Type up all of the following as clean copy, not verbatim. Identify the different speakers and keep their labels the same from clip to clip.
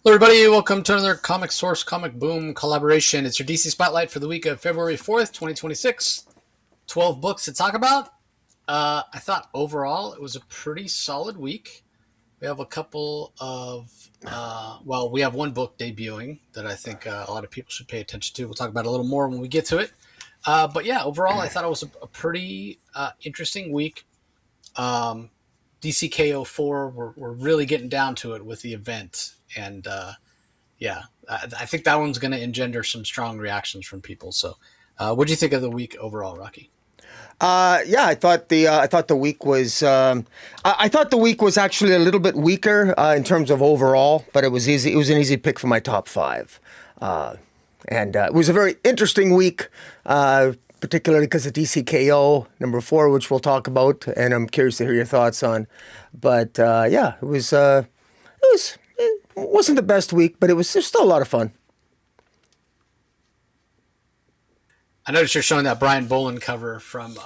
Speaker 1: Hello, everybody. Welcome to another Comic Source Comic Boom collaboration. It's your DC Spotlight for the week of February 4th, 2026. 12 books to talk about. I thought overall it was a pretty solid week. We have a couple of, we have one book debuting that I think a lot of people should pay attention to. We'll talk about it a little more when we get to it. But yeah, overall, I thought it was a pretty interesting week. DCKO4, we're really getting down to it with the event. And I think that one's going to engender some strong reactions from people. So what do you think of the week overall, Rocky?
Speaker 2: I thought the week was I thought the week was actually a little bit weaker in terms of overall, but it was easy. It was an easy pick for my top five, and it was a very interesting week, particularly because of DCKO number 4, which we'll talk about, and I'm curious to hear your thoughts on. But it wasn't the best week, but it was still a lot of fun.
Speaker 1: I noticed you're showing that Brian Boland cover from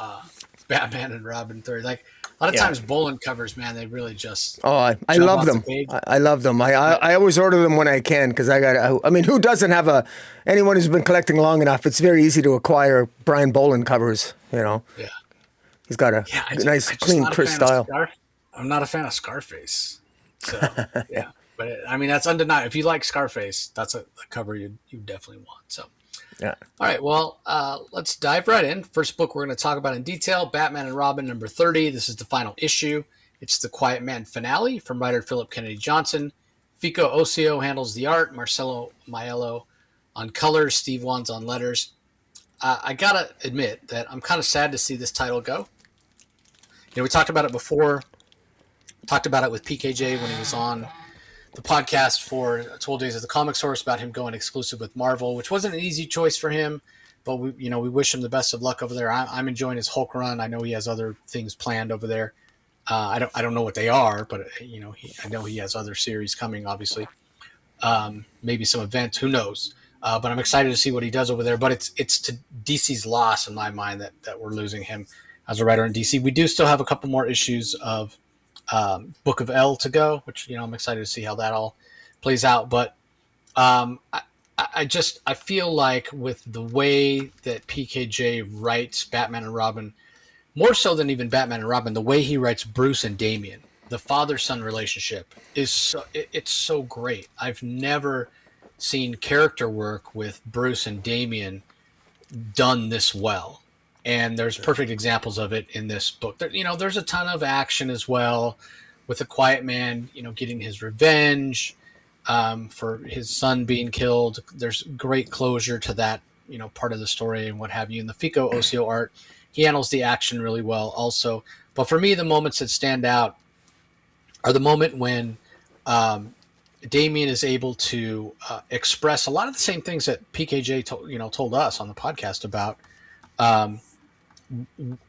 Speaker 1: Batman and Robin 3. Like a lot of times, Boland covers, man, they really just
Speaker 2: I love them. I love them. I always order them when I can because who doesn't have anyone who's been collecting long enough? It's very easy to acquire Brian Boland covers. Yeah, he's got a nice, clean, crisp style.
Speaker 1: I'm not a fan of Scarface, so yeah. But that's undeniable. If you like Scarface, that's a cover you definitely want. So.
Speaker 2: Yeah.
Speaker 1: All right. Well, let's dive right in. First book we're going to talk about in detail, Batman and Robin number 30. This is the final issue. It's the Quiet Man finale from writer Philip Kennedy Johnson. Fico Ossio handles the art. Marcelo Maiello on colors. Steve Wands on letters. I got to admit that I'm kind of sad to see this title go. We talked about it before. Talked about it with PKJ when he was on the podcast for 12 Days of the Comic Source about him going exclusive with Marvel, which wasn't an easy choice for him, but we wish him the best of luck over there. I'm enjoying his Hulk run. I know he has other things planned over there. I don't know what they are, but I know he has other series coming, obviously. Maybe some events, who knows? But I'm excited to see what he does over there. But it's to DC's loss in my mind that we're losing him as a writer in DC. We do still have a couple more issues of Book of L to go, which I'm excited to see how that all plays out. But I feel like with the way that PKJ writes Batman and Robin, more so than even Batman and Robin, the way he writes Bruce and Damian, the father-son relationship is it's so great. I've never seen character work with Bruce and Damian done this well. And there's perfect examples of it in this book. There's a ton of action as well with the Quiet Man, getting his revenge for his son being killed. There's great closure to that, part of the story and what have you. In the Fico Ossio art, he handles the action really well also. But for me, the moments that stand out are the moment when Damian is able to express a lot of the same things that PKJ told us on the podcast about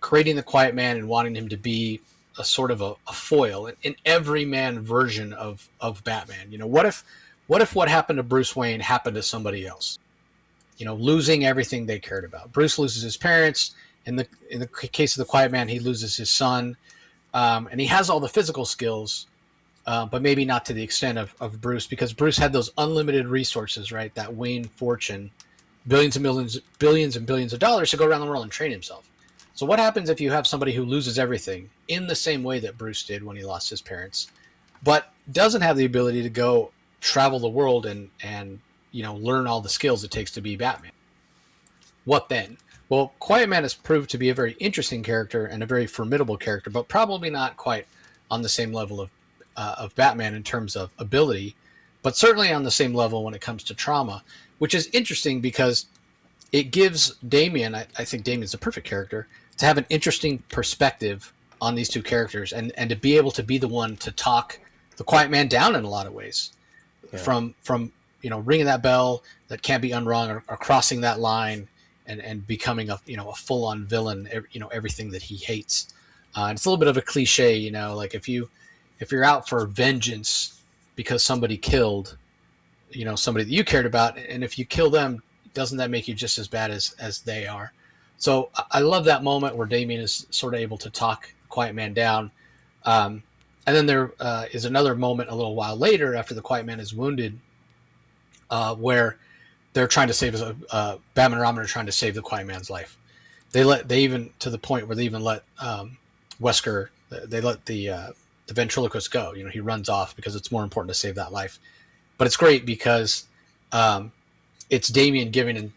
Speaker 1: creating the Quiet Man and wanting him to be a sort of a foil, an everyman version of Batman. What if what happened to Bruce Wayne happened to somebody else? Losing everything they cared about. Bruce loses his parents. In the case of the Quiet Man, he loses his son, and he has all the physical skills, but maybe not to the extent of Bruce, because Bruce had those unlimited resources, right? That Wayne fortune, billions and billions of dollars to go around the world and train himself. So what happens if you have somebody who loses everything in the same way that Bruce did when he lost his parents, but doesn't have the ability to go travel the world and learn all the skills it takes to be Batman? What then? Well, Quiet Man has proved to be a very interesting character and a very formidable character, but probably not quite on the same level of Batman in terms of ability, but certainly on the same level when it comes to trauma, which is interesting because it gives Damian, I think Damian's a perfect character, to have an interesting perspective on these two characters and to be able to be the one to talk the Quiet Man down in a lot of ways. Yeah. From ringing that bell that can't be unrung or crossing that line and becoming a full-on villain, everything that he hates. And it's a little bit of a cliche, like if you're out for vengeance because somebody killed, somebody that you cared about, and if you kill them, doesn't that make you just as bad as they are? So I love that moment where Damian is sort of able to talk Quiet Man down. And then there is another moment a little while later after the Quiet Man is wounded where they're trying to save Batman and Robin are trying to save the Quiet Man's life. They even to the point where they even let Wesker. They let the ventriloquist go. He runs off because it's more important to save that life. But it's great because it's Damian giving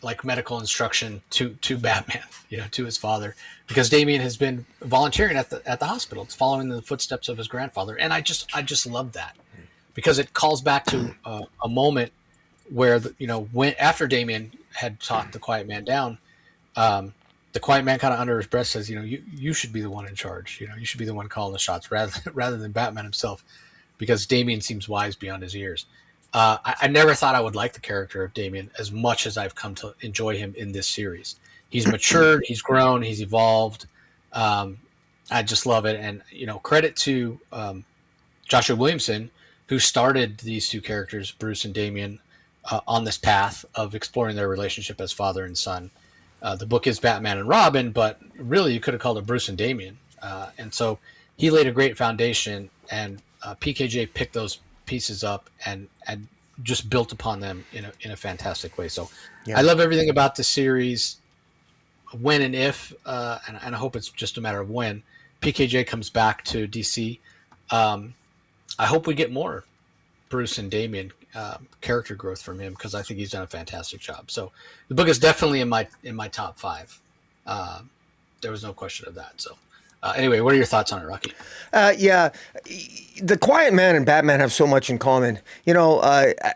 Speaker 1: like medical instruction to Batman, to his father, because Damian has been volunteering at the hospital. It's following the footsteps of his grandfather, and I just love that because it calls back to a moment where when after Damian had talked the Quiet Man down, the Quiet Man kind of under his breath says, you should be the one in charge. You should be the one calling the shots rather than Batman himself, because Damian seems wise beyond his years. I never thought I would like the character of Damian as much as I've come to enjoy him in this series. He's matured, he's grown, he's evolved. I just love it. And, credit to Joshua Williamson, who started these two characters, Bruce and Damian, on this path of exploring their relationship as father and son. The book is Batman and Robin, but really you could have called it Bruce and Damian. And so he laid a great foundation, and PKJ picked those pieces up and just built upon them in a fantastic way. So I love everything about the series. When and if, and I hope it's just a matter of when, PKJ comes back to DC. I hope we get more Bruce and Damian character growth from him, because I think he's done a fantastic job. So the book is definitely in my top 5. There was no question of that. So anyway, what are your thoughts on it, Rocky?
Speaker 2: The Quiet Man and Batman have so much in common.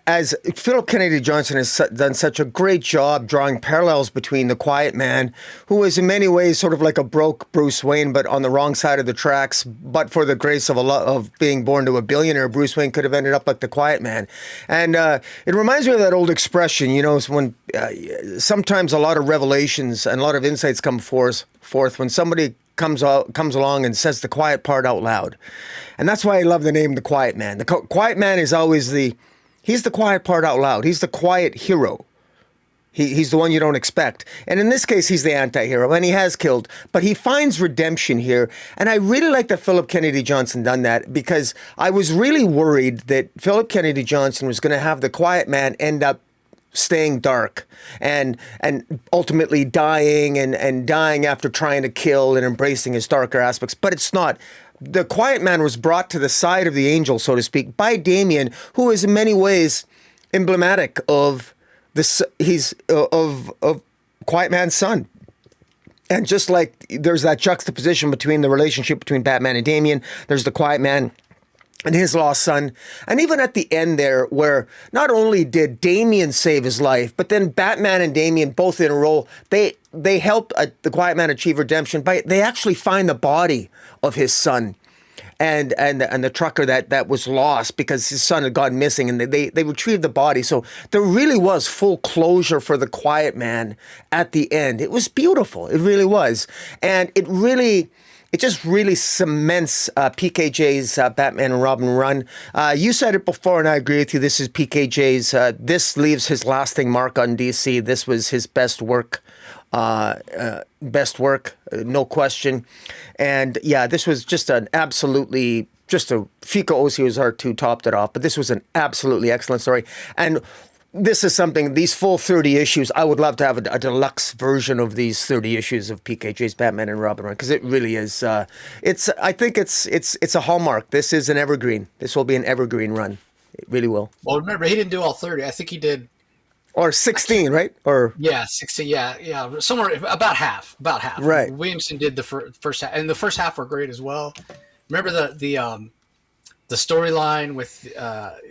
Speaker 2: As Philip Kennedy Johnson has done such a great job drawing parallels between the Quiet Man, who is in many ways sort of like a broke Bruce Wayne, but on the wrong side of the tracks. But for the grace of being born to a billionaire, Bruce Wayne could have ended up like the Quiet Man. And it reminds me of that old expression, when sometimes a lot of revelations and a lot of insights come forth when somebody comes along and says the quiet part out loud. And that's why I love the name The Quiet Man. The Quiet Man is always he's the quiet part out loud. He's the quiet hero. He's the one you don't expect. And in this case, he's the anti-hero, and he has killed. But he finds redemption here. And I really like that Philip Kennedy Johnson done that, because I was really worried that Philip Kennedy Johnson was going to have the Quiet Man end up staying dark and ultimately dying and dying after trying to kill and embracing his darker aspects. But it's not. The Quiet Man was brought to the side of the angel, so to speak, by Damian, who is in many ways emblematic of of Quiet Man's son. And just like there's that juxtaposition between the relationship between Batman and Damian, there's the Quiet Man and his lost son. And even at the end there, where not only did Damian save his life, but then Batman and Damian both in a role, they help the Quiet Man achieve redemption by they actually find the body of his son and the trucker that was lost because his son had gone missing, and they retrieved the body. So there really was full closure for the Quiet Man at the end. It was beautiful. It really was. And it just really cements PKJ's Batman and Robin run. You said it before, and I agree with you. This is PKJ's. This leaves his lasting mark on DC. This was his best work. No question. And yeah, this was just Fico Ossio's art too topped it off. But this was an absolutely excellent story. And this is something, these full 30 issues, I would love to have a deluxe version of these 30 issues of PKJ's Batman and Robin run, because it really is, I think it's a hallmark. This is an evergreen. This will be an evergreen run. It really will.
Speaker 1: Well, remember, he didn't do all 30. I think he did.
Speaker 2: Or 16, right? Or
Speaker 1: yeah, 16. Yeah. Somewhere about half.
Speaker 2: Right.
Speaker 1: Williamson did the first half, and the first half were great as well. Remember the storyline with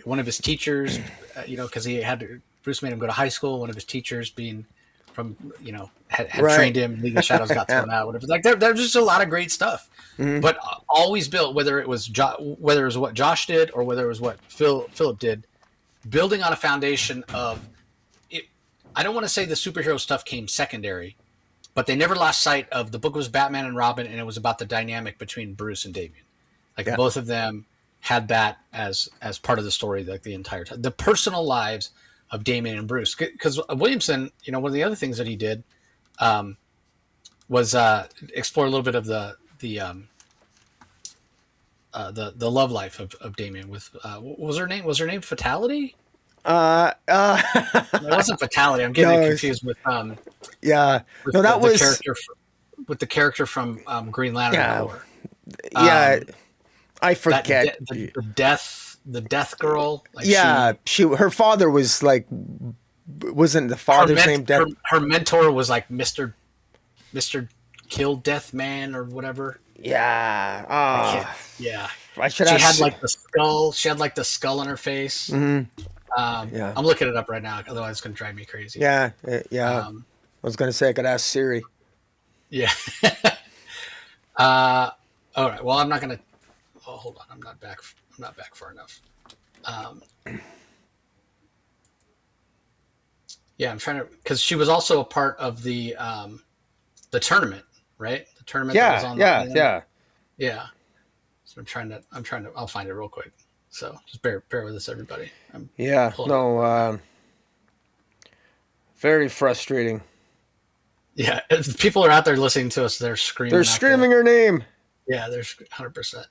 Speaker 1: one of his teachers, because Bruce made him go to high school. One of his teachers being from, had
Speaker 2: right.
Speaker 1: trained him. League of Shadows got thrown out. Whatever. Like there's just a lot of great stuff. Mm-hmm. But always built, whether it was what Josh did or whether it was what Philip did, building on a foundation of. I don't want to say the superhero stuff came secondary, but they never lost sight of the book was Batman and Robin, and it was about the dynamic between Bruce and Damian. Like both of them had that as part of the story, like the entire time. The personal lives of Damian and Bruce, because Williamson, one of the other things that he did was explore a little bit of the love life of Damian with what was her name? Was her name Fatality? It wasn't Fatality. I'm getting
Speaker 2: No,
Speaker 1: it confused with
Speaker 2: yeah.
Speaker 1: with
Speaker 2: No, that
Speaker 1: the
Speaker 2: was
Speaker 1: character with the character from Green Lantern
Speaker 2: yeah,
Speaker 1: Corps.
Speaker 2: yeah. I
Speaker 1: That
Speaker 2: forget.
Speaker 1: the death girl, like
Speaker 2: Yeah, her father was like, wasn't the father's name Death?
Speaker 1: her mentor was like Mister Kill Death Man or whatever.
Speaker 2: Yeah.
Speaker 1: I can't. Yeah,
Speaker 2: I should
Speaker 1: she
Speaker 2: ask.
Speaker 1: had like the skull. She had like the skull on her face.
Speaker 2: Yeah.
Speaker 1: I'm looking it up right now. Otherwise, it's gonna drive me crazy.
Speaker 2: Yeah. Yeah.
Speaker 1: Um,
Speaker 2: I was gonna say I could ask Siri.
Speaker 1: yeah. All right. Well, I'm not gonna. Oh, hold on. I'm not back. I'm not back far enough. Um, yeah, I'm trying to because she was also a part of the tournament, right? The tournament that was
Speaker 2: Yeah.
Speaker 1: on the
Speaker 2: Yeah.
Speaker 1: island.
Speaker 2: Yeah.
Speaker 1: Yeah. So I'm trying to. I'll find it real quick. So just bear with us, everybody. I'm
Speaker 2: Yeah.
Speaker 1: pulling it up.
Speaker 2: No. Very frustrating.
Speaker 1: Yeah, if people are out there listening to us, they're screaming.
Speaker 2: They're screaming her name.
Speaker 1: Yeah, they're 100%.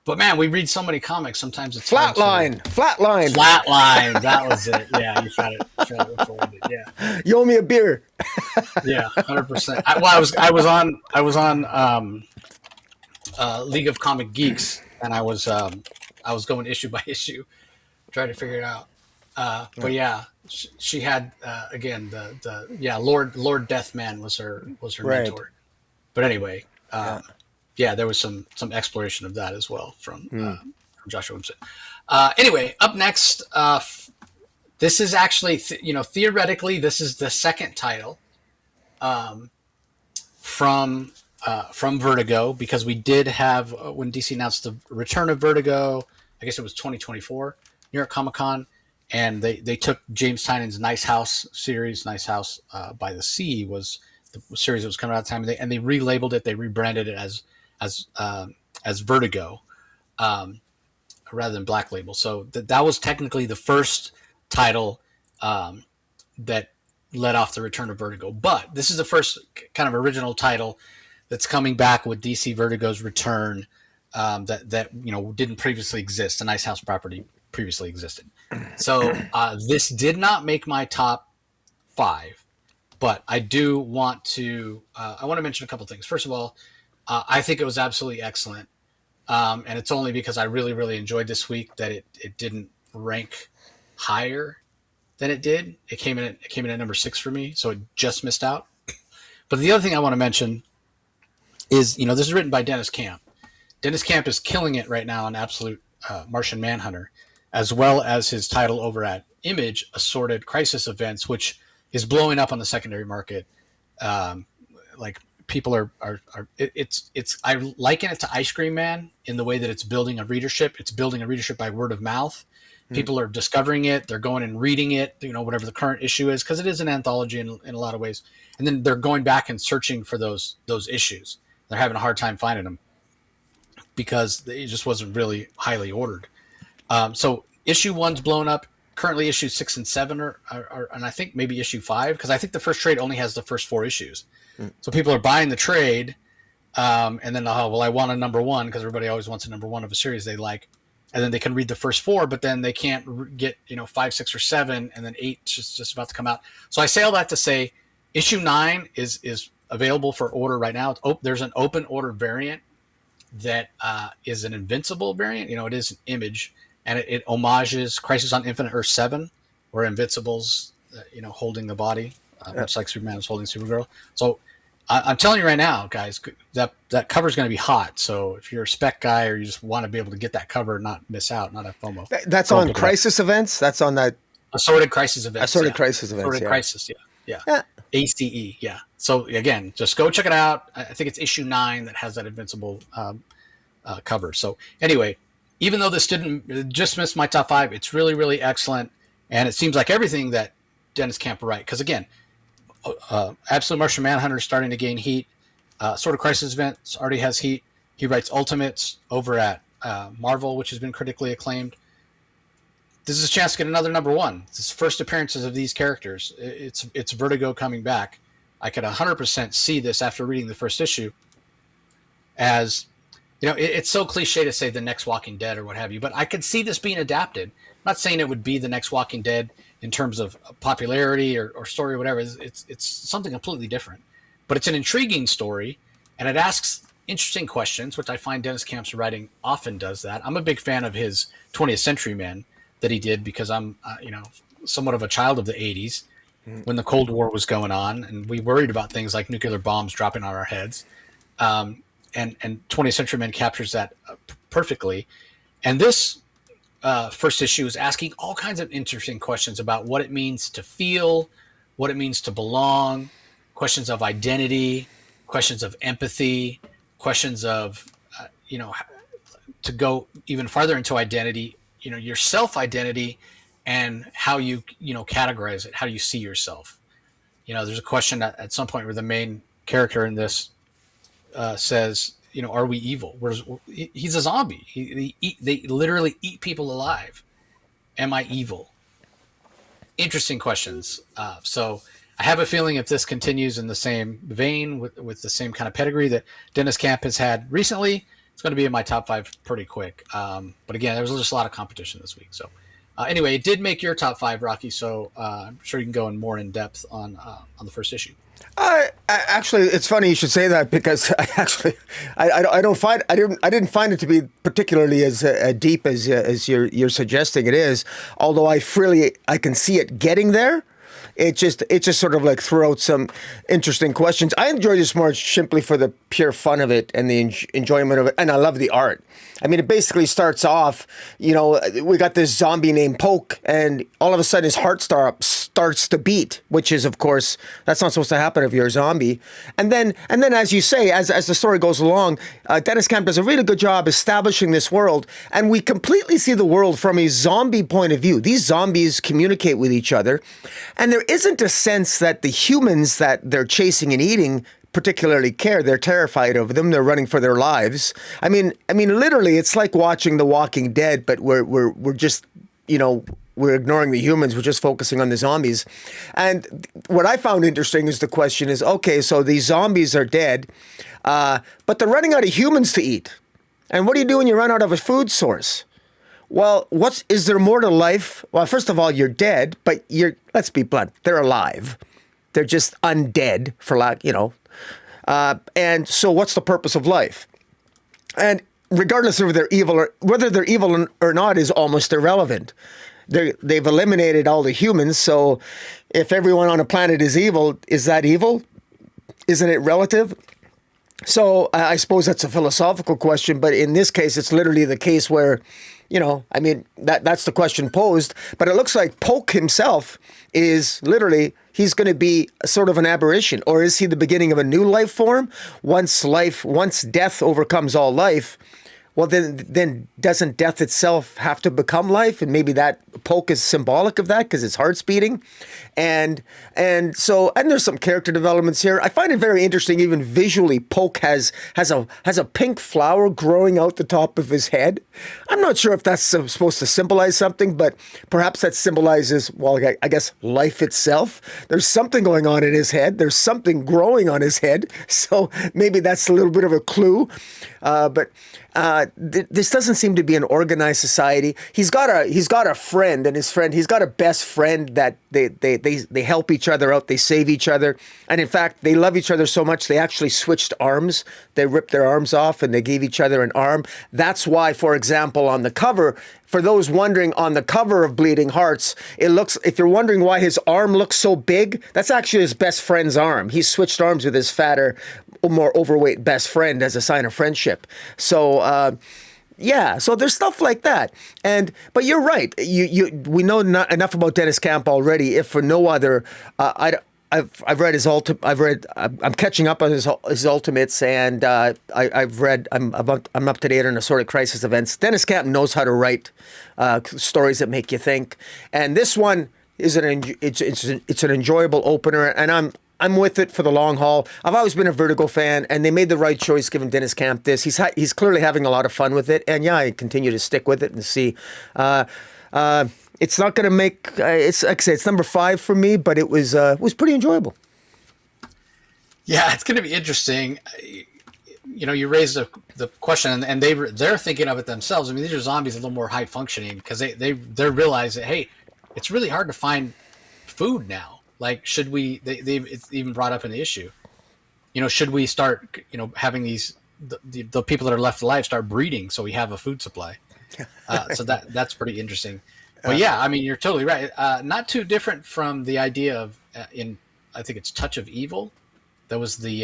Speaker 1: But man, we read so many comics. Sometimes it's
Speaker 2: Flatline. Flatline.
Speaker 1: Flatline. That was it. Yeah, you found it. Yeah.
Speaker 2: You owe me a beer.
Speaker 1: Yeah, 100%. I was on League of Comic Geeks, and I was going issue by issue, trying to figure it out. But yeah, she had again the Lord Deathman was her
Speaker 2: Right.
Speaker 1: mentor. But anyway, yeah, there was some exploration of that as well from Joshua Williamson. Anyway, up next, this is actually theoretically this is the second title from Vertigo, because we did have when DC announced the return of Vertigo, I guess it was 2024 New York Comic Con, and they took James Tynion's Nice House series. Nice House by the Sea was the series that was coming out at the time, and they relabeled it, they rebranded it as Vertigo, rather than Black Label. So that was technically the first title that led off the return of Vertigo. But this is the first kind of original title that's coming back with DC Vertigo's return, that didn't previously exist. The Nice House property previously existed. So this did not make my top 5, but I do want to mention a couple things. First of all, I think it was absolutely excellent, and it's only because I really, really enjoyed this week that it didn't rank higher than it did. It came in at number 6 for me, so it just missed out. But the other thing I want to mention is, this is written by Dennis Camp. Dennis Camp is killing it right now on Absolute Martian Manhunter, as well as his title over at Image, Assorted Crisis Events, which is blowing up on the secondary market. Like people are I liken it to Ice Cream Man in the way that it's building a readership. It's building a readership by word of mouth. People are discovering it. They're going and reading it, whatever the current issue is, because it is an anthology in a lot of ways. And then they're going back and searching for those issues. They're having a hard time finding them because it just wasn't really highly ordered. So issue 1's blown up. Currently, issue 6 and 7 are and I think maybe issue 5, because I think the first trade only has the first 4 issues. So people are buying the trade, and then I want a number 1, because everybody always wants a number 1 of a series they like. And then they can read the first 4, but then they can't get 5, 6, or 7, and then 8 is just about to come out. So I say all that to say, issue 9 is available for order right now. There's an open order variant that is an Invincible variant. It is an Image, and it homages Crisis on Infinite Earth 7, where Invincible's holding the body, much like Superman is holding Supergirl. So I'm telling you right now, guys, that cover is going to be hot. So if you're a spec guy or you just want to be able to get that cover and not miss out, not have FOMO.
Speaker 2: That's on Crisis Events? That's on that?
Speaker 1: Assorted Crisis Events.
Speaker 2: Assorted Crisis Events,
Speaker 1: Assorted Crisis, yeah. ACE, yeah. So again, just go check it out. I think it's issue 9 that has that Invincible cover. So anyway, even though this just missed my top 5, it's really, really excellent. And it seems like everything that Dennis Camp will write, because again, Absolute Martian Manhunter is starting to gain heat. Sort of Crisis Events already has heat. He writes Ultimates over at Marvel, which has been critically acclaimed. This is a chance to get another number 1. This is first appearances of these characters. It's Vertigo coming back. I could 100% see this after reading the first issue as, it's so cliche to say the next Walking Dead or what have you, but I could see this being adapted, not saying it would be the next Walking Dead in terms of popularity or story or whatever. It's something completely different. But it's an intriguing story, and it asks interesting questions, which I find Dennis Camp's writing often does that. I'm a big fan of his 20th Century Men that he did because I'm, somewhat of a child of the 80s when the Cold War was going on, and we worried about things like nuclear bombs dropping on our heads. And 20th Century Men captures that perfectly. And this first issue is asking all kinds of interesting questions about what it means to feel, what it means to belong, questions of identity, questions of empathy, questions of, to go even farther into identity, your self-identity and how you, categorize it, how you see yourself. There's a question at some point where the main character in this says, are we evil? He's a zombie. They literally eat people alive. Am I evil? Interesting questions. So I have a feeling if this continues in the same vein with the same kind of pedigree that Dennis Camp has had recently, it's going to be in my top 5 pretty quick. But again, there was just a lot of competition this week. So anyway, it did make your top 5, Rocky. So I'm sure you can go in more in depth on the first issue.
Speaker 2: Actually, it's funny you should say that because I didn't find it to be particularly as deep as you're suggesting it is. Although I can see it getting there. It just sort of like threw out some interesting questions. I enjoyed this more simply for the pure fun of it and the enjoyment of it, and I love the art. I mean, it basically starts off, we got this zombie named Poke, and all of a sudden his heart starts to beat, which is, of course, that's not supposed to happen if you're a zombie. And then, as you say, as the story goes along, Dennis Camp does a really good job establishing this world, and we completely see the world from a zombie point of view. These zombies communicate with each other, and there isn't a sense that the humans that they're chasing and eating particularly care. They're terrified of them. They're running for their lives. I mean, literally, it's like watching The Walking Dead, but we're just, we're ignoring the humans. We're just focusing on the zombies. And what I found interesting is the question is, okay, so these zombies are dead, but they're running out of humans to eat. And what do you do when you run out of a food source? Well, is there more to life? Well, first of all, you're dead, but let's be blunt, they're alive. They're just undead for lack, and so what's the purpose of life? And regardless of whether they're evil or not is almost irrelevant. They've eliminated all the humans, so if everyone on a planet is evil, is that evil? Isn't it relative? So I suppose that's a philosophical question, but in this case, it's literally the case where, that's the question posed. But it looks like Poke himself is literally, he's going to be sort of an aberration. Or is he the beginning of a new life form? Once death overcomes all life, well, then doesn't death itself have to become life? And maybe that Poke is symbolic of that because his heart's beating. And there's some character developments here. I find it very interesting, even visually. Poke has a pink flower growing out the top of his head. I'm not sure if that's supposed to symbolize something, but perhaps that symbolizes, well, I guess life itself. There's something going on in his head. There's something growing on his head. So maybe that's a little bit of a clue. But this doesn't seem to be an organized society. He's got a friend, and he's got a best friend that they help each other out. They save each other. And in fact, they love each other so much, they actually switched arms. They ripped their arms off and they gave each other an arm. That's why, for example, on the cover, for those wondering, on the cover of Bleeding Hearts, if you're wondering why his arm looks so big, that's actually his best friend's arm. He switched arms with his fatter, more overweight best friend as a sign of friendship. So, so there's stuff like that. But you're right. We know not enough about Dennis Camp already, if for no other. I've read his I'm catching up on his ultimates, and I'm up to date on assorted crisis events. Dennis Camp knows how to write stories that make you think, and this one is it's an enjoyable opener, and I'm with it for the long haul. I've always been a Vertigo fan, and they made the right choice giving Dennis Camp this. He's clearly having a lot of fun with it, and I continue to stick with it and see. It's not going to make. It's like I say, it's number 5 for me, but it was pretty enjoyable.
Speaker 1: Yeah, it's going to be interesting. you raised the question, and they're thinking of it themselves. I mean, these are zombies a little more high functioning because they realize that, hey, it's really hard to find food now. Like, should we? It's even brought up in the issue. Should we start having the people that are left alive start breeding so we have a food supply? So that's pretty interesting. But yeah, I mean, you're totally right. Not too different from the idea of I think it's Touch of Evil. That was the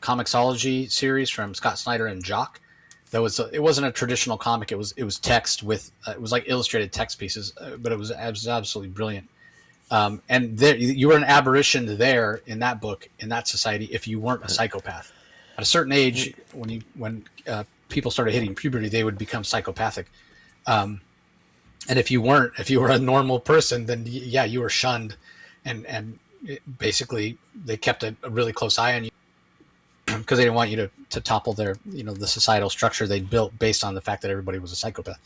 Speaker 1: Comixology series from Scott Snyder and Jock. It wasn't a traditional comic. It was text with it was like illustrated text pieces, but it was absolutely brilliant. And you were an aberration there in that book, in that society, if you weren't a psychopath. At a certain age, when people started hitting puberty, they would become psychopathic. And if you were a normal person, then yeah, you were shunned, and basically they kept a really close eye on you because they didn't want you to topple their the societal structure they'd built based on the fact that everybody was a psychopath.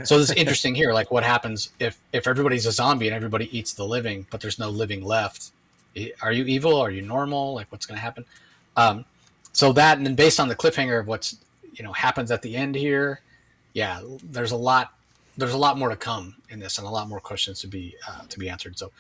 Speaker 1: So this is interesting here. Like, what happens if everybody's a zombie and everybody eats the living, but there's no living left? Are you evil? Are you normal? Like, what's going to happen? So that, and then based on the cliffhanger of what's happens at the end here, yeah, there's a lot more to come in this, and a lot more questions to be answered. So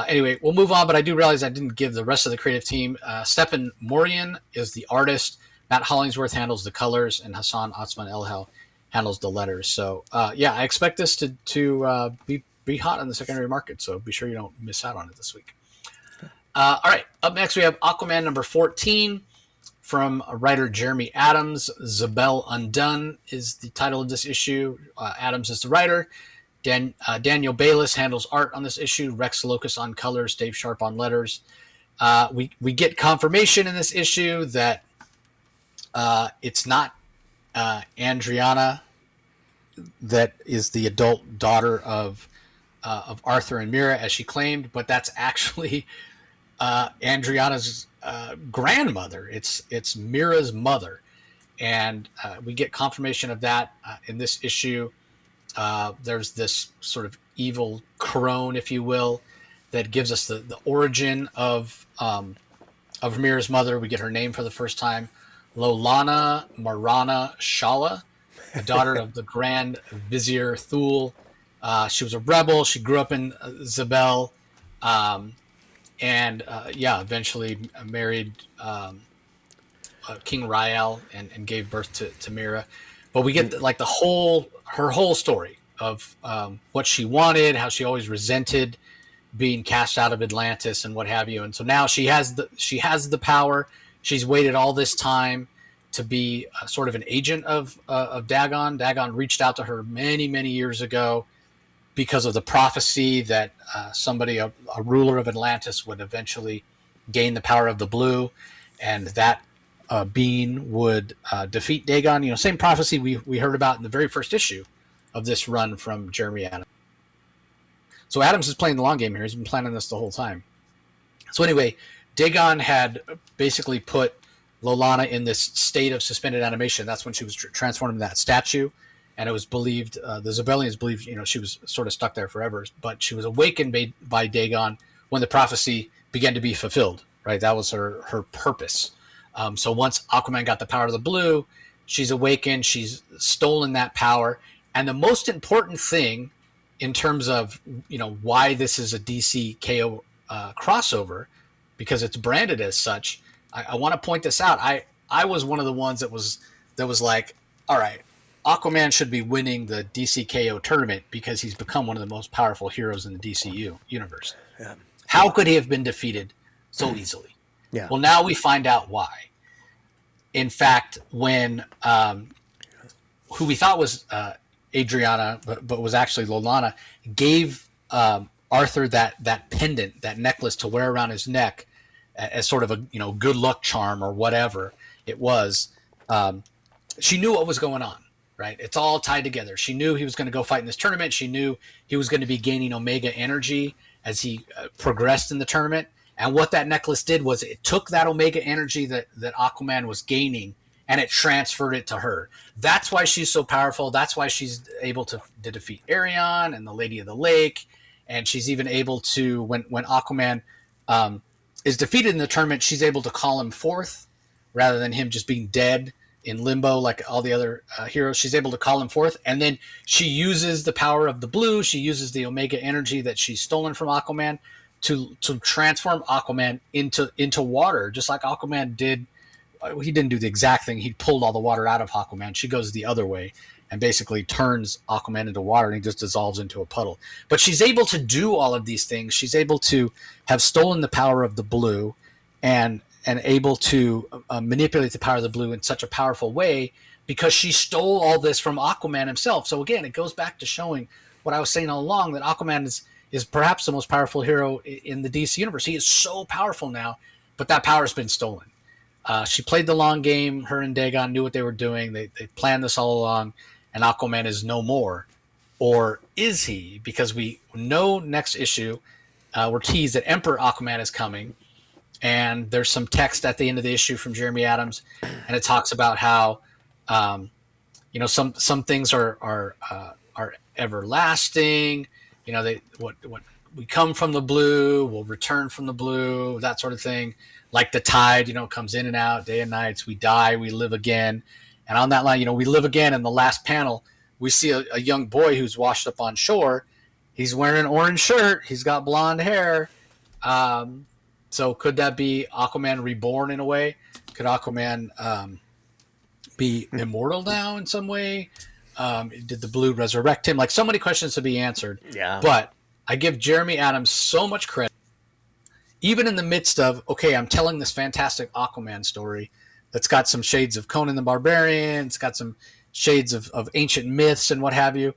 Speaker 1: anyway, we'll move on. But I do realize I didn't give the rest of the creative team. Stepan Morian is the artist. Matt Hollingsworth handles the colors, and Hassan Otsman Elhel handles the letters. So yeah, I expect this to be hot on the secondary market. So be sure you don't miss out on it this week. All right, up next we have Aquaman number 14 from writer Jeremy Adams. Zabel Undone is the title of this issue. Adams is the writer. Daniel Blayliss handles art on this issue. Rex Locus on colors. Dave Sharp on letters. We get confirmation in this issue that it's not Andriana that is the adult daughter of Arthur and Mira, as she claimed, but that's actually Andriana's grandmother. It's Mira's mother, and we get confirmation of that in this issue. There's this sort of evil crone, if you will, that gives us the origin of Mira's mother. We get her name for the first time. Lolana Marana Shala, the daughter of the Grand Vizier Thule. She was a rebel. She grew up in Zabel, and eventually married King Rael and gave birth to Mira. But we get her whole story of what she wanted, how she always resented being cast out of Atlantis and what have you. And so now she has the power. She's waited all this time to be sort of an agent of Dagon. Dagon reached out to her many, many years ago because of the prophecy that somebody, a ruler of Atlantis, would eventually gain the power of the blue, and that being would defeat Dagon. Same prophecy we heard about in the very first issue of this run from Jeremy Adams. So Adams is playing the long game here. He's been planning this the whole time. So anyway, Dagon had basically put Lolana in this state of suspended animation. That's when she was transformed into that statue. And it was believed, the Zabellians believed, she was sort of stuck there forever. But she was awakened by Dagon when the prophecy began to be fulfilled, right? That was her purpose. So once Aquaman got the power of the blue, she's awakened, she's stolen that power. And the most important thing in terms of, why this is a DC KO crossover, because it's branded as such, I want to point this out. I was one of the ones that was like, all right, Aquaman should be winning the DC KO tournament because he's become one of the most powerful heroes in the DCU universe. Yeah. How could he have been defeated so easily? Yeah. Well, now we find out why. In fact, when who we thought was Adriana, but was actually Lolana, gave Arthur that pendant, that necklace to wear around his neck as sort of a good luck charm or whatever it was. She knew what was going on, right? It's all tied together. She knew he was going to go fight in this tournament. She knew he was going to be gaining Omega energy as he progressed in the tournament. And what that necklace did was it took that Omega energy that Aquaman was gaining and it transferred it to her. That's why she's so powerful. That's why she's able to defeat Arion and the Lady of the Lake. And she's even able to, when Aquaman is defeated in the tournament, she's able to call him forth rather than him just being dead in limbo like all the other heroes. She's able to call him forth, and then she uses the power of the blue. She uses the Omega energy that she's stolen from Aquaman to transform Aquaman into water, just like Aquaman did. He didn't do the exact thing. He pulled all the water out of Aquaman. She goes the other way and basically turns Aquaman into water, and he just dissolves into a puddle. But she's able to do all of these things. She's able to have stolen the power of the blue and able to manipulate the power of the blue in such a powerful way because she stole all this from Aquaman himself. So again, it goes back to showing what I was saying all along, that Aquaman is perhaps the most powerful hero in the DC universe. He is so powerful now, but that power has been stolen. She played the long game. Her and Dagon knew what they were doing. They planned this all along, and Aquaman is no more. Or is he? Because we know next issue, we're teased that Emperor Aquaman is coming, and there's some text at the end of the issue from Jeremy Adams, and it talks about how some things are everlasting. What we come from the blue, we'll return from the blue, that sort of thing. Like the tide, comes in and out, day and nights. We die, we live again. And on that line, we live again. In the last panel, we see a young boy who's washed up on shore. He's wearing an orange shirt. He's got blonde hair. So could that be Aquaman reborn in a way? Could Aquaman be immortal now in some way? Did the blue resurrect him? Like, so many questions to be answered.
Speaker 2: Yeah.
Speaker 1: But I give Jeremy Adams so much credit. Even in the midst of, okay, I'm telling this fantastic Aquaman story that's got some shades of Conan the Barbarian, it's got some shades of ancient myths and what have you,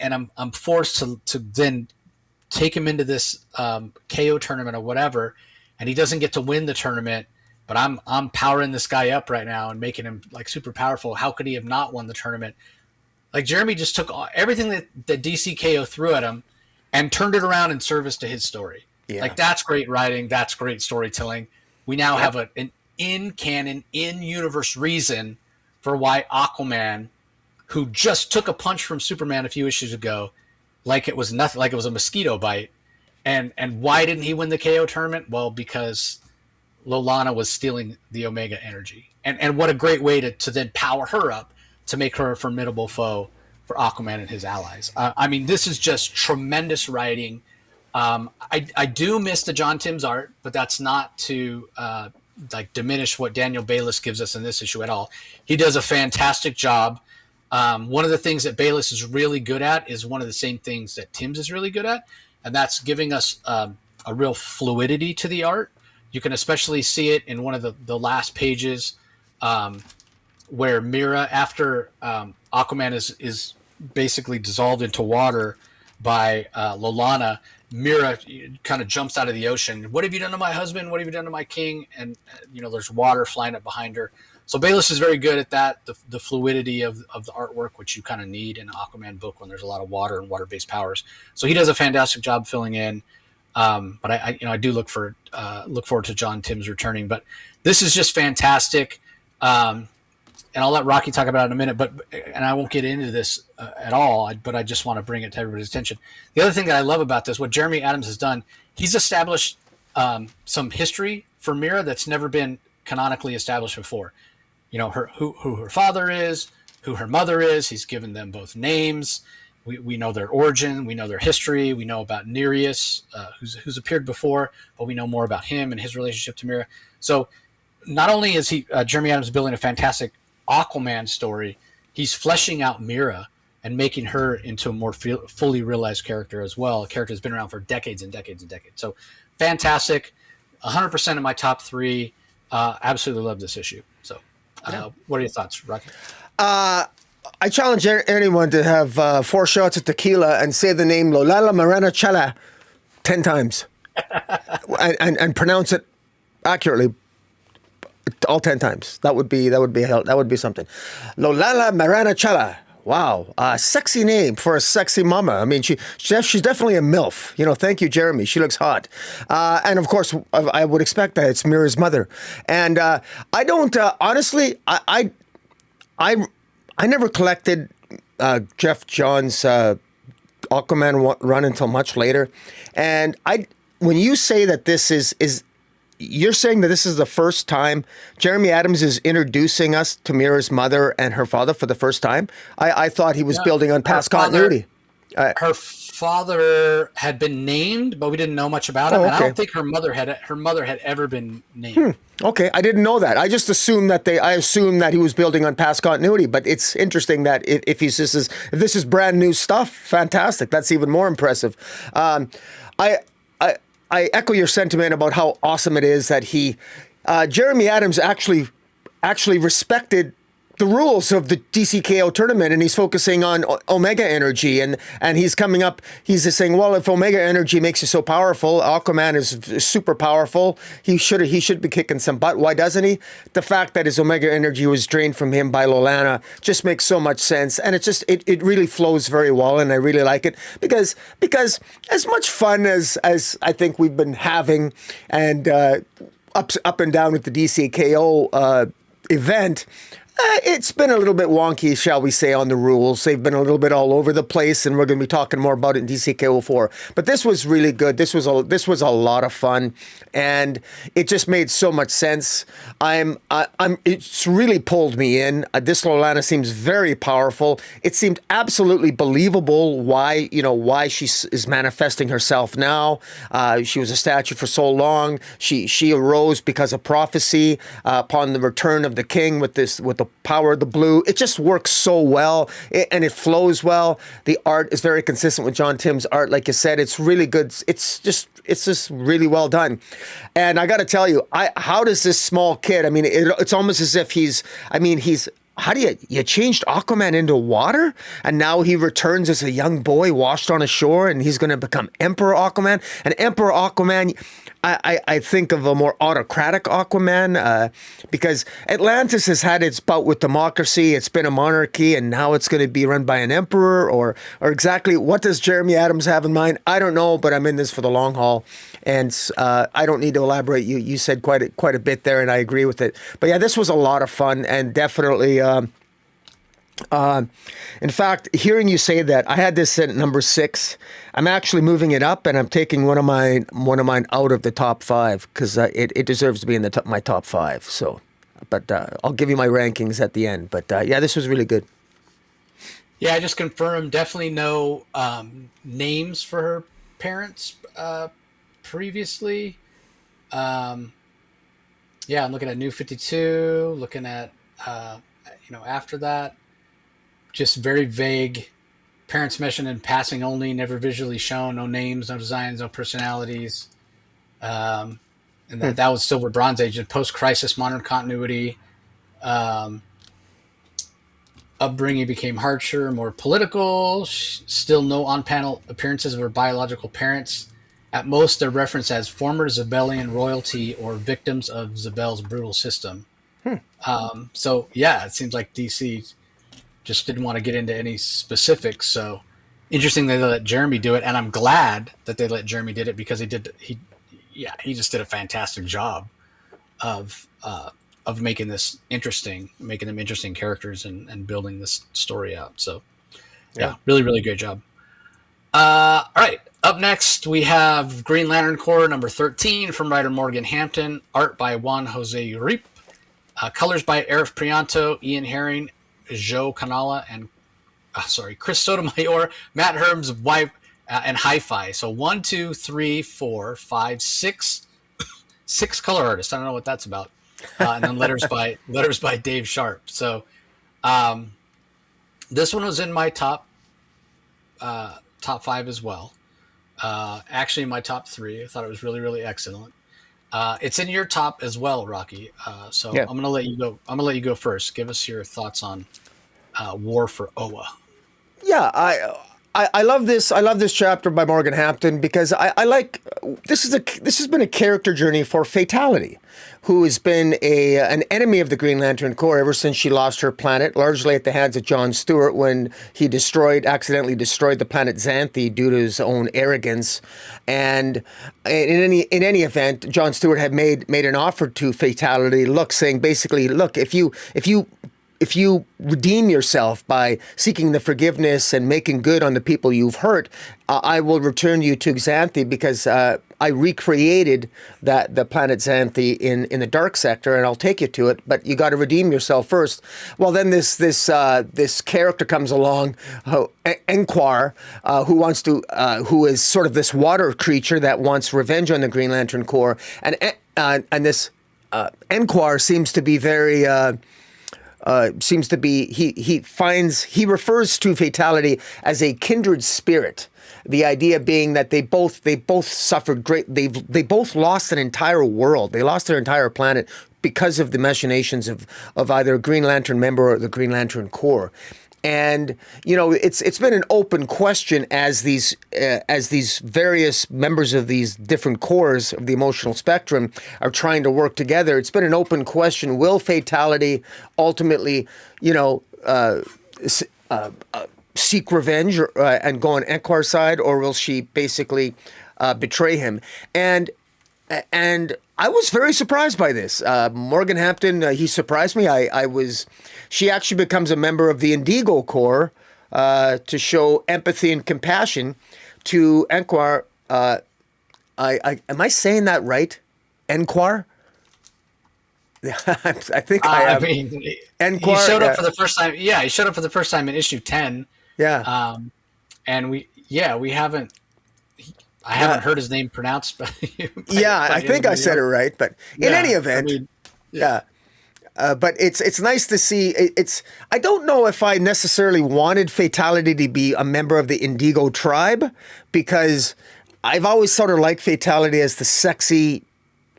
Speaker 1: and I'm forced to then take him into this KO tournament or whatever, and he doesn't get to win the tournament, but I'm powering this guy up right now and making him like super powerful. How could he have not won the tournament? Like, Jeremy just took everything that DC KO threw at him and turned it around in service to his story. Yeah. Like, that's great writing. That's great storytelling. We now have an in-canon, in-universe reason for why Aquaman, who just took a punch from Superman a few issues ago, like it was nothing, like it was a mosquito bite. And why didn't he win the KO tournament? Well, because Lolana was stealing the Omega energy. And what a great way to then power her up to make her a formidable foe for Aquaman and his allies. I mean, this is just tremendous writing. I do miss the John Timms art, but that's not to diminish what Daniel Blayliss gives us in this issue at all. He does a fantastic job. One of the things that Blayliss is really good at is one of the same things that Timms is really good at, and that's giving us a real fluidity to the art. You can especially see it in one of the last pages where Mira, after Aquaman is basically dissolved into water by Lolana, Mira kind of jumps out of the ocean. What have you done to my husband? What have you done to my king? And there's water flying up behind her. So Blayliss is very good at that, the fluidity of the artwork, which you kind of need in an Aquaman book when there's a lot of water and water-based powers. So he does a fantastic job filling in. But I do look forward to John Timms returning. But this is just fantastic. And I'll let Rocky talk about it in a minute, and I won't get into this at all, but I just want to bring it to everybody's attention. The other thing that I love about this, what Jeremy Adams has done, he's established some history for Mira that's never been canonically established before. Who her father is, who her mother is. He's given them both names. We know their origin. We know their history. We know about Nereus, who's appeared before, but we know more about him and his relationship to Mira. So not only is Jeremy Adams building a fantastic Aquaman story, he's fleshing out Mira and making her into a more fully realized character as well. A character that's been around for decades and decades and decades. So fantastic. 100% of my top 3. Absolutely love this issue. So what are your thoughts, Rocky?
Speaker 2: I challenge anyone to have 4 shots of tequila and say the name Lolala Marana Chala 10 times and pronounce it accurately all 10 times. That would be something. Lolala Marana Chala. Wow, sexy name for a sexy mama. I mean, she's definitely a MILF. Thank you, Jeremy. She looks hot. And of course, I would expect that it's Mira's mother. And I don't honestly. I never collected Jeff Johns' Aquaman run until much later. And when you say that this is you're saying that this is the first time Jeremy Adams is introducing us to Mira's mother and her father for the first time? I thought he was building on past continuity.
Speaker 1: Her father had been named, but we didn't know much about him.
Speaker 2: Oh,
Speaker 1: And I
Speaker 2: okay.
Speaker 1: don't think her mother had ever been named.
Speaker 2: Okay, I didn't know that. I just assumed that I assumed that he was building on past continuity. But it's interesting that if this is brand new stuff, fantastic. That's even more impressive. I echo your sentiment about how awesome it is that Jeremy Adams actually respected the rules of the DCKO tournament, and he's focusing on Omega Energy, and he's coming up. He's just saying, well, if Omega Energy makes you so powerful, Aquaman is super powerful. He should be kicking some butt. Why doesn't he? The fact that his Omega Energy was drained from him by Lolana just makes so much sense, and it really flows very well, and I really like it because as much fun as I think we've been having, and up and down with the DCKO event. It's been a little bit wonky, shall we say, on the rules. They've been a little bit all over the place, and we're going to be talking more about it in DCKO4. But this was really good. This was a lot of fun, and it just made so much sense. It's really pulled me in. This Lolana seems very powerful. It seemed absolutely believable why she is manifesting herself now. She was a statue for so long. She arose because of prophecy upon the return of the king with the power of the blue. It just works so well, and it flows well. The art is very consistent with John Tim's art, like you said. It's really good. It's just really well done. And I got to tell you, how does this small kid? I mean, it's almost as if he's. How do you changed Aquaman into water, and now he returns as a young boy washed on a shore, and he's going to become Emperor Aquaman. And Emperor Aquaman, I think of a more autocratic Aquaman, because Atlantis has had its bout with democracy. It's been a monarchy, and now it's going to be run by an emperor, or exactly what does Jeremy Adams have in mind? I don't know, but I'm in this for the long haul, and I don't need to elaborate. You said quite a bit there, and I agree with it. But yeah, this was a lot of fun, and definitely. In fact, hearing you say that, I had this at number 6. I'm actually moving it up, and I'm taking one of mine out of the top 5 because it deserves to be in my top 5. So, but I'll give you my rankings at the end. But yeah, this was really good.
Speaker 1: Yeah, I just confirmed. Definitely no names for her parents previously. Yeah, I'm looking at New 52. Looking at after that. Just very vague. Parents mentioned in passing only, never visually shown, no names, no designs, no personalities. And that was Silver Bronze Age. And post-crisis modern continuity. Upbringing became harsher, more political. Still no on-panel appearances of her biological parents. At most, they're referenced as former Zabellian royalty or victims of Zabel's brutal system. So, yeah, it seems like DC just didn't want to get into any specifics. So interesting they let Jeremy do it, and I'm glad that they let Jeremy did it because he just did a fantastic job of making this interesting, making them interesting characters and building this story out. So yeah, really, really great job. All right. Up next, we have Green Lantern Corps number 13 from writer Morgan Hampton, art by Juan Jose Rip, colors by Arif Prianto, Ian Herring, Joe Canala, and Chris Sotomayor, Matt Herm's wife, and Hi-Fi. So 1, 2, 3, 4, 5, 6 color artists. I don't know what that's about. And then letters by Dave Sharp. So this one was in my top 5 as well. Actually, my top 3. I thought it was really, really excellent. It's in your top as well, Rocky. So yeah. I'm gonna let you go. I'm gonna let you go first. Give us your thoughts on War for Oa.
Speaker 2: Yeah, I love this. I love this chapter by Morgan Hampton because I like this has been a character journey for Fatality, who has been an enemy of the Green Lantern Corps ever since she lost her planet, largely at the hands of John Stewart when he accidentally destroyed the planet Xanthi due to his own arrogance. And in any event, John Stewart had made an offer to Fatality, saying basically, look, if you redeem yourself by seeking the forgiveness and making good on the people you've hurt, I will return you to Xanthi because I recreated the planet Xanthi in the dark sector, and I'll take you to it, but you got to redeem yourself first. Well, then this character comes along, Enquar, who is sort of this water creature that wants revenge on the Green Lantern Corps, and this Enquar seems to be very. He refers to Fatality as a kindred spirit. The idea being that they both suffered great. They both lost an entire world. They lost their entire planet because of the machinations of either a Green Lantern member or the Green Lantern Corps. And it's been an open question as these various members of these different cores of the emotional spectrum are trying to work together. It's been an open question: will Fatality ultimately, seek revenge and go on Enquar's side, or will she basically betray him? And I was very surprised by this. Morgan Hampton, he surprised me. She actually becomes a member of the Indigo Corps to show empathy and compassion to Enquar. Am I saying that right? Enquar? I think I am.
Speaker 1: Enquar, he showed up for the first time. Yeah, he showed up for the first time in issue 10.
Speaker 2: Yeah.
Speaker 1: And we haven't. I haven't heard his name pronounced, but
Speaker 2: I think I said it right. But in any event, but it's nice to see. I don't know if I necessarily wanted Fatality to be a member of the Indigo tribe, because I've always sort of liked Fatality as the sexy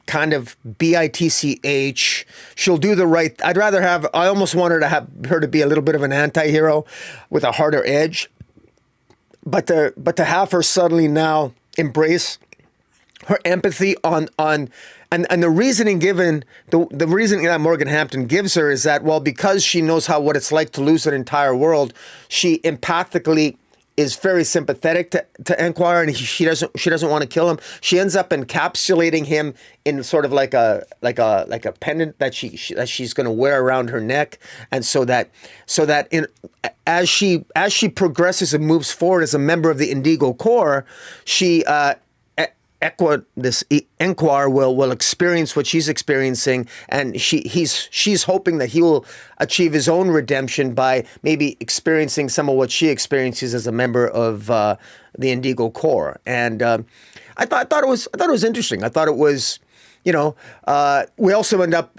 Speaker 2: kind of bitch. She'll do the right. I almost wanted to have her to be a little bit of an anti-hero with a harder edge, but to have her suddenly now embrace her empathy and the reasoning given, the reasoning that Morgan Hampton gives her is that, well, because she knows what it's like to lose an entire world, she empathically is very sympathetic to Enquar, and she doesn't want to kill him. She ends up encapsulating him in sort of like a pendant that she's going to wear around her neck, and so that as she progresses and moves forward as a member of the Indigo Corps, Enquar will experience what she's experiencing, and she's hoping that he will achieve his own redemption by maybe experiencing some of what she experiences as a member of the Indigo Corps. And I thought it was interesting. I thought it was, we also end up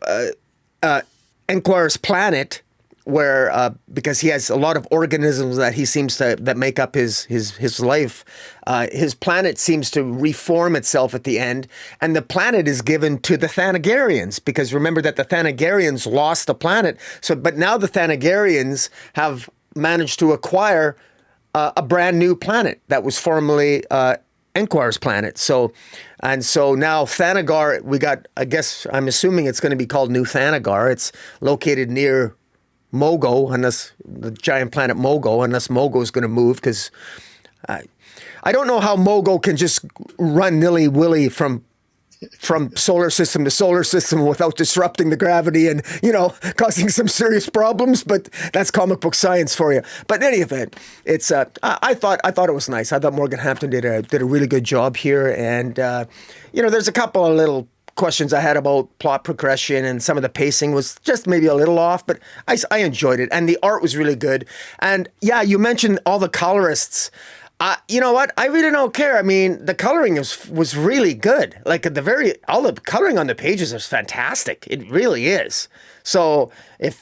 Speaker 2: Enquar's planet, where because he has a lot of organisms that he seems to that make up his life, his planet seems to reform itself at the end, and the planet is given to the Thanagarians, because remember that the Thanagarians lost the planet. But now the Thanagarians have managed to acquire a brand new planet that was formerly Enquar's planet. So now Thanagar, I'm assuming it's going to be called New Thanagar. It's located near Mogo, unless the giant planet Mogo, unless Mogo is going to move, because I don't know how Mogo can just run nilly-willy from solar system to solar system without disrupting the gravity and, causing some serious problems, but that's comic book science for you. But in any event, it's I thought it was nice. I thought Morgan Hampton did a really good job here, and there's a couple of little questions I had about plot progression, and some of the pacing was just maybe a little off, but I enjoyed it, and the art was really good. And yeah, you mentioned all the colorists. You know what? I really don't care. I mean, the coloring was really good. Like all the coloring on the pages is fantastic. It really is. So it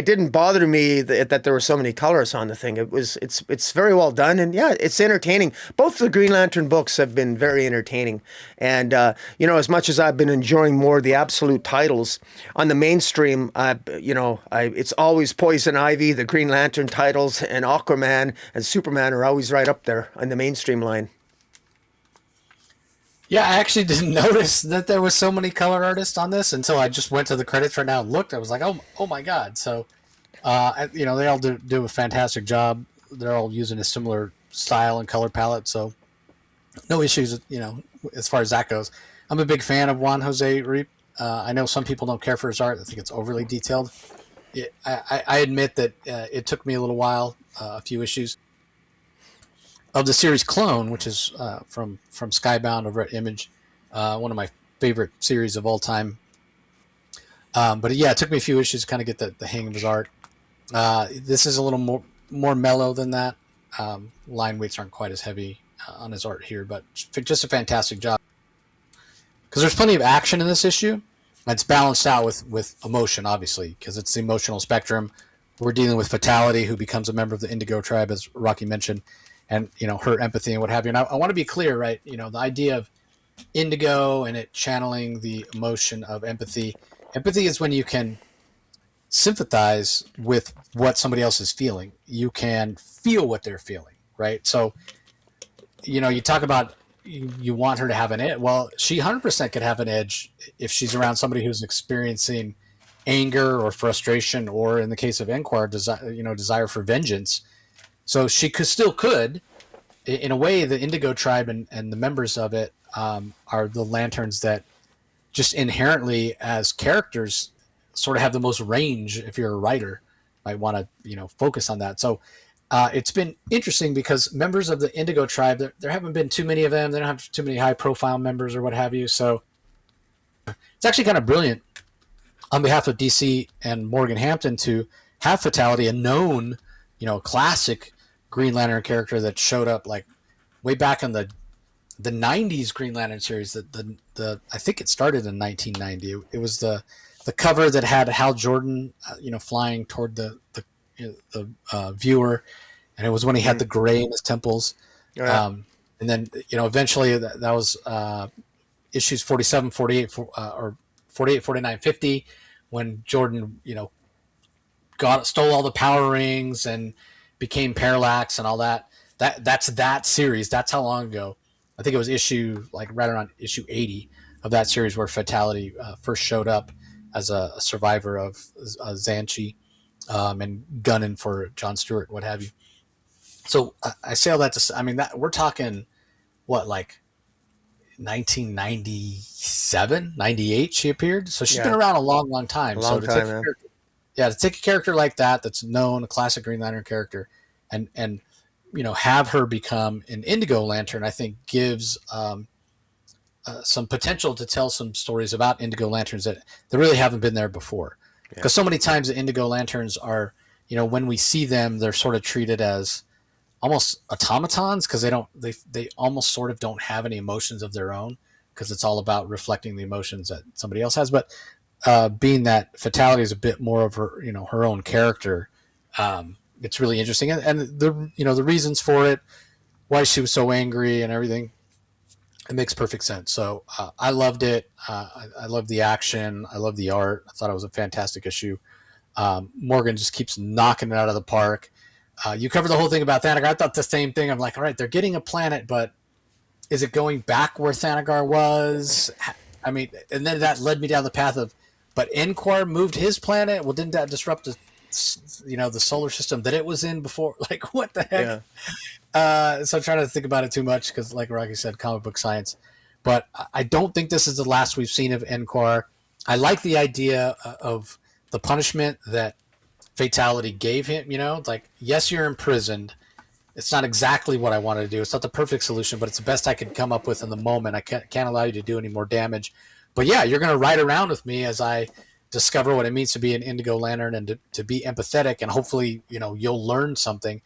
Speaker 2: didn't bother me that there were so many colors on the thing. It's very well done, and yeah, it's entertaining. Both the Green Lantern books have been very entertaining, and as much as I've been enjoying more of the absolute titles on the mainstream, it's always Poison Ivy, the Green Lantern titles, and Aquaman and Superman are always right up there on the mainstream line.
Speaker 1: Yeah, I actually didn't notice that there was so many color artists on this until I just went to the credits right now and looked. I was like, oh my God. So, they all do a fantastic job. They're all using a similar style and color palette. So no issues, as far as that goes. I'm a big fan of Juan Jose Reap. I know some people don't care for his art. I think it's overly detailed. I admit that it took me a little while, a few issues. of the series Clone, which is from Skybound over at Image, one of my favorite series of all time. But yeah, it took me a few issues to kind of get the hang of his art. This is a little more mellow than that. Line weights aren't quite as heavy on his art here, but just a fantastic job. Because there's plenty of action in this issue. It's balanced out with emotion, obviously, because it's the emotional spectrum. We're dealing with Fatality, who becomes a member of the Indigo tribe, as Rocky mentioned, and her empathy and what have you. And I want to be clear, right? The idea of Indigo and it channeling the emotion of empathy. Empathy is when you can sympathize with what somebody else is feeling. You can feel what they're feeling, right? So, you talk about you want her to have an edge. Well, she 100% could have an edge if she's around somebody who's experiencing anger or frustration, or in the case of Enquire, desire for vengeance. So she could, in a way, the Indigo tribe and the members of it are the Lanterns that just inherently as characters sort of have the most range. If you're a writer, might want to focus on that. So it's been interesting because members of the Indigo tribe, there haven't been too many of them. They don't have too many high profile members or what have you. So it's actually kind of brilliant on behalf of DC and Morgan Hampton to have Fatality, a known, classic Green Lantern character that showed up like way back in the 90s Green Lantern series. The I think it started in 1990. It was the cover that had Hal Jordan, flying toward the viewer, and it was when he had the gray in his temples. And then eventually that was issues 47, 48, or 48, 49, 50, when Jordan stole all the power rings and became Parallax and all that. That's that series. That's how long ago. I think it was right around issue 80 of that series where Fatality first showed up as a survivor of Xanchi, and gunning for John Stewart, what have you. So I say all that to say, that we're talking what, like 1997, 98 she appeared. So she's been around a long time. To take a character like that's known, a classic Green Lantern character, and have her become an Indigo Lantern, I think gives some potential to tell some stories about Indigo Lanterns that really haven't been there before. Because so many times the Indigo Lanterns are, when we see them, they're sort of treated as almost automatons, because they almost sort of don't have any emotions of their own, because it's all about reflecting the emotions that somebody else has. But being that Fatality is a bit more of her, her own character, it's really interesting. And the reasons for it, why she was so angry and everything, it makes perfect sense. So I loved it. I loved the action. I loved the art. I thought it was a fantastic issue. Morgan just keeps knocking it out of the park. You covered the whole thing about Thanagar. I thought the same thing. I'm like, all right, they're getting a planet, but is it going back where Thanagar was? And then that led me down the path of, but Enquire moved his planet. Well, didn't that disrupt the solar system that it was in before? Like, what the heck? Yeah. So I'm trying to think about it too much because, like Rocky said, comic book science. But I don't think this is the last we've seen of Enquire. I like the idea of the punishment that Fatality gave him. Like, yes, you're imprisoned. It's not exactly what I wanted to do. It's not the perfect solution, but it's the best I could come up with in the moment. I can't allow you to do any more damage. But yeah, you're going to ride around with me as I discover what it means to be an Indigo Lantern and to be empathetic, and hopefully, you'll learn something.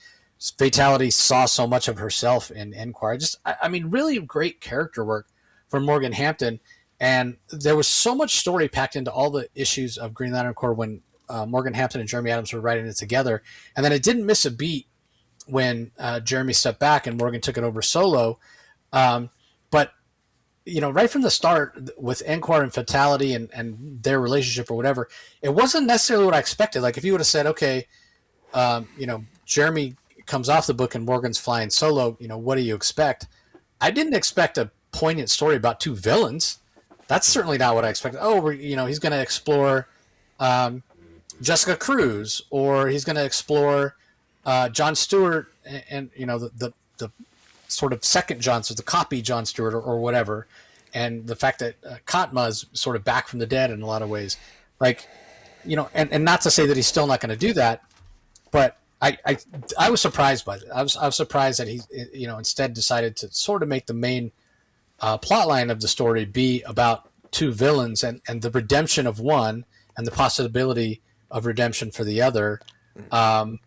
Speaker 1: Fatality saw so much of herself in Enquire. Really great character work from Morgan Hampton. And there was so much story packed into all the issues of Green Lantern Corps when Morgan Hampton and Jeremy Adams were writing it together. And then it didn't miss a beat when Jeremy stepped back and Morgan took it over solo. But right from the start with Enquire and Fatality and their relationship or whatever, it wasn't necessarily what I expected. Like, if you would have said, okay, Jeremy comes off the book and Morgan's flying solo, what do you expect? I didn't expect a poignant story about two villains. That's certainly not what I expected. Oh, he's going to explore Jessica Cruz, or he's going to explore John Stewart and the sort of second John Stewart, the copy John Stewart or whatever, and the fact that Katma is sort of back from the dead in a lot of ways. Like, and not to say that he's still not going to do that, but I was surprised by that. I was surprised that he, instead decided to sort of make the main plot line of the story be about two villains and the redemption of one and the possibility of redemption for the other. I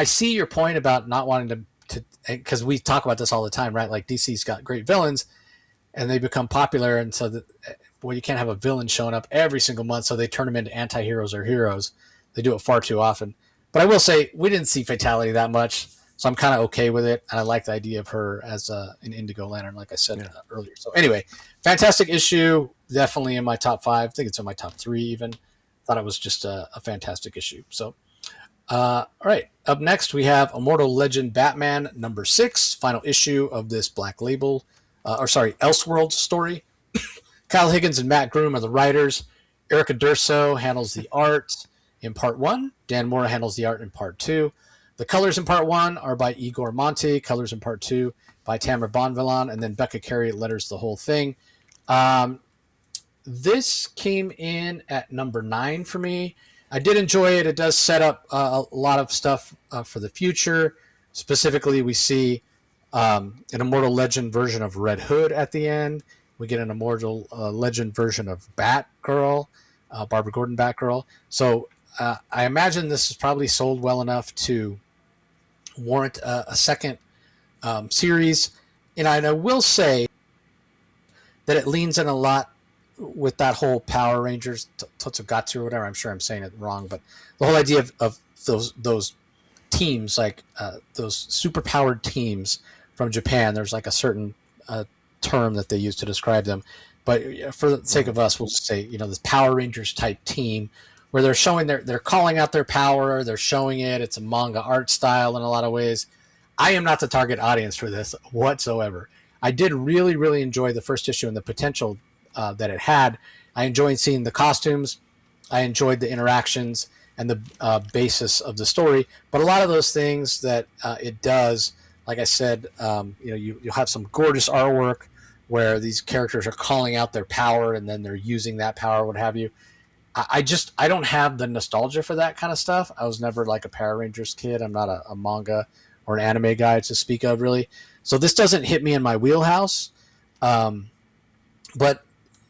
Speaker 1: see your point about not wanting to, because we talk about this all the time, right? Like DC's got great villains and they become popular. And so you can't have a villain showing up every single month. So they turn them into anti-heroes or heroes. They do it far too often. But I will say we didn't see Fatality that much. So I'm kind of okay with it. And I like the idea of her as an Indigo Lantern, like I said earlier. So anyway, fantastic issue. Definitely in my top 5. I think it's in my top 3 even. Thought it was just a fantastic issue. So, all right. Up next, we have Immortal Legend Batman number 6, final issue of this Black Label, Elseworlds story. Kyle Higgins and Matt Groom are the writers. Erica Durso handles the art in part 1. Dan Mora handles the art in part 2. The colors in part 1 are by Igor Monti. Colors in part 2 by Tamara Bonvillain. And then Becca Carey letters the whole thing. This came in at number 9 for me. I did enjoy it. It does set up a lot of stuff for the future. Specifically, we see an Immortal Legend version of Red Hood at the end. We get an Immortal Legend version of Batgirl, Barbara Gordon Batgirl. So I imagine this is probably sold well enough to warrant a second series. And I will say that it leans in a lot with that whole Power Rangers Totsugatsu or whatever. I'm sure I'm saying it wrong, but the whole idea of those teams, like those superpowered teams from Japan, there's like a certain term that they use to describe them. But for the sake of us, we'll just say, this Power Rangers type team where they're showing they're calling out their power. They're showing it. It's a manga art style in a lot of ways. I am not the target audience for this whatsoever. I did really, really enjoy the first issue and the potential that it had. I enjoyed seeing the costumes. I enjoyed the interactions and the basis of the story. But a lot of those things that it does, like I said, you'll have some gorgeous artwork where these characters are calling out their power and then they're using that power, what have you. I don't have the nostalgia for that kind of stuff. I was never like a Power Rangers kid. I'm not a manga or an anime guy to speak of, really. So this doesn't hit me in my wheelhouse. But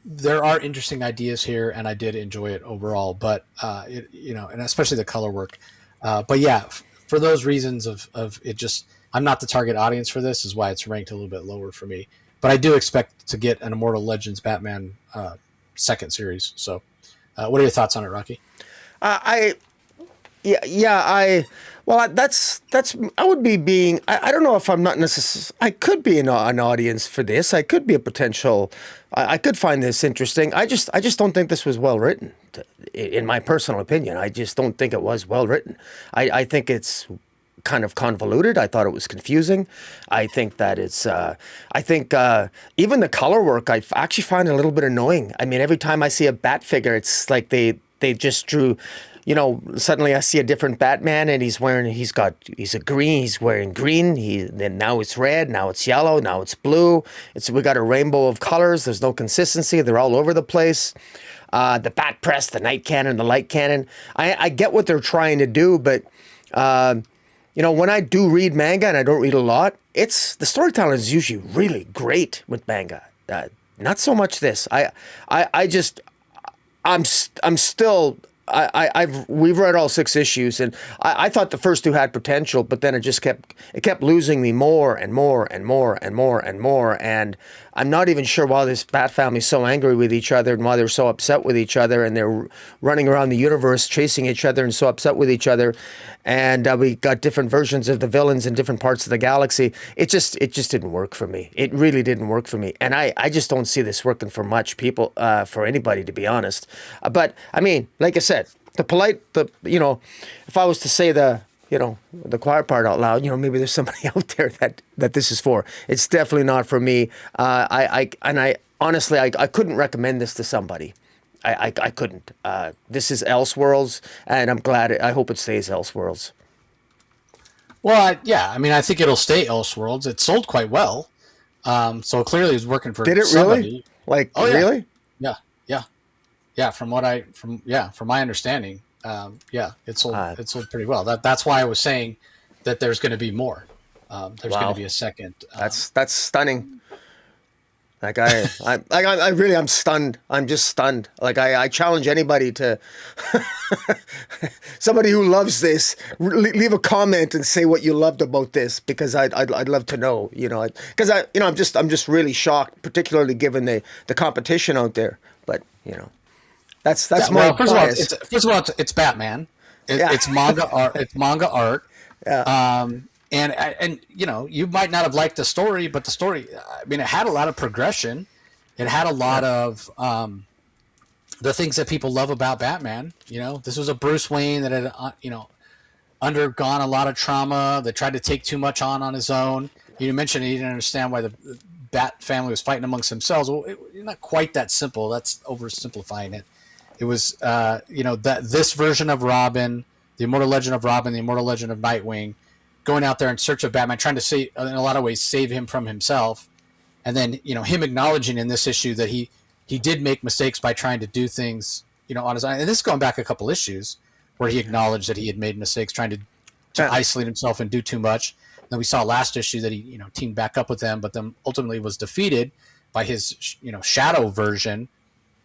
Speaker 1: there are interesting ideas here, and I did enjoy it overall. But and especially the color work. But yeah, for those reasons of it, just I'm not the target audience for this, is why it's ranked a little bit lower for me. But I do expect to get an Immortal Legends Batman second series. So, what are your thoughts on it, Rocky?
Speaker 2: I would be being, I don't know if I'm not necessarily, I could be an audience for this. I could be a potential, I could find this interesting. I just don't think this was well written, in my personal opinion. I just don't think it was well written. I think it's kind of convoluted. I thought it was confusing. I think that it's, even the color work, I actually find it a little bit annoying. I mean, every time I see a bat figure, it's like they just drew, suddenly I see a different Batman and he's wearing green. Then now it's red, now it's yellow, now it's blue. We got a rainbow of colors. There's no consistency. They're all over the place. The bat press, the night cannon, the light cannon. I get what they're trying to do, but when I do read manga, and I don't read a lot, the storytelling is usually really great with manga. Not so much this. We've read all 6 issues, and I thought the first 2 had potential, but then it kept losing me more and more and more and more and more. And I'm not even sure why this Bat family is so angry with each other and why they're so upset with each other, and they're running around the universe chasing each other and so upset with each other. And we got different versions of the villains in different parts of the galaxy. It just didn't work for me. It really didn't work for me. And I just don't see this working for for anybody, to be honest. But I mean, like I said, if I was to say the quiet part out loud, maybe there's somebody out there that this is for. It's definitely not for me. I honestly couldn't recommend this to somebody. I couldn't. This is Elseworlds, and I'm glad. I hope it stays Elseworlds.
Speaker 1: Well, I think it'll stay Elseworlds. It sold quite well, so clearly it's working for.
Speaker 2: Did it
Speaker 1: somebody.
Speaker 2: Really?
Speaker 1: Oh, yeah.
Speaker 2: Really?
Speaker 1: Yeah. From my understanding, It sold pretty well. That's why I was saying that there's going to be more. There's going to be a second.
Speaker 2: That's stunning. Like I'm stunned. I'm just stunned. Like I challenge anybody to, somebody who loves this, leave a comment and say what you loved about this, because I'd love to know. Because I'm just really shocked, particularly given the competition out there. But that's my bias.
Speaker 1: First of all, it's Batman. It's manga art. It's manga art.
Speaker 2: Yeah.
Speaker 1: And you might not have liked the story, but the story, I mean, it had a lot of progression. It had a lot of the things that people love about Batman. This was a Bruce Wayne that had undergone a lot of trauma, that tried to take too much on his own. You mentioned he didn't understand why the Bat family was fighting amongst themselves. Well, it's not quite that simple. That's oversimplifying it. It was that this version of Robin, the Immortal Legend of Robin, the Immortal Legend of Nightwing, going out there in search of Batman, trying to save, in a lot of ways, save him from himself. And then, him acknowledging in this issue that he did make mistakes by trying to do things, on his own. And this is going back a couple issues where he acknowledged that he had made mistakes trying to isolate himself and do too much. And then we saw last issue that he, teamed back up with them, but then ultimately was defeated by his, shadow version.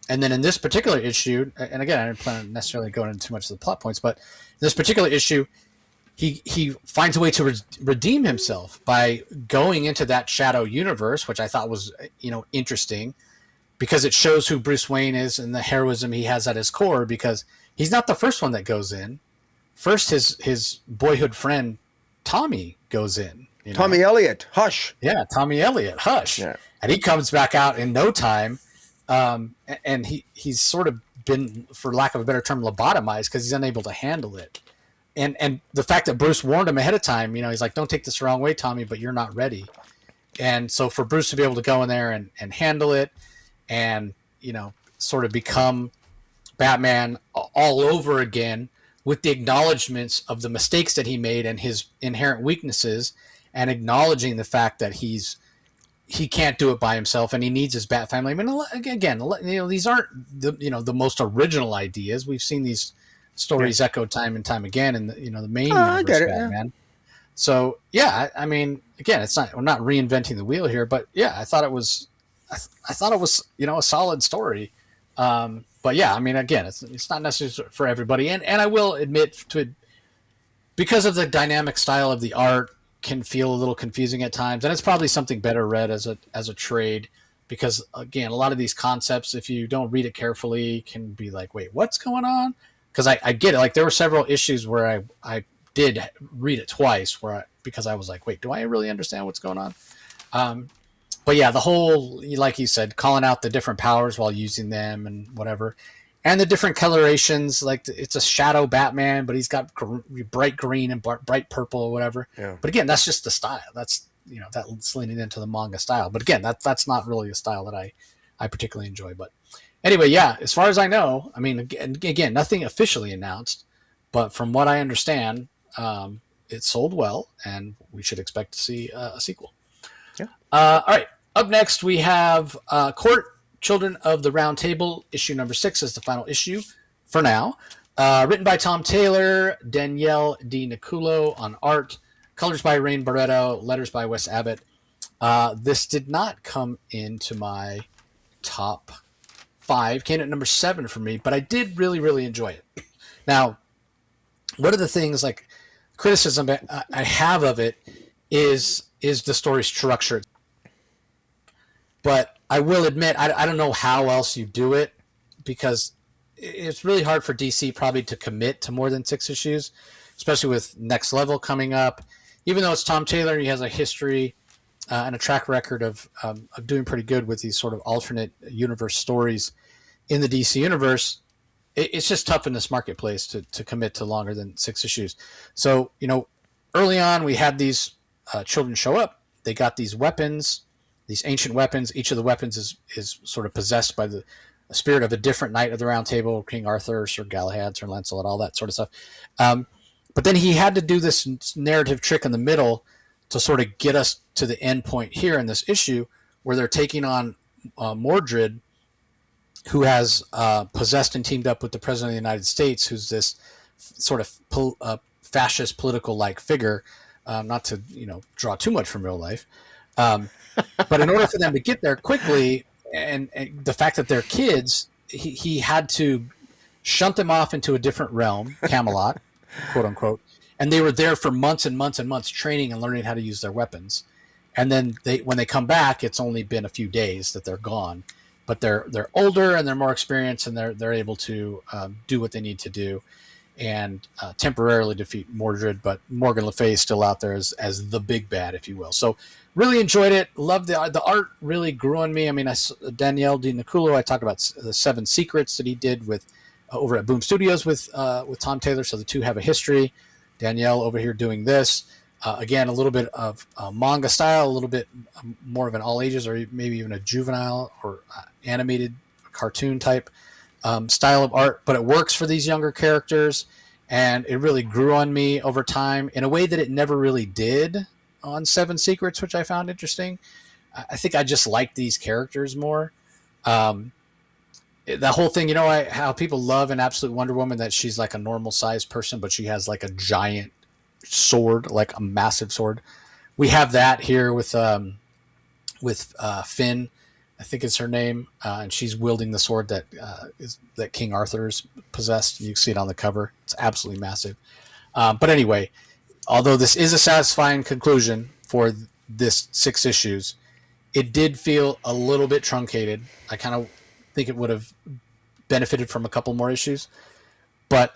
Speaker 1: And then in this particular issue, and again, I didn't plan on necessarily going into too much of the plot points, but in this particular issue, he finds a way to redeem himself by going into that shadow universe, which I thought was, interesting, because it shows who Bruce Wayne is and the heroism he has at his core, because he's not the first one that goes in. First, his boyhood friend, Tommy, goes in.
Speaker 2: Tommy Elliott, Hush.
Speaker 1: Yeah, Tommy Elliott, Hush. Yeah. And he comes back out in no time. And he's sort of been, for lack of a better term, lobotomized because he's unable to handle it. And the fact that Bruce warned him ahead of time, he's like, don't take this the wrong way, Tommy, but you're not ready. And so for Bruce to be able to go in there and handle it and, sort of become Batman all over again with the acknowledgments of the mistakes that he made and his inherent weaknesses, and acknowledging the fact that he can't do it by himself and he needs his Bat family. I mean, again, these aren't the most original ideas. We've seen these stories echoed time and time again in the main universe Batman. So I mean, again, we're not reinventing the wheel here, but I thought it was a solid story. But I mean, again, it's not necessary for everybody, and I will admit because of the dynamic style of the art, can feel a little confusing at times, and it's probably something better read as a trade, because again, a lot of these concepts, if you don't read it carefully, can be like, wait, what's going on? Because I get it. Like, there were several issues where I did read it twice because I was like, wait, do I really understand what's going on? But the whole, like you said, calling out the different powers while using them and whatever, and the different colorations, like it's a shadow Batman, but he's got bright green and bright purple or whatever. Yeah. But again, that's just the style. That's, that's leaning into the manga style. But again, that's not really a style that I particularly enjoy. But anyway, as far as I know, I mean, again, nothing officially announced, but from what I understand, it sold well, and we should expect to see a sequel. Yeah. All right. Up next, we have CORT, Children of the Round Table, issue number 6 is the final issue for now. Written by Tom Taylor, Danielle D. Nicuolo on art, colors by Rain Barretto, letters by Wes Abbott. This did not come into my top 5, came at number 7 for me, but I did really, really enjoy it. Now, one of the things, like, criticism I have of it is the story structure. But I will admit, I don't know how else you do it, because it's really hard for DC probably to commit to more than 6 issues, especially with Next Level coming up. Even though it's Tom Taylor, he has a history and a track record of doing pretty good with these sort of alternate universe stories in the DC universe. It's just tough in this marketplace to commit to longer than 6 issues. So, early on, we had these children show up. They got these weapons, these ancient weapons. Each of the weapons is sort of possessed by the spirit of a different knight of the Round Table, King Arthur, Sir Galahad, Sir Lancelot, all that sort of stuff. But then he had to do this narrative trick in the middle to sort of get us to the end point here in this issue, where they're taking on Mordred, who has possessed and teamed up with the president of the United States, who's this sort of fascist political-like figure. Not to draw too much from real life, but in order for them to get there quickly, and the fact that they're kids, he had to shunt them off into a different realm, Camelot, quote unquote, and they were there for months and months and months training and learning how to use their weapons. And then when they come back, it's only been a few days that they're gone, but they're older and they're more experienced, and they're able to do what they need to do and temporarily defeat Mordred. But Morgan Le Fay is still out there as the big bad, if you will. So really enjoyed it. Loved the art. Really grew on me. I mean, Daniele Di Nicuolo, I talked about the 7 Secrets that he did with over at Boom Studios with Tom Taylor. So the two have a history. Danielle over here doing this. Again, a little bit of manga style, a little bit more of an all ages or maybe even a juvenile or animated cartoon type style of art, but it works for these younger characters, and it really grew on me over time in a way that it never really did on 7 Secrets, which I found interesting. I think I just like these characters more. The whole thing, how people love an Absolute Wonder Woman, that she's like a normal sized person, but she has like a giant sword, like a massive sword. We have that here with Finn, I think it's her name, and she's wielding the sword that King Arthur's possessed. You can see it on the cover. It's absolutely massive. But anyway, although this is a satisfying conclusion for this 6 issues, it did feel a little bit truncated. I kind of think it would have benefited from a couple more issues. But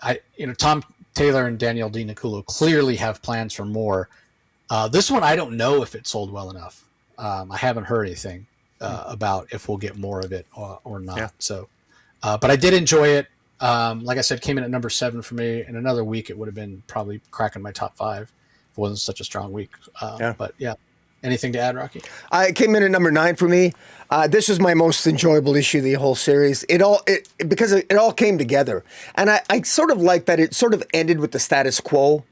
Speaker 1: Tom Taylor and Daniele Di Nicuolo clearly have plans for more. This one, I don't know if it sold well enough. I haven't heard anything about if we'll get more of it or not. Yeah. So, but I did enjoy it. Like I said, came in at number 7 for me. In another week, it would have been probably cracking my top 5 if it wasn't such a strong week. But yeah. Anything to add, Rocky?
Speaker 2: It came in at number 9 for me. This was my most enjoyable issue of the whole series. Because it all came together. And I sort of like that it sort of ended with the status quo.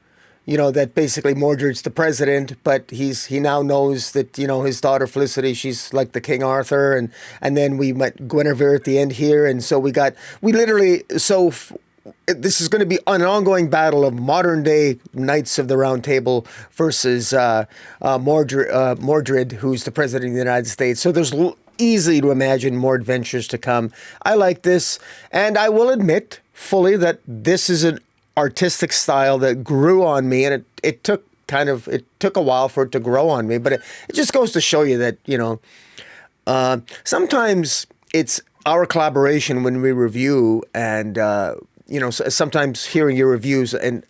Speaker 2: That basically Mordred's the president, but he now knows that, his daughter Felicity, she's like the King Arthur. And then we met Guinevere at the end here. And so this is going to be an ongoing battle of modern day Knights of the Round Table versus Mordred, who's the president of the United States. So there's easy to imagine more adventures to come. I like this, and I will admit fully that this is an artistic style that grew on me, and it took a while for it to grow on me, but it just goes to show you that sometimes it's our collaboration when we review, and sometimes hearing your reviews, and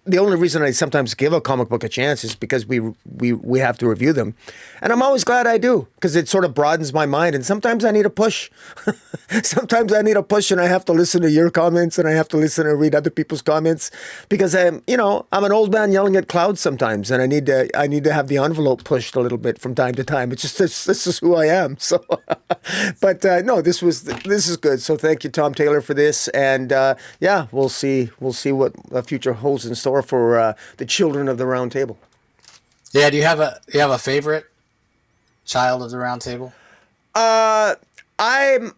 Speaker 2: the only reason I sometimes give a comic book a chance is because we have to review them. And I'm always glad I do, because it sort of broadens my mind. And sometimes I need a push. Sometimes I need a push, and I have to listen to your comments, and I have to listen and read other people's comments, because I'm an old man yelling at clouds sometimes, and I need to have the envelope pushed a little bit from time to time. It's just this is who I am. So, but no, this is good. So thank you, Tom Taylor, for this. And we'll see what the future holds in store for the children of the Round Table.
Speaker 1: Yeah, do you have a favorite child of the Round Table?
Speaker 2: I've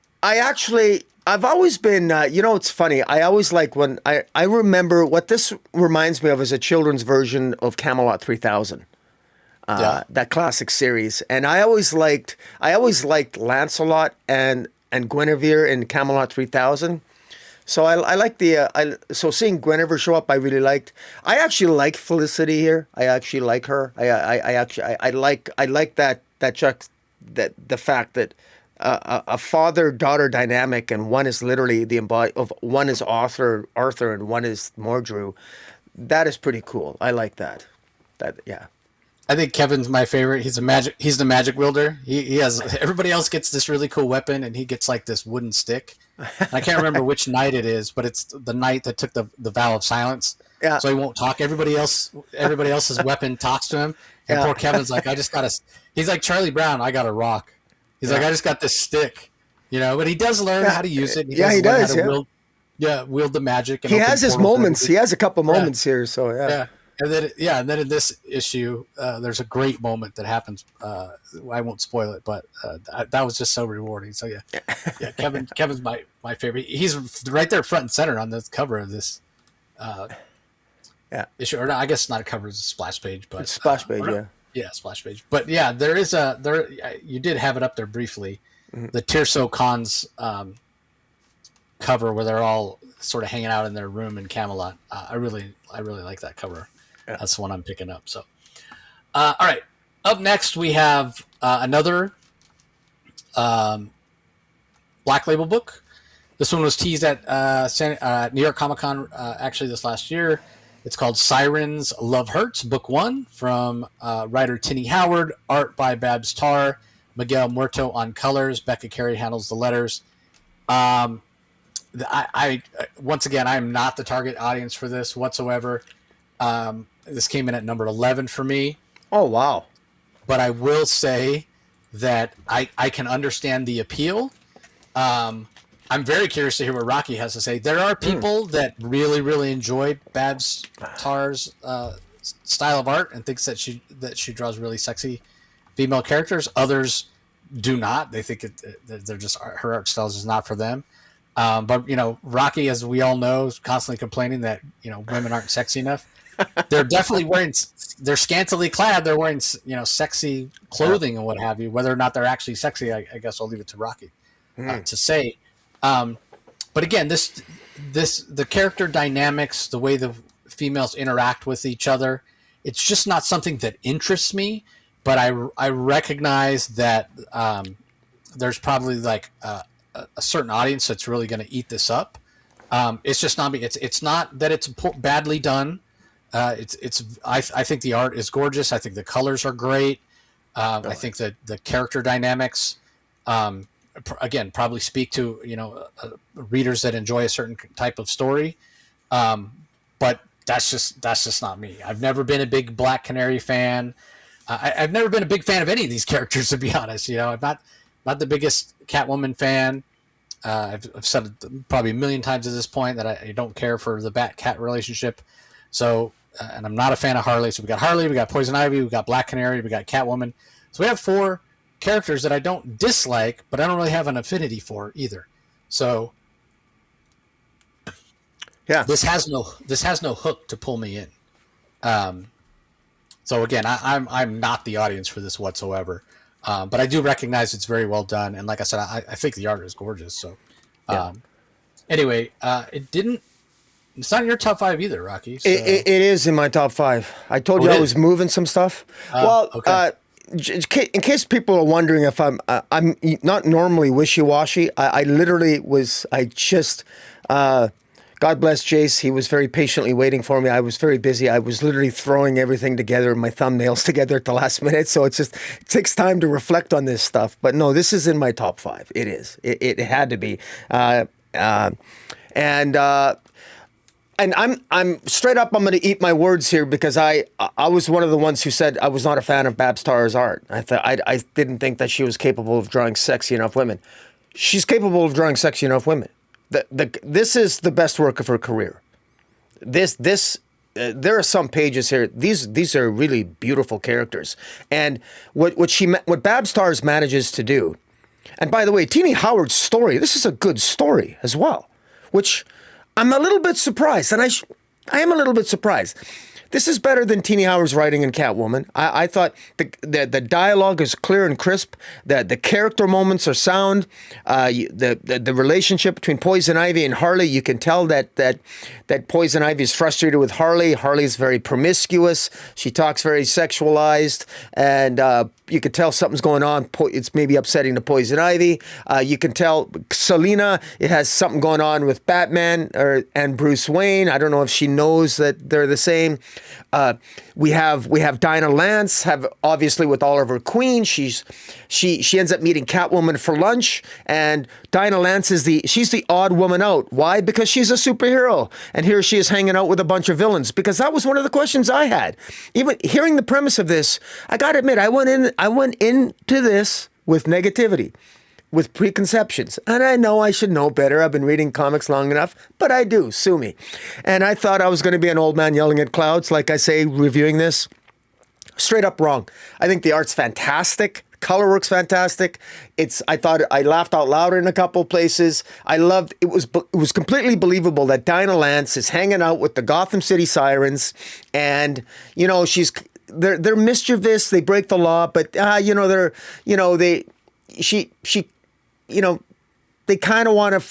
Speaker 2: always been, it's funny. I always like when I remember what this reminds me of is a children's version of Camelot 3000. That classic series. And I always liked Lancelot and Guinevere in Camelot 3000. So I like so seeing Guinevere show up, I really liked. I actually like Felicity here. I actually like her. I like that the fact that a father-daughter dynamic, and one is literally one is Arthur and one is Mordred. That is pretty cool. I like that. Yeah.
Speaker 1: I think Kevin's my favorite. He's the magic wielder. He has, everybody else gets this really cool weapon, and he gets like this wooden stick. I can't remember which knight it is, but it's the knight that took the vow of silence. Yeah. So he won't talk. Everybody else's weapon talks to him. And poor Kevin's like, he's like Charlie Brown. I got a rock. He's like, I just got this stick, but he does learn how to use it.
Speaker 2: He does.
Speaker 1: Wield the magic. And
Speaker 2: he has his moments. He has a couple moments here. So yeah.
Speaker 1: and then in this issue, there's a great moment that happens. I won't spoil it, but that was just so rewarding. So yeah, Kevin's my favorite. He's right there front and center on the cover of this issue, or no, I guess it's not a cover; it's a splash page. But
Speaker 2: it's splash page,
Speaker 1: yeah, splash page. But yeah, you did have it up there briefly. Mm-hmm. The Tirso Khan's cover where they're all sort of hanging out in their room in Camelot. I really like that cover. Yeah. That's the one I'm picking up. So, all right. Up next, we have another Black Label book. This one was teased at New York Comic Con actually this last year. It's called Sirens Love Hurts, Book 1 from writer Tini Howard, art by Babs Tarr, Miguel Muerto on colors. Becca Carey handles the letters. I once again, I am not the target audience for this whatsoever. This came in at number 11 for me.
Speaker 2: Oh, wow.
Speaker 1: But I will say that I can understand the appeal. I'm very curious to hear what Rocky has to say. There are people that really, really enjoy Babs Tarr's style of art and thinks that she draws really sexy female characters. Others do not. They think they're just her art style is not for them. But Rocky, as we all know, is constantly complaining that women aren't sexy enough. They're definitely they're scantily clad. They're wearing sexy clothing and what have you. Whether or not they're actually sexy, I guess I'll leave it to Rocky to say. But again, the character dynamics, the way the females interact with each other, it's just not something that interests me. But I recognize that there's probably like a certain audience that's really going to eat this up. It's just not me. It's not that it's badly done. I think the art is gorgeous. I think the colors are great. I think that the character dynamics, again, probably speak to readers that enjoy a certain type of story. But that's just not me. I've never been a big Black Canary fan. I've never been a big fan of any of these characters, to be honest. I'm not the biggest Catwoman fan. I've said it probably a million times at this point that I don't care for the Bat-Cat relationship. So, and I'm not a fan of Harley. So we got Harley, we got Poison Ivy, we got Black Canary, we got Catwoman. So we have 4 characters that I don't dislike, but I don't really have an affinity for either. So, yeah, this has no hook to pull me in. So again, I'm not the audience for this whatsoever. But I do recognize it's very well done, and like I said, I think the art is gorgeous. So, anyway, it's not in your top 5 either, Rocky. So.
Speaker 2: It is in my top 5. I told you I was moving some stuff. Okay. In case people are wondering if I'm not normally wishy-washy, I literally was. God bless Jace. He was very patiently waiting for me. I was very busy. I was literally throwing everything together, my thumbnails together at the last minute. So it takes time to reflect on this stuff. But no, this is in my top 5. It is. It had to be. And I'm straight up. I'm going to eat my words here because I was one of the ones who said I was not a fan of Babs Tarr's art. I didn't think that she was capable of drawing sexy enough women. She's capable of drawing sexy enough women. This is the best work of her career. There are some pages here. These are really beautiful characters, and what Babs Tarr manages to do. And by the way, Tini Howard's story. This is a good story as well, which I'm a little bit surprised, and I am a little bit surprised. This is better than Tini Howard's writing in Catwoman. I thought the dialogue is clear and crisp. The character moments are sound. The relationship between Poison Ivy and Harley, you can tell that Poison Ivy is frustrated with Harley. Harley's very promiscuous. She talks very sexualized, and you can tell something's going on. It's maybe upsetting to Poison Ivy. You can tell Selina, it has something going on with Batman and Bruce Wayne. I don't know if she knows that they're the same. We have Dinah Lance, obviously with Oliver Queen. She ends up meeting Catwoman for lunch, and Dinah Lance she's the odd woman out. Why? Because she's a superhero, and here she is hanging out with a bunch of villains. Because that was one of the questions I had. Even hearing the premise of this, I got to admit, I went into this with negativity. with preconceptions. And I know I should know better. I've been reading comics long enough, but I do. Sue me. And I thought I was going to be an old man yelling at clouds, like I say, reviewing this. Straight up wrong. I think the art's fantastic. Color work's fantastic. I thought I laughed out loud in a couple places. I loved it. Was completely believable that Dinah Lance is hanging out with the Gotham City Sirens, and they're mischievous. They break the law, but they kind of want to.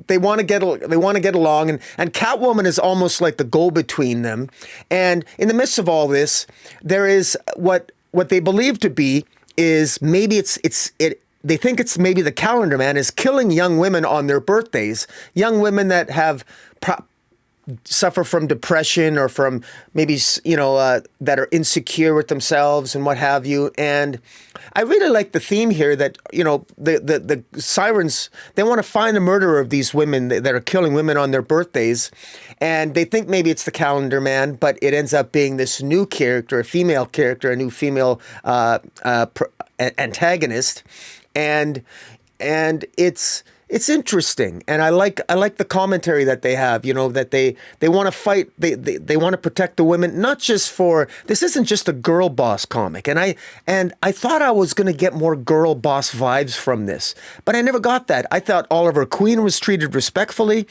Speaker 2: They want to get along, and Catwoman is almost like the go-between them. And in the midst of all this, there is what they believe to be is maybe they think it's maybe the Calendar Man is killing young women on their birthdays, young women that have suffer from depression or from maybe that are insecure with themselves and what have you. And I really like the theme here that the Sirens, they want to find the murderer of these women that are killing women on their birthdays, and they think maybe it's the Calendar Man, but it ends up being this new character, a female character, a new female antagonist, and it's interesting, and I like the commentary that they have. That they want to fight, they want to protect the women, not just for this. Isn't just a girl boss comic, and I thought I was going to get more girl boss vibes from this, but I never got that. I thought Oliver Queen was treated respectfully.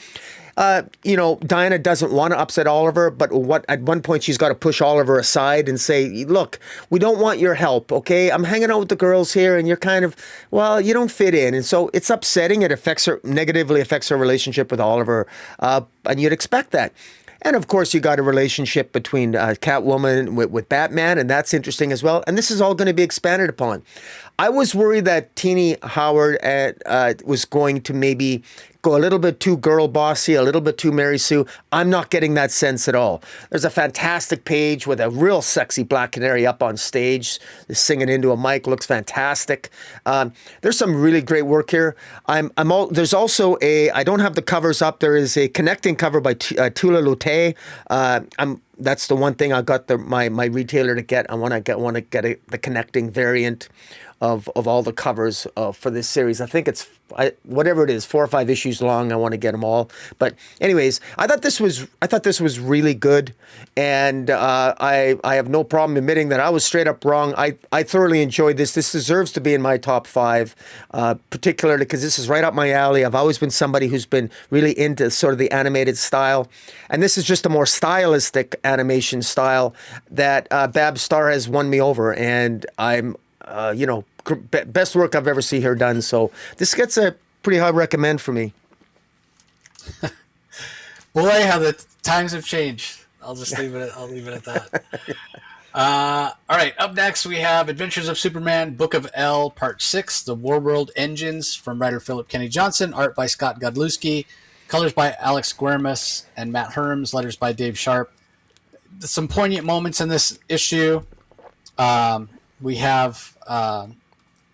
Speaker 2: Diana doesn't want to upset Oliver, but at one point she's got to push Oliver aside and say, look, we don't want your help, okay? I'm hanging out with the girls here, and you're kind of, well, you don't fit in. And so it's upsetting. It negatively affects her relationship with Oliver, and you'd expect that. And of course, you got a relationship between Catwoman with Batman, and that's interesting as well. And this is all going to be expanded upon. I was worried that Tini Howard was going to maybe go a little bit too girl bossy, a little bit too Mary Sue. I'm not getting that sense at all. There's a fantastic page with a real sexy Black Canary up on stage, singing into a mic, looks fantastic. There's some really great work here. There's also I don't have the covers up. There is a connecting cover by Tula Lute. That's the one thing I got my retailer to get. I want to get the connecting variant of all the covers for this series. I think it's whatever it is, 4 or 5 issues long. I want to get them all. But anyways, I thought this was really good, and I have no problem admitting that I was straight up wrong. I thoroughly enjoyed this. This deserves to be in my top 5, particularly because this is right up my alley. I've always been somebody who's been really into sort of the animated style, and this is just a more stylistic animation style that Babs Starr has won me over, and I'm best work I've ever seen her done. So this gets a pretty high recommend for me.
Speaker 1: Boy, how the times have changed. I'll leave it at that. All right. Up next, we have Adventures of Superman, Book of L, Part 6, The Warworld Engines, from writer Philip Kennedy Johnson, art by Scott Godlewski, colors by Alex Guermas and Matt Herms, letters by Dave Sharp. Some poignant moments in this issue. We have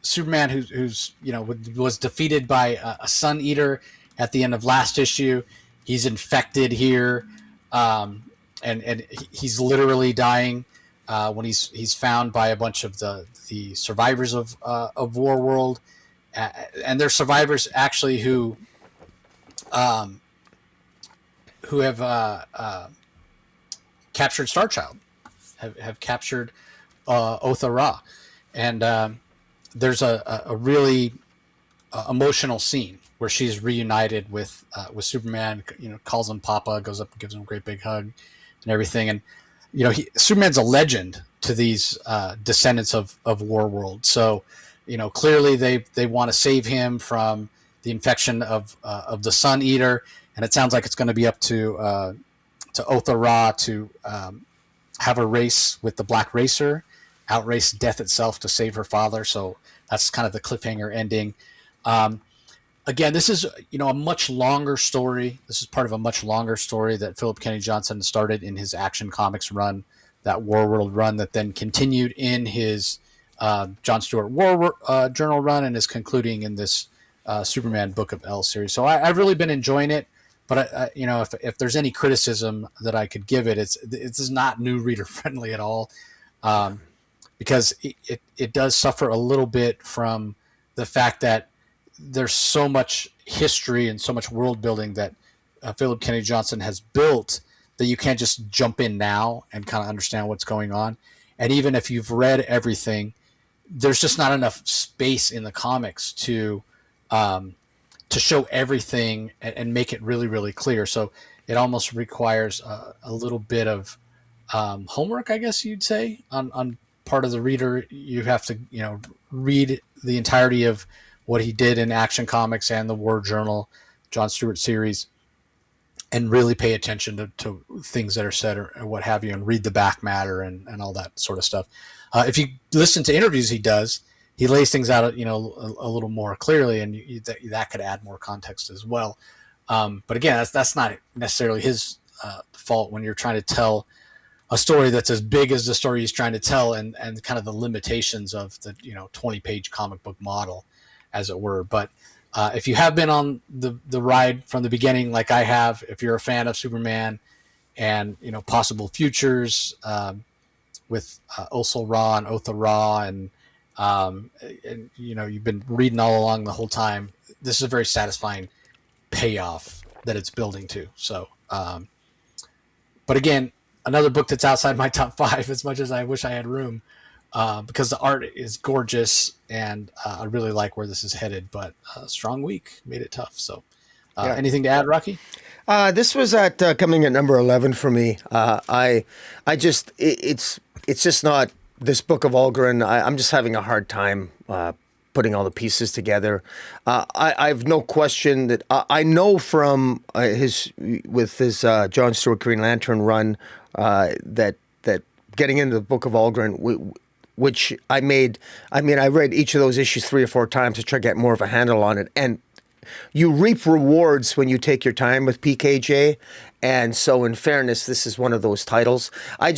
Speaker 1: Superman who's was defeated by a Sun Eater at the end of last issue. He's infected here, and he's literally dying when he's found by a bunch of the survivors of Warworld, and they're survivors actually who have captured Starchild, have captured Otha Ra, and there's a really emotional scene where she's reunited with Superman. Calls him Papa, goes up and gives him a great big hug, and everything. And Superman's a legend to these descendants of Warworld. So clearly they want to save him from the infection of the Sun Eater, and it sounds like it's going to be up to Otha Ra to have a race with the Black Racer, outrace death itself to save her father. So that's kind of the cliffhanger ending. Again, this is a much longer story. This is part of a much longer story that Philip Kennedy Johnson started in his Action Comics run, that Warworld run that then continued in his John Stewart War Journal run and is concluding in this Superman Book of L series. So I've really been enjoying it. But if there's any criticism that I could give it, it's not new reader friendly at all, because it does suffer a little bit from the fact that there's so much history and so much world building that Philip Kennedy Johnson has built that you can't just jump in now and kind of understand what's going on. And even if you've read everything, there's just not enough space in the comics to show everything and make it really, really clear. So it almost requires a little bit of homework, I guess you'd say, on part of the reader. You have to, read the entirety of what he did in Action Comics and the War Journal, John Stewart series, and really pay attention to things that are said or what have you, and read the back matter and all that sort of stuff. If you listen to interviews he does, he lays things out, a little more clearly, and that could add more context as well. But again, that's not necessarily his fault when you're trying to tell a story that's as big as the story he's trying to tell, and kind of the limitations of the 20-page comic book model, as it were. But if you have been on the ride from the beginning, like I have, if you're a fan of Superman and possible futures with Ossio Ra and Otha Ra, and you've been reading all along the whole time, this is a very satisfying payoff that it's building to. So, but again, another book that's outside my top 5, as much as I wish I had room, because the art is gorgeous, and I really like where this is headed, but a strong week made it tough. So anything to add, Rocky?
Speaker 2: This was coming at number 11 for me. It's just not this book of Algren. I'm just having a hard time putting all the pieces together. I've no question that I know from his John Stewart Green Lantern run that getting into the book of Algren, which I read each of those issues 3 or 4 times to try to get more of a handle on it. And you reap rewards when you take your time with PKJ. And so in fairness, this is one of those titles. I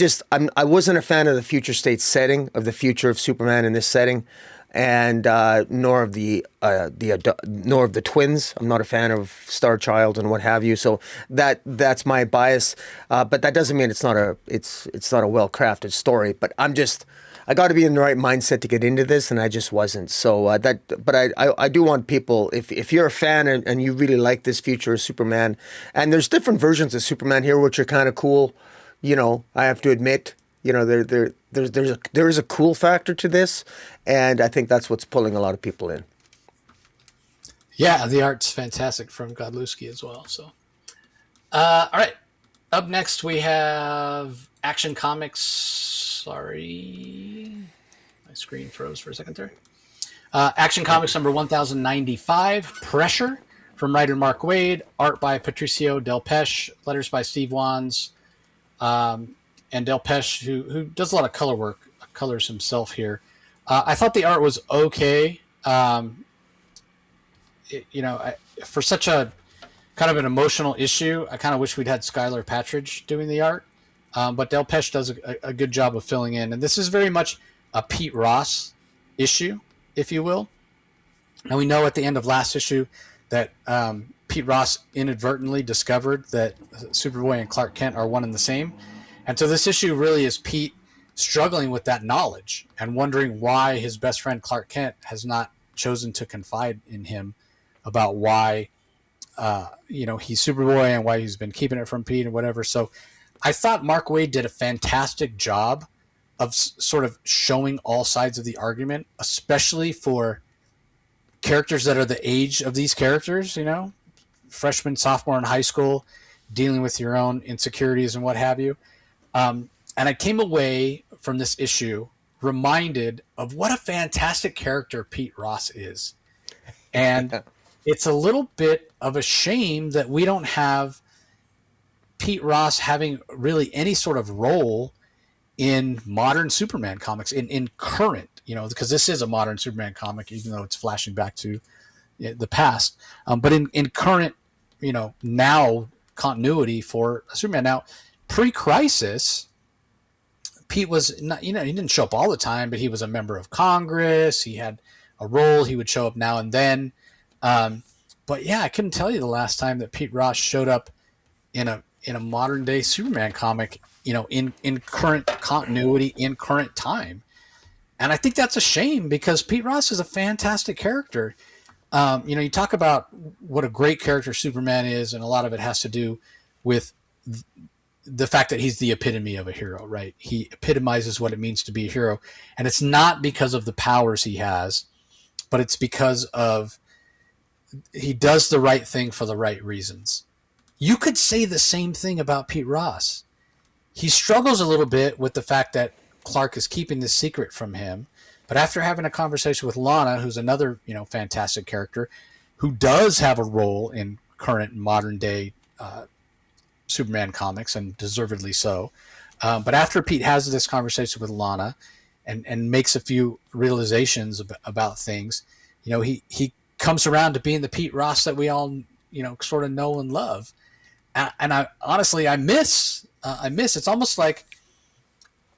Speaker 2: wasn't a fan of the future state setting, of the future of Superman in this setting, and nor of the twins. I'm not a fan of Star Child and what have you. So that's my bias. But that doesn't mean it's not a well-crafted story. But I got to be in the right mindset to get into this, and I just wasn't. So I do want people, if you're a fan and you really like this future of Superman, and there's different versions of Superman here which are kind of cool. I have to admit, there is a cool factor to this, and I think that's what's pulling a lot of people in.
Speaker 1: Yeah, the art's fantastic from Godlewski as well. So, all right. Up next, we have Action Comics. Sorry, my screen froze for a second there. Action Comics number 1095, Pressure, from writer Mark Waid, art by Patricio, Delpeche, letters by Steve Wands, and Delpeche, who does a lot of color work, colors himself here. I thought the art was okay. For such a kind of an emotional issue, I kind of wish we'd had Skylar Patridge doing the art. But Delpeche does a good job of filling in. And this is very much a Pete Ross issue, if you will. And we know at the end of last issue that Pete Ross inadvertently discovered that Superboy and Clark Kent are one and the same. And so this issue really is Pete struggling with that knowledge and wondering why his best friend Clark Kent has not chosen to confide in him about why he's Superboy and why he's been keeping it from Pete and whatever. So I thought Mark Waid did a fantastic job of sort of showing all sides of the argument, especially for characters that are the age of these characters, freshman, sophomore in high school, dealing with your own insecurities and what have you. And I came away from this issue reminded of what a fantastic character Pete Ross is. And it's a little bit of a shame that we don't have Pete Ross having really any sort of role in modern Superman comics, in current, because this is a modern Superman comic, even though it's flashing back to the past. But in current, now continuity for Superman. Now, pre-crisis, Pete was not, he didn't show up all the time, but he was a member of Congress. He had a role. He would show up now and then. But yeah, I couldn't tell you the last time that Pete Ross showed up in a modern day Superman comic, in current continuity, in current time. And I think that's a shame because Pete Ross is a fantastic character. You talk about what a great character Superman is, and a lot of it has to do with the fact that he's the epitome of a hero, right? He epitomizes what it means to be a hero. And it's not because of the powers he has, but it's because of he does the right thing for the right reasons. You could say the same thing about Pete Ross. He struggles a little bit with the fact that Clark is keeping this secret from him. But after having a conversation with Lana, who's another, fantastic character, who does have a role in current modern day Superman comics, and deservedly so. But after Pete has this conversation with Lana and makes a few realizations about things, he comes around to being the Pete Ross that we all, sort of know and love. And I honestly, I miss. It's almost like,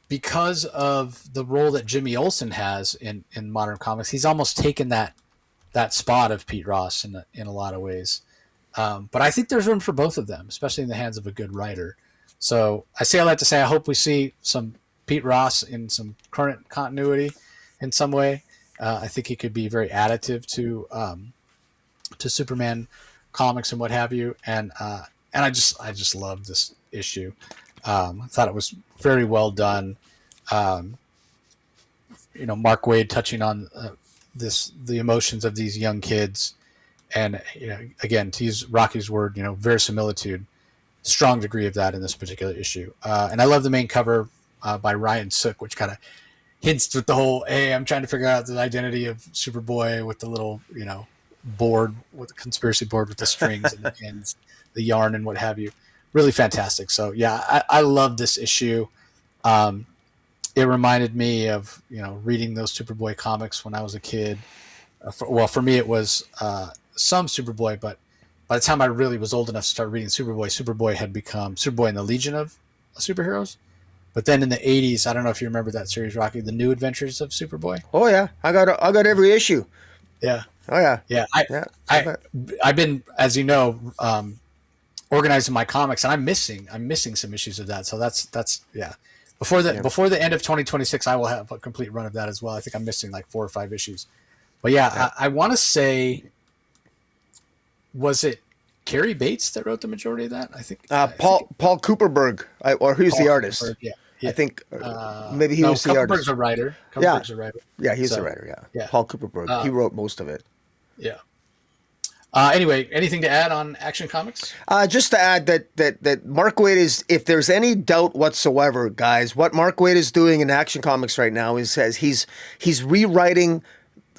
Speaker 1: because of the role that Jimmy Olsen has in modern comics, he's almost taken that spot of Pete Ross in a lot of ways. But I think there's room for both of them, especially in the hands of a good writer. So I say all that to say I hope we see some Pete Ross in some current continuity in some way. I think he could be very additive to Superman comics and what have you. And I just love this issue. I thought it was very well done. Mark Waid touching on the emotions of these young kids. And, again, to use Rocky's word, verisimilitude, strong degree of that in this particular issue. And I love the main cover by Ryan Sook, which kind of hints with the whole, hey, I'm trying to figure out the identity of Superboy with the little, board, with the conspiracy board with the strings and the yarn and what have you. Really fantastic. So, yeah, I love this issue. It reminded me of, reading those Superboy comics when I was a kid. For me, it was some Superboy, but by the time I really was old enough to start reading Superboy had become Superboy and the Legion of Superheroes. But then in the 80s, I don't know if you remember that series, Rocky, The New Adventures of Superboy.
Speaker 2: Oh yeah, I got every issue.
Speaker 1: Yeah.
Speaker 2: Oh yeah.
Speaker 1: Yeah. I've been, as you know, organizing my comics, and I'm missing some issues of that. So that's yeah. Before the end of 2026, I will have a complete run of that as well. I think I'm missing like 4 or 5 issues. But yeah. I want to say, was it Cary Bates that wrote the majority of that? I think
Speaker 2: Paul Cooperberg, or who's the artist?
Speaker 1: Yeah.
Speaker 2: I think maybe he was the artist.
Speaker 1: Cooperberg's a writer.
Speaker 2: Yeah, he's the writer. Yeah. Paul Cooperberg. He wrote most of it.
Speaker 1: Yeah. Anyway, anything to add on Action Comics?
Speaker 2: Just to add that Mark Waid is, if there's any doubt whatsoever, guys, what Mark Waid is doing in Action Comics right now is he's rewriting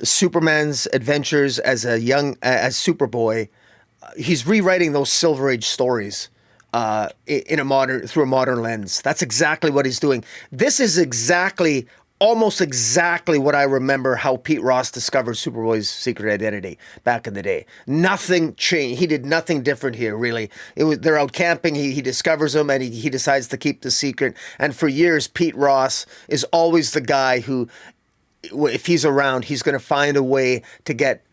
Speaker 2: Superman's adventures as Superboy. He's rewriting those Silver Age stories through a modern lens. That's exactly what he's doing. This is almost exactly what I remember how Pete Ross discovered Superboy's secret identity back in the day. Nothing changed. He did nothing different here, really. They're out camping. He discovers them, and he decides to keep the secret. And for years, Pete Ross is always the guy who, if he's around, he's going to find a way to get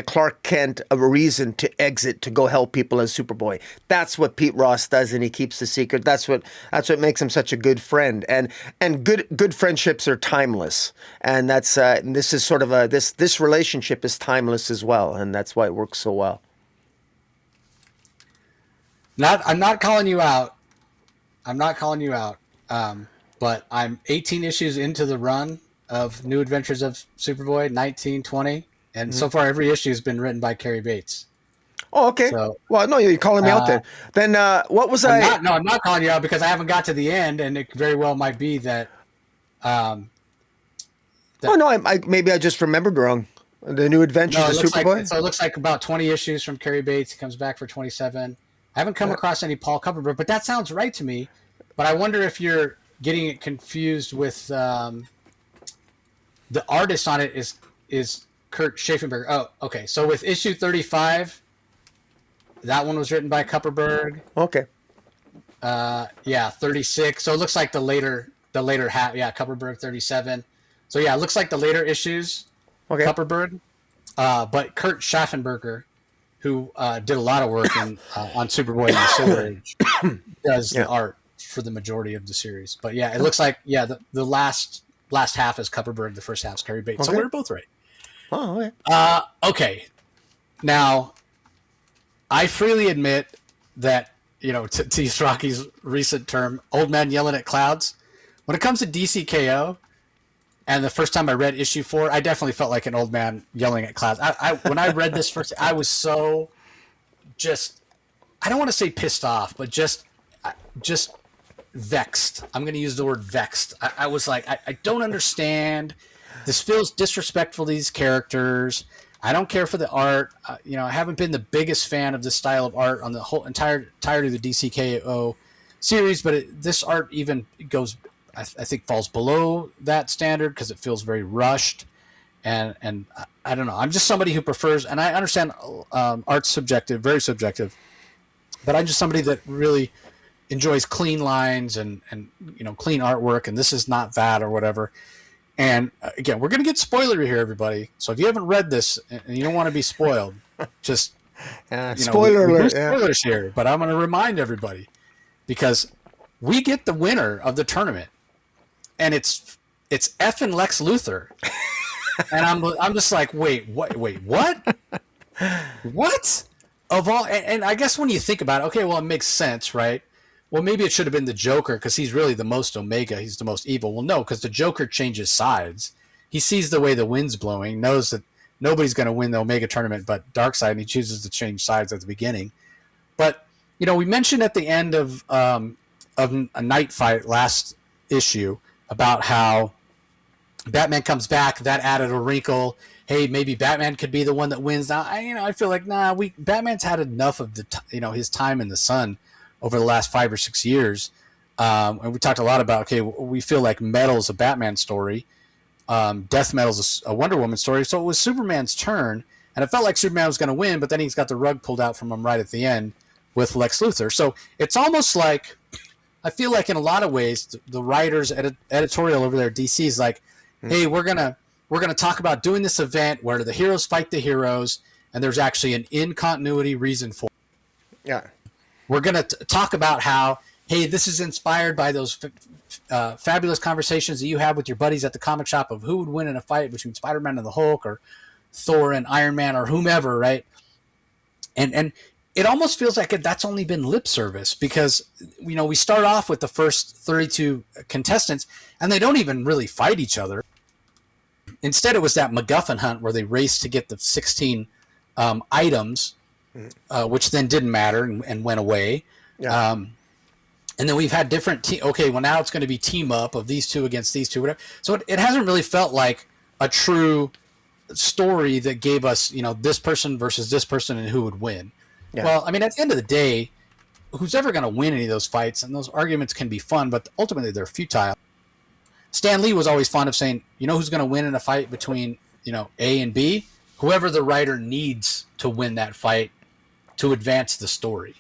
Speaker 2: Clark Kent a reason to exit to go help people as Superboy. That's what Pete Ross does, and he keeps the secret. That's what makes him such a good friend. And good friendships are timeless. And that's this is sort of this relationship is timeless as well, and that's why it works so well.
Speaker 1: I'm not calling you out. But I'm 18 issues into the run of New Adventures of Superboy, 19, 20. And so far, every issue has been written by Cary Bates.
Speaker 2: Oh, okay. So, well, no, you're calling me out then. Then what was
Speaker 1: I'm not calling you out because I haven't got to the end, and it very well might be that.
Speaker 2: Oh no, maybe I just remembered wrong. The New Adventures of Superboy.
Speaker 1: So it looks like about 20 issues from Cary Bates. He comes back for 27. I haven't come across any Paul Cooperberg, but that sounds right to me. But I wonder if you're getting it confused with the artist on it is Kurt Schaffenberg. Oh, okay. So with issue 35, that one was written by Kupperberg.
Speaker 2: Okay.
Speaker 1: 36. So it looks like the later half. Yeah, Kupperberg 37. So yeah, it looks like the later issues. Okay. Kupperberg. But Kurt Schaffenberger, who did a lot of work on Superboy and the Silver Age, does the art for the majority of the series. But yeah, it looks like the last half is Kupperberg, the first half is Cary Bates. Okay. So we're both right.
Speaker 2: Oh, okay.
Speaker 1: Okay. Now, I freely admit that, to use Rocky's recent term, old man yelling at clouds. When it comes to DCKO, and the first time I read issue 4, I definitely felt like an old man yelling at clouds. When I read this first, I was so just, I don't want to say pissed off, but just vexed. I'm going to use the word vexed. I was like, I don't understand. This feels disrespectful to these characters. I don't care for the art. I haven't been the biggest fan of this style of art on the whole entirety of the DCKO series, but this art even goes, I think, falls below that standard because it feels very rushed. And I don't know. I'm just somebody who prefers, and I understand art's subjective, very subjective, but I'm just somebody that really enjoys clean lines and clean artwork, and this is not that or whatever. And again, we're going to get spoilery here, everybody. So if you haven't read this and you don't want to be spoiled, just
Speaker 2: spoiler alert.
Speaker 1: Spoilers here. But I'm going to remind everybody because we get the winner of the tournament, and it's effing Lex Luthor. And I'm just like, wait, what? What? Of all, and I guess when you think about it, okay, well, it makes sense, right? Well, maybe it should have been the Joker because he's really the most Omega. He's the most evil. Well, no, because the Joker changes sides. He sees the way the wind's blowing, knows that nobody's going to win the Omega tournament but Darkseid, and he chooses to change sides at the beginning. But, we mentioned at the end of a Night Fight last issue about how Batman comes back. That added a wrinkle. Hey, maybe Batman could be the one that wins. Now, I feel like, Batman's had enough of his time in the sun over the last 5 or 6 years. And we talked a lot about, okay, we feel like Metal's a Batman story. Death Metal's a Wonder Woman story. So it was Superman's turn, and it felt like Superman was going to win, but then he's got the rug pulled out from him right at the end with Lex Luthor. So it's almost like, I feel like in a lot of ways, the writers editorial over there at DC is like, hey, we're gonna talk about doing this event where the heroes fight the heroes, and there's actually an in-continuity reason for it.
Speaker 2: Yeah.
Speaker 1: We're going to talk about how, hey, this is inspired by those fabulous conversations that you have with your buddies at the comic shop of who would win in a fight between Spider-Man and the Hulk or Thor and Iron Man or whomever, right? And it almost feels like that's only been lip service because, we start off with the first 32 contestants and they don't even really fight each other. Instead, it was that MacGuffin hunt where they raced to get the 16 items, which then didn't matter and went away.
Speaker 2: Yeah.
Speaker 1: And then we've had different okay, well, now it's going to be team up of these two against these two, whatever. So it hasn't really felt like a true story that gave us, this person versus this person and who would win. Yeah. Well, at the end of the day, who's ever going to win any of those fights, and those arguments can be fun, but ultimately they're futile. Stan Lee was always fond of saying, who's going to win in a fight between, A and B? Whoever the writer needs to win that fight to advance the story.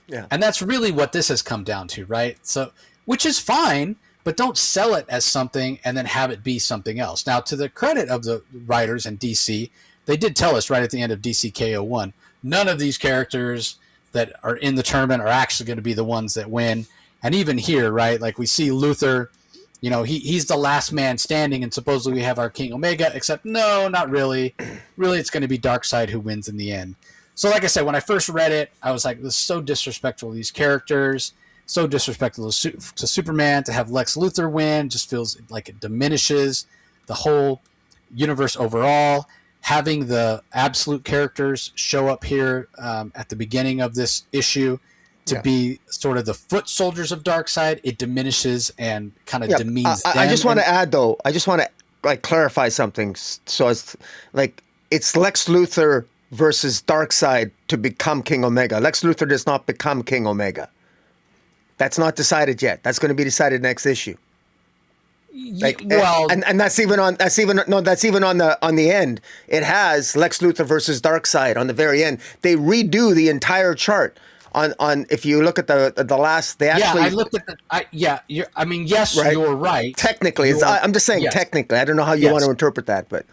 Speaker 1: Yeah. And that's really what this has come down to, right? So, which is fine, but don't sell it as something and then have it be something else. Now, to the credit of the writers and DC, they did tell us right at the end of DCKO1, none of these characters that are in the tournament are actually going to be the ones that win. And even here, right, like we see Luthor, he's the last man standing, and supposedly we have our King Omega, except no, not really. Really, it's going to be Darkseid who wins in the end. So like I said, when I first read it, I was like, this is so disrespectful to these characters, so disrespectful to Superman. To have Lex Luthor win just feels like it diminishes the whole universe overall. Having the absolute characters show up here at the beginning of this issue to be sort of the foot soldiers of Darkseid, it diminishes and kind of demeans them.
Speaker 2: I just want to add, though, I just want to clarify something. So it's Lex Luthor versus Darkseid to become King Omega. Lex Luthor does not become King Omega. That's not decided yet. That's going to be decided next issue. And that's even on the end. It has Lex Luthor versus Darkseid on the very end. They redo the entire chart on if you look at the last. They actually.
Speaker 1: Yeah, I looked at yes, right? You're right.
Speaker 2: Technically, I'm just saying technically. I don't know how you want to interpret that, but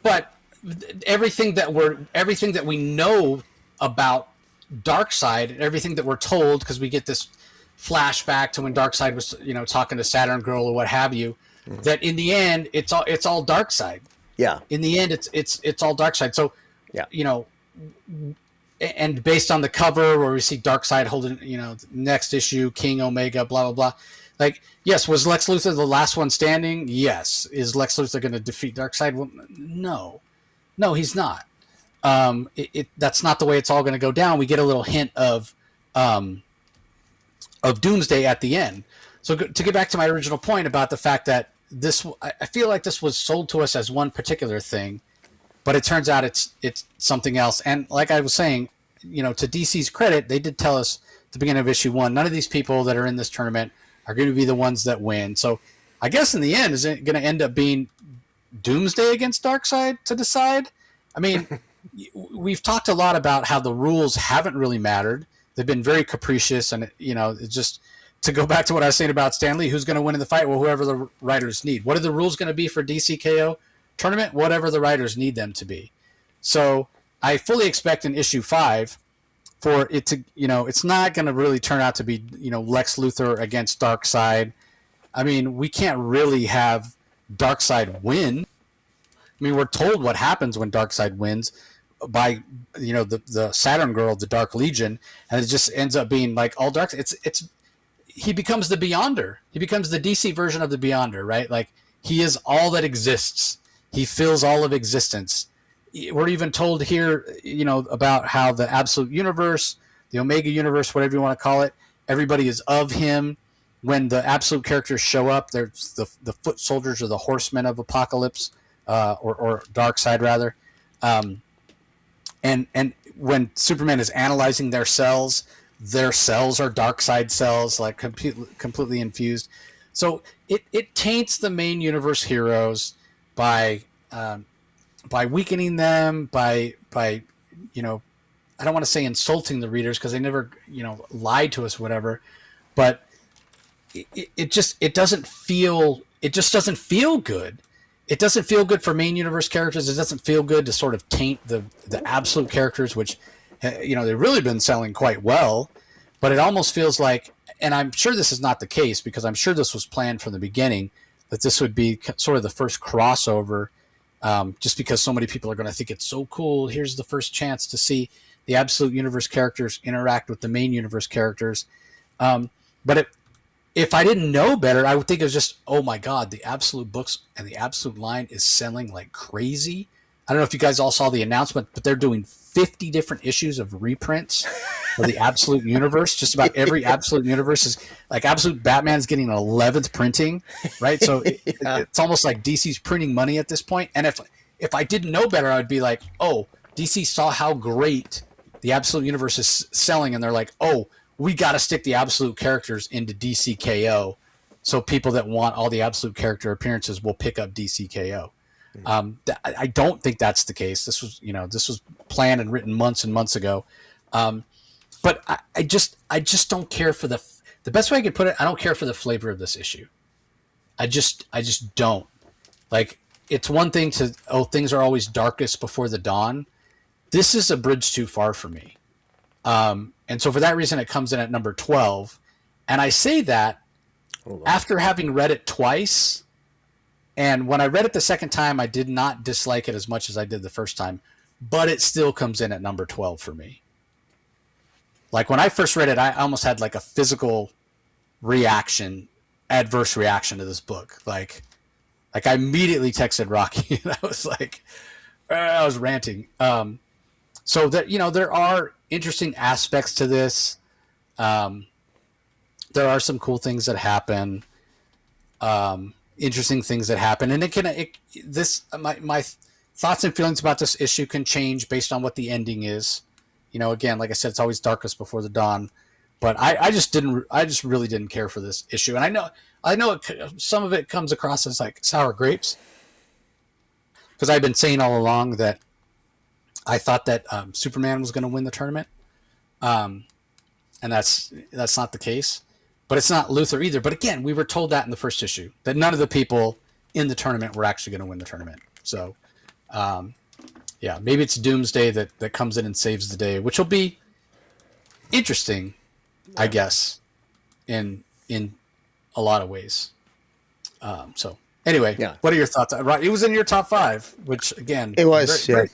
Speaker 1: but everything that we know about Darkseid, everything that we're told, because we get this flashback to when Darkseid was, talking to Saturn Girl or what have you, that in the end it's all Darkseid.
Speaker 2: Yeah.
Speaker 1: In the end, it's all Darkseid. So
Speaker 2: Yeah.
Speaker 1: you know, and based on the cover where we see Darkseid holding, next issue, King Omega, blah, blah, blah. Like, yes, was Lex Luthor the last one standing? Yes. Is Lex Luthor going to defeat Darkseid? Well, no, he's not. That's not the way it's all going to go down. We get a little hint of Doomsday at the end. So to get back to my original point about the fact that I feel like this was sold to us as one particular thing, but it turns out it's something else. And like I was saying, to DC's credit, they did tell us at the beginning of issue 1, none of these people that are in this tournament are going to be the ones that win. So I guess in the end, is it going to end up being Doomsday against Darkseid to decide? I mean, we've talked a lot about how the rules haven't really mattered. They've been very capricious, and it's just to go back to what I was saying about Stan Lee, who's going to win in the fight? Well, whoever the writers need. What are the rules going to be for DCKO tournament? Whatever the writers need them to be. So I fully expect in issue 5 for it to, it's not going to really turn out to be, Lex Luthor against Darkseid. I mean, we can't really have Darkseid win. I mean, we're told what happens when Darkseid wins by, the Saturn girl, the Dark Legion, and it just ends up being like all dark. He becomes the Beyonder. He becomes the DC version of the Beyonder, right? Like, he is all that exists. He fills all of existence. We're even told here, about how the Absolute Universe, the Omega Universe, whatever you want to call it, everybody is of him. When the Absolute characters show up, they're the foot soldiers or the horsemen of Apocalypse, or Darkseid rather. And when Superman is analyzing their cells are Darkseid cells, like completely infused. So it taints the main universe heroes by weakening them, by I don't want to say insulting the readers because they never lied to us, whatever, but it just doesn't feel good. It doesn't feel good for main universe characters. It doesn't feel good to sort of taint the Absolute characters, which they've really been selling quite well, but it almost feels like, and I'm sure this is not the case because I'm sure this was planned from the beginning, that this would be sort of the first crossover, just because so many people are going to think it's so cool. Here's the first chance to see the Absolute Universe characters interact with the main universe characters. But if I didn't know better, I would think it was just, oh my God, the Absolute books and the Absolute line is selling like crazy. I don't know if you guys all saw the announcement, but they're doing 50 different issues of reprints of the Absolute Universe. Just about every Absolute Universe is like Absolute Batman's getting an 11th printing, right? So it's almost like DC's printing money at this point. And if I didn't know better, I would be like, oh, DC saw how great the Absolute Universe is selling, and they're like, oh, we got to stick the Absolute characters into DCKO, so people that want all the Absolute character appearances will pick up DCKO. I don't think that's the case. This was planned and written months and months ago. But I just don't care for the best way I could put it. I don't care for the flavor of this issue. I just don't. Like, it's one thing to, things are always darkest before the dawn. This is a bridge too far for me. And so for that reason, it comes in at number 12. And I say that after having read it twice. And when I read it the second time, I did not dislike it as much as I did the first time, but it still comes in at number 12 for me. Like, when I first read it, I almost had like a physical adverse reaction to this book. Like I immediately texted Rocky and I was like, I was ranting. So that, there are interesting aspects to this. There are some cool things that happen. Interesting things that happen, and my thoughts and feelings about this issue can change based on what the ending is. Again, like I said, it's always darkest before the dawn, but I just really didn't care for this issue, and I know some of it comes across as like sour grapes, because I've been saying all along that I thought that Superman was going to win the tournament, and that's not the case. But it's not Luthor either. But again, we were told that in the first issue, that none of the people in the tournament were actually going to win the tournament. So, maybe it's Doomsday that comes in and saves the day, which will be interesting, I guess, in a lot of ways. So anyway, What are your thoughts? Right, it was in your top 5, which again,
Speaker 2: it was.
Speaker 1: very,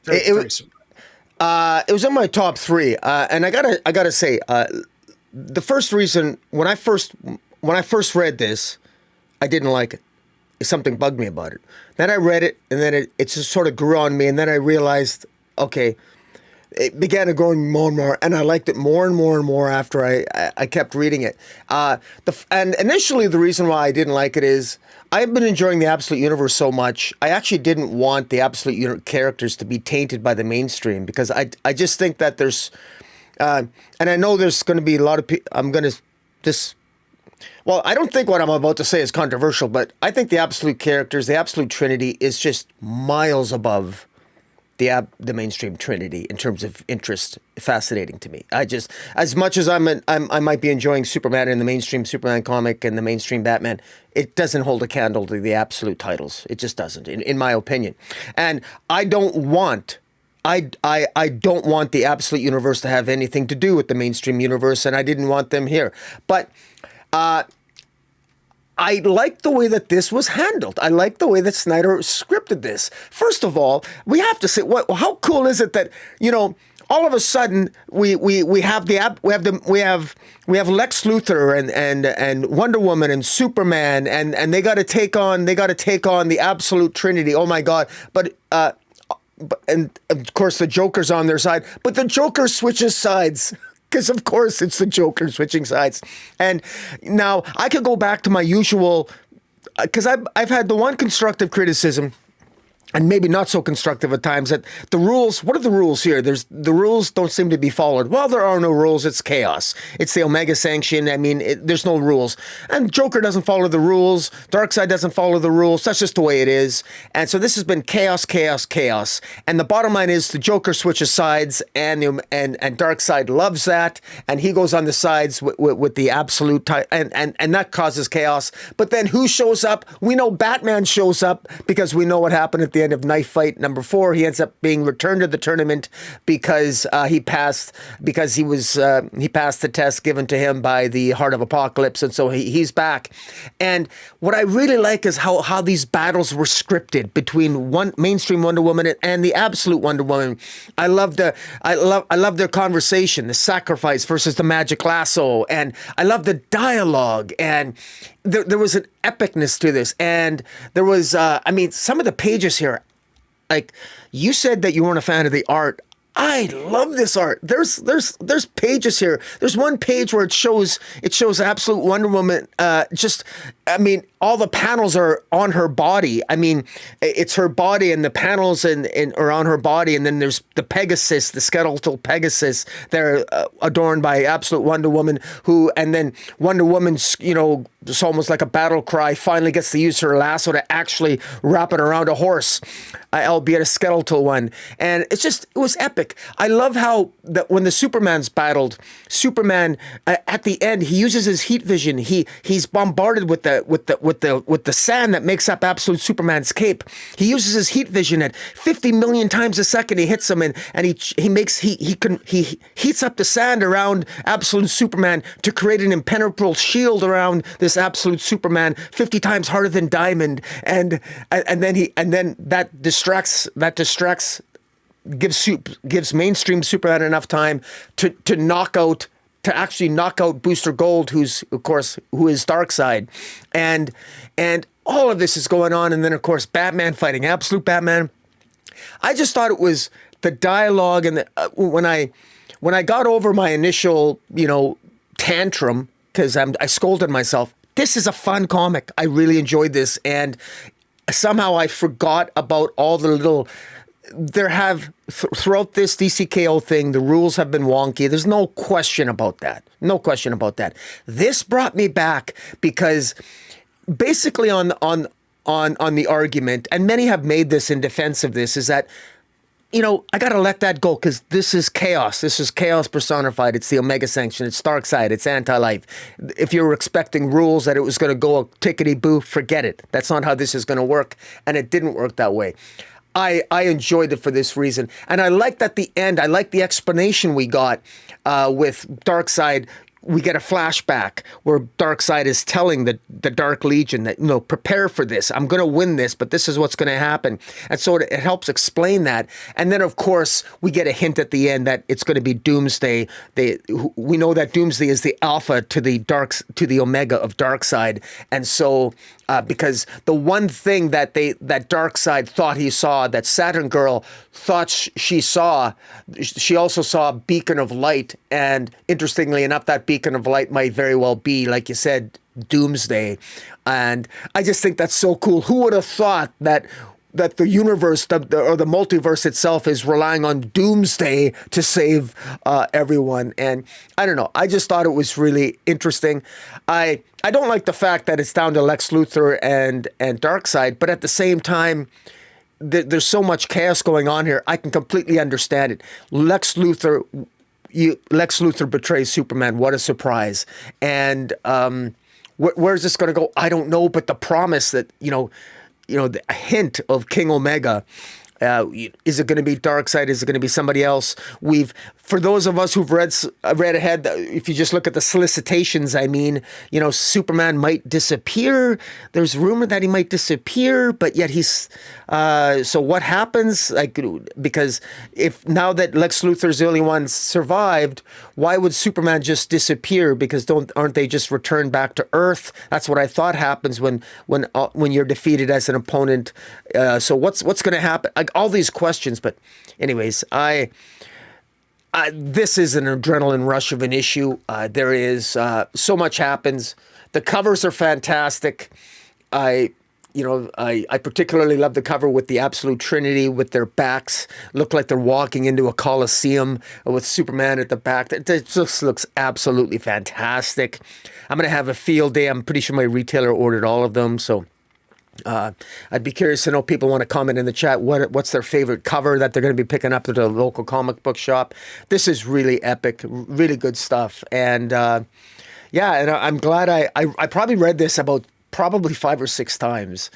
Speaker 2: It was in my top 3, and I gotta say, the first reason when I first read this, I didn't like it. Something bugged me about it. Then I read it, and then it just sort of grew on me, and then I realized, okay, it began to grow more and more, and I liked it more and more and more after I kept reading it. And initially, the reason why I didn't like it is I've been enjoying the Absolute Universe so much. I actually didn't want the Absolute characters to be tainted by the mainstream, because I just think that there's, and I know there's going to be a lot of people. Well, I don't think what I'm about to say is controversial, but I think the Absolute characters, the Absolute Trinity, is just miles above the mainstream Trinity in terms of interest. Fascinating to me. I just, as much as I might be enjoying Superman and the mainstream Superman comic and the mainstream Batman, it doesn't hold a candle to the Absolute titles. It just doesn't, in my opinion. And I don't want the Absolute Universe to have anything to do with the mainstream universe, and I didn't want them here. But I like the way that this was handled. I like the way that Snyder scripted this. First of all, we have to say, how cool is it that, all of a sudden we have Lex Luthor and Wonder Woman and Superman, and they got to take on the Absolute Trinity. Oh my God! And of course the Joker's on their side, but the Joker switches sides. Because, of course, it's the Joker switching sides. And now I could go back to my usual, because I've had the one constructive criticism, and maybe not so constructive at times, that the rules, what are the rules here? The rules don't seem to be followed. Well, there are no rules. It's chaos. It's the Omega Sanction. I mean, there's no rules. And Joker doesn't follow the rules. Darkseid doesn't follow the rules. That's just the way it is. And so this has been chaos, chaos, chaos. And the bottom line is the Joker switches sides, and Darkseid loves that. And he goes on the sides with the Absolute, and that causes chaos. But then who shows up? We know Batman shows up, because we know what happened at the end of Knife Fight number 4. He ends up being returned to the tournament because he passed the test given to him by the Heart of Apocalypse, and so he's back. And what I really like is how these battles were scripted between mainstream Wonder Woman and the Absolute Wonder Woman. I love their conversation, the sacrifice versus the magic lasso, and I love the dialogue, and there was an epicness to this, and there was, some of the pages here, like, you said that you weren't a fan of the art. I love this art. There's pages here. There's one page where it shows Absolute Wonder Woman. All the panels are on her body. I mean, it's her body, and the panels are on her body, and then there's the Pegasus, the skeletal Pegasus. They're adorned by Absolute Wonder Woman, and then Wonder Woman's, it's almost like a battle cry, finally gets to use her lasso to actually wrap it around a horse, albeit a skeletal one. And it was epic. I love how that when the Superman's battled, Superman at the end, he uses his heat vision. He's bombarded with the sand that makes up Absolute Superman's cape. He uses his heat vision at 50 million times a second. He hits him, and he heats up the sand around Absolute Superman to create an impenetrable shield around this Absolute Superman 50 times harder than diamond. And then that distracts gives mainstream Superman enough time to actually knock out Booster Gold, who is Darkseid, and all of this is going on, and then of course Batman fighting Absolute Batman. I just thought it was the dialogue, and when I got over my initial tantrum, because I scolded myself. This is a fun comic. I really enjoyed this, and somehow I forgot about all the little. Throughout this DCKO thing, the rules have been wonky. There's no question about that. No question about that. This brought me back because basically on the argument, and many have made this in defense of this, is that, I got to let that go because this is chaos. This is chaos personified. It's the Omega Sanction. It's Darkseid. It's anti-life. If you were expecting rules that it was going to go tickety-boo, forget it. That's not how this is going to work, and it didn't work that way. I enjoyed it for this reason. And I liked at the end, I liked the explanation we got with Darkseid we get a flashback where Darkseid is telling the Dark Legion that, prepare for this. I'm going to win this, but this is what's going to happen. And so it helps explain that. And then, of course, we get a hint at the end that it's going to be Doomsday. We know that Doomsday is the alpha to the omega of Darkseid. And so because the one thing that Darkseid thought he saw, that Saturn Girl thought she saw, she also saw a beacon of light. And interestingly enough, that beacon of light might very well be, like you said, Doomsday. And I just think that's so cool. Who would have thought that the universe or the multiverse itself is relying on Doomsday to save everyone? And I don't know. I just thought it was really interesting. I don't like the fact that it's down to Lex Luthor and Darkseid, but at the same time, there's so much chaos going on here. I can completely understand it. Lex Luthor betrays Superman. What a surprise! And where's this going to go? I don't know. But the promise that the hint of King Omega. Is it going to be Darkseid? Is it going to be somebody else? For those of us who've read ahead, if you just look at the solicitations, Superman might disappear. There's rumor that he might disappear, but yet he's. So what happens? Because if now that Lex Luthor's the only one survived, why would Superman just disappear? Because aren't they just returned back to Earth? That's what I thought happens when you're defeated as an opponent. So what's going to happen? All these questions, but anyways, this is an adrenaline rush of an issue. There is so much happens. The covers are fantastic. I particularly love the cover with the absolute Trinity with their backs look like they're walking into a coliseum with Superman at the back. It just looks absolutely fantastic. I'm gonna have a field day. I'm pretty sure my retailer ordered all of them, so. I'd be curious to know, people want to comment in the chat, what's their favorite cover that they're going to be picking up at the local comic book shop. This is really epic, really good stuff. And and I'm glad I probably read this about 5 or 6 times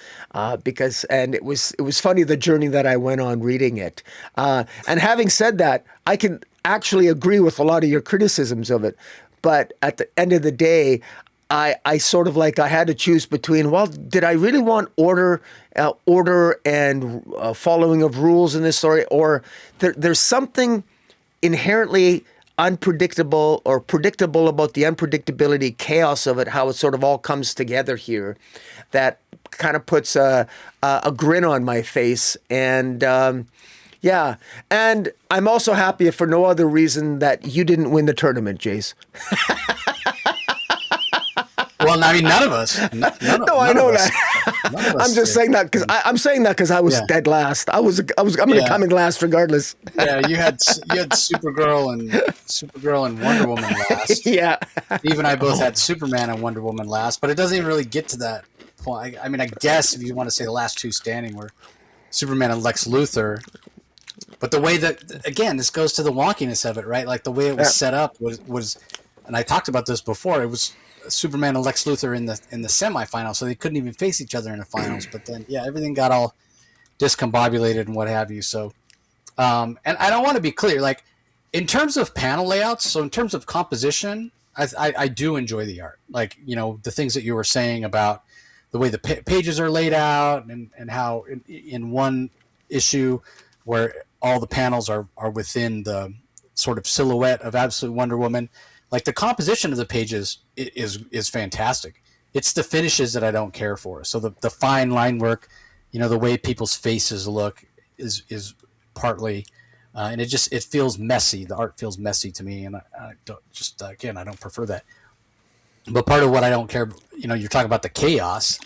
Speaker 2: because it was funny, the journey that I went on reading it. And having said that, I can actually agree with a lot of your criticisms of it. But at the end of the day, I sort of I had to choose between, did I really want order and following of rules in this story, or there's something inherently unpredictable or predictable about the unpredictability, chaos of it, how it sort of all comes together here, that kind of puts a grin on my face. And and I'm also happy, if for no other reason, that you didn't win the tournament, Jace.
Speaker 1: Well, I mean, none of us.
Speaker 2: No, I know that. I'm just saying that because I'm saying that because I was dead last. I'm going to come in last regardless.
Speaker 1: Yeah, you had Supergirl and Wonder Woman last.
Speaker 2: Yeah.
Speaker 1: Eve and I both had Superman and Wonder Woman last, but it doesn't even really get to that point. I mean, I guess if you want to say the last two standing were Superman and Lex Luthor. But the way that, again, this goes to the wonkiness of it, right? Like the way it was set up was, and I talked about this before, it was Superman and Lex Luthor in the semifinals, so they couldn't even face each other in the finals. But then, everything got all discombobulated and what have you. So, and I don't want to be clear, like in terms of panel layouts. So in terms of composition, I do enjoy the art. Like, the things that you were saying about the way the pages are laid out, and how in one issue where all the panels are within the sort of silhouette of Absolute Wonder Woman. Like the composition of the pages is fantastic. It's the finishes that I don't care for. So the fine line work, the way people's faces look is partly, and it feels messy. The art feels messy to me, and I don't prefer that. But part of what I don't care, you're talking about the chaos.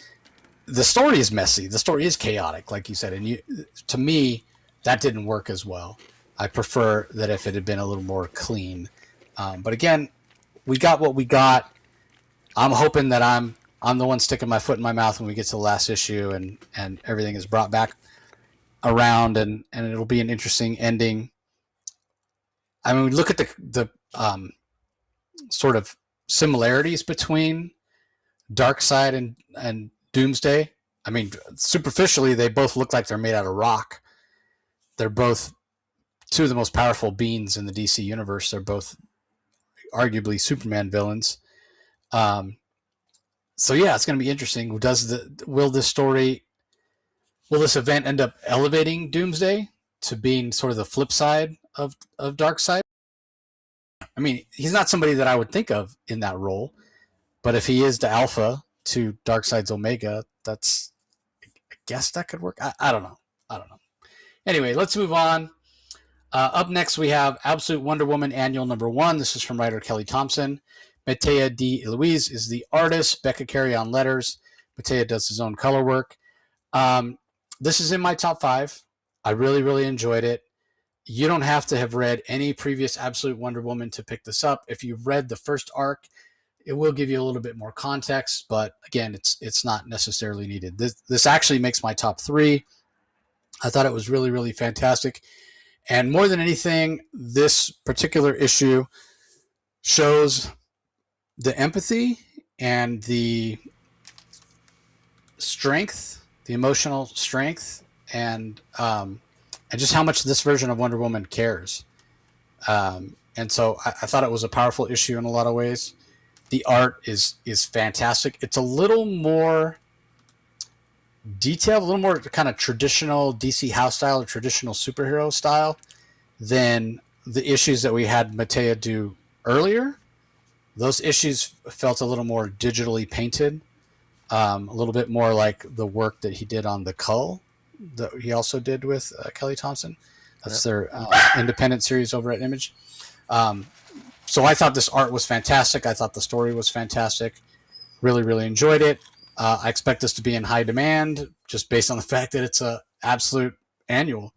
Speaker 1: The story is messy. The story is chaotic, like you said, and to me, that didn't work as well. I prefer that if it had been a little more clean. But again, we got what we got. I'm hoping that I'm the one sticking my foot in my mouth when we get to the last issue and everything is brought back around and it'll be an interesting ending. I mean, look at the sort of similarities between Darkseid and Doomsday. I mean, superficially, they both look like they're made out of rock. They're both two of the most powerful beings in the DC universe. They're both arguably Superman villains. So yeah, it's going to be interesting. Will this event end up elevating Doomsday to being sort of the flip side of Darkseid? I mean, he's not somebody that I would think of in that role, but if he is the alpha to Darkseid's Omega, I guess that could work. I don't know. Anyway, let's move on. Up next, we have Absolute Wonder Woman Annual #1. This is from writer Kelly Thompson. Mateo D. Ilius is the artist. Becca Carey on letters. Mateo does his own color work. This is in my top 5. I really, really enjoyed it. You don't have to have read any previous Absolute Wonder Woman to pick this up. If you've read the first arc, it will give you a little bit more context, but again, it's not necessarily needed. This actually makes my top 3. I thought it was really, really fantastic. And more than anything, this particular issue shows the empathy and the strength, the emotional strength, and just how much this version of Wonder Woman cares. And so I thought it was a powerful issue in a lot of ways. The art is fantastic. It's a little more detailed, a little more kind of traditional DC house style or traditional superhero style than the issues that we had Mateo do earlier. Those issues felt a little more digitally painted, a little bit more like the work that he did on the Cull that he also did with Kelly Thompson. That's their independent series over at Image. So I thought this art was fantastic. I thought the story was fantastic. Really, really enjoyed it. I expect this to be in high demand just based on the fact that it's a absolute annual.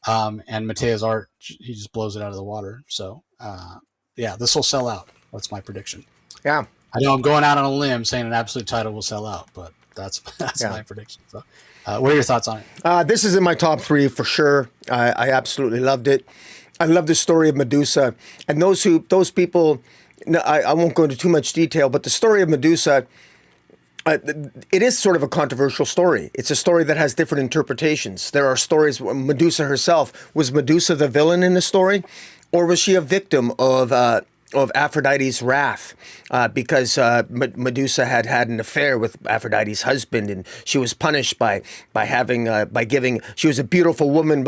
Speaker 1: And Mateo's art, he just blows it out of the water. So, yeah, this will sell out. That's my prediction.
Speaker 2: Yeah.
Speaker 1: I know I'm going out on a limb saying an absolute title will sell out, but that's my prediction. So, what are your thoughts on it?
Speaker 2: This is in my top 3 for sure. I absolutely loved it. I love the story of Medusa, and those people. I won't go into too much detail, but the story of Medusa, it is sort of a controversial story. It's a story that has different interpretations. There are stories where Medusa herself, was Medusa the villain in the story, or was she a victim of Aphrodite's wrath, because Medusa had an affair with Aphrodite's husband, and she was punished by giving. She was a beautiful woman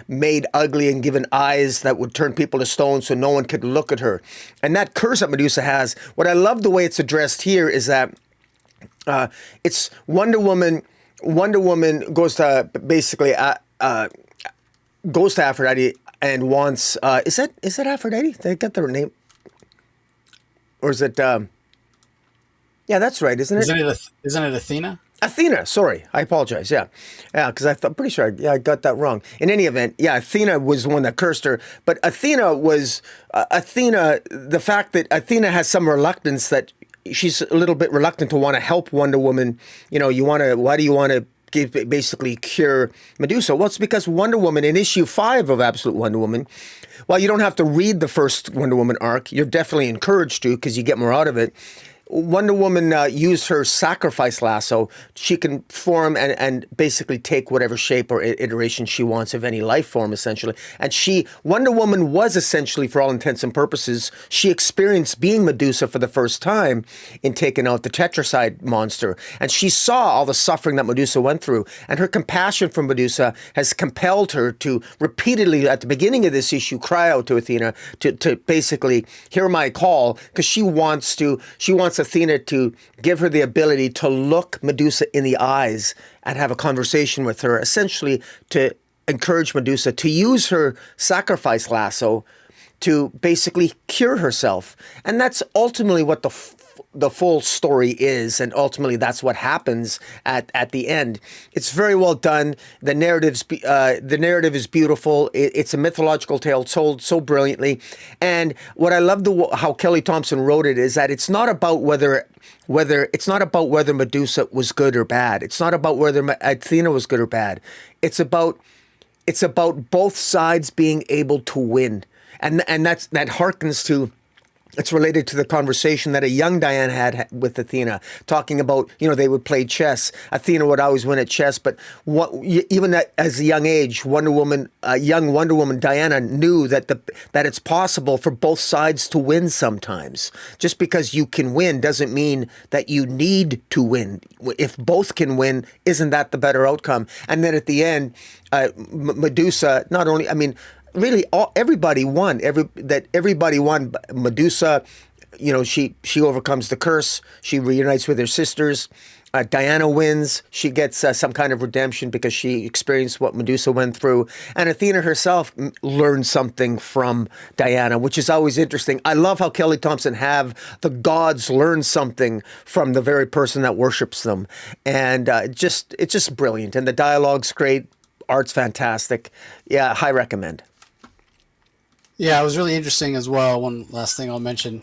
Speaker 2: made ugly and given eyes that would turn people to stone, so no one could look at her. And that curse that Medusa has. What I love the way it's addressed here is that it's Wonder Woman. Wonder Woman goes to basically goes to Aphrodite and wants. Is that Aphrodite? Did I get their name? Or is it? Yeah, that's right, isn't it?
Speaker 1: Isn't it Athena?
Speaker 2: Athena. Sorry, I apologize. Yeah, because I'm pretty sure. I got that wrong. In any event, yeah, Athena was the one that cursed her. But Athena was Athena. The fact that Athena has some reluctance, that she's a little bit reluctant to want to help Wonder Woman. You know, why do you want to basically cure Medusa? Well, it's because Wonder Woman in issue 5 of Absolute Wonder Woman. While you don't have to read the first Wonder Woman arc, you're definitely encouraged to, because you get more out of it. Wonder Woman used her sacrifice lasso. She can form and basically take whatever shape or iteration she wants of any life form, essentially. And Wonder Woman was essentially, for all intents and purposes, she experienced being Medusa for the first time in taking out the Tetracide monster. And she saw all the suffering that Medusa went through. And her compassion for Medusa has compelled her to repeatedly, at the beginning of this issue, cry out to Athena to basically hear my call, because she wants Athena to give her the ability to look Medusa in the eyes and have a conversation with her, essentially to encourage Medusa to use her sacrifice lasso to basically cure herself. And that's ultimately what the full story is, and ultimately that's what happens at the end. It's very well done. The narrative is beautiful. It's a mythological tale told so brilliantly. And what I love how Kelly Thompson wrote it is that it's not about whether Medusa was good or bad. It's not about whether Athena was good or bad. It's about both sides being able to win, and that harkens to It's related to the conversation that a young Diana had with Athena, talking about, they would play chess. Athena would always win at chess, but even as a young age, young Wonder Woman Diana knew that it's possible for both sides to win sometimes. Just because you can win doesn't mean that you need to win. If both can win, isn't that the better outcome? And then at the end, Medusa, not only, really, everybody won. Everybody won. Medusa, she overcomes the curse. She reunites with her sisters. Diana wins. She gets some kind of redemption because she experienced what Medusa went through. And Athena herself learned something from Diana, which is always interesting. I love how Kelly Thompson have the gods learn something from the very person that worships them. And it's just brilliant. And the dialogue's great. Art's fantastic. Yeah, high recommend.
Speaker 1: Yeah, it was really interesting as well. One last thing I'll mention: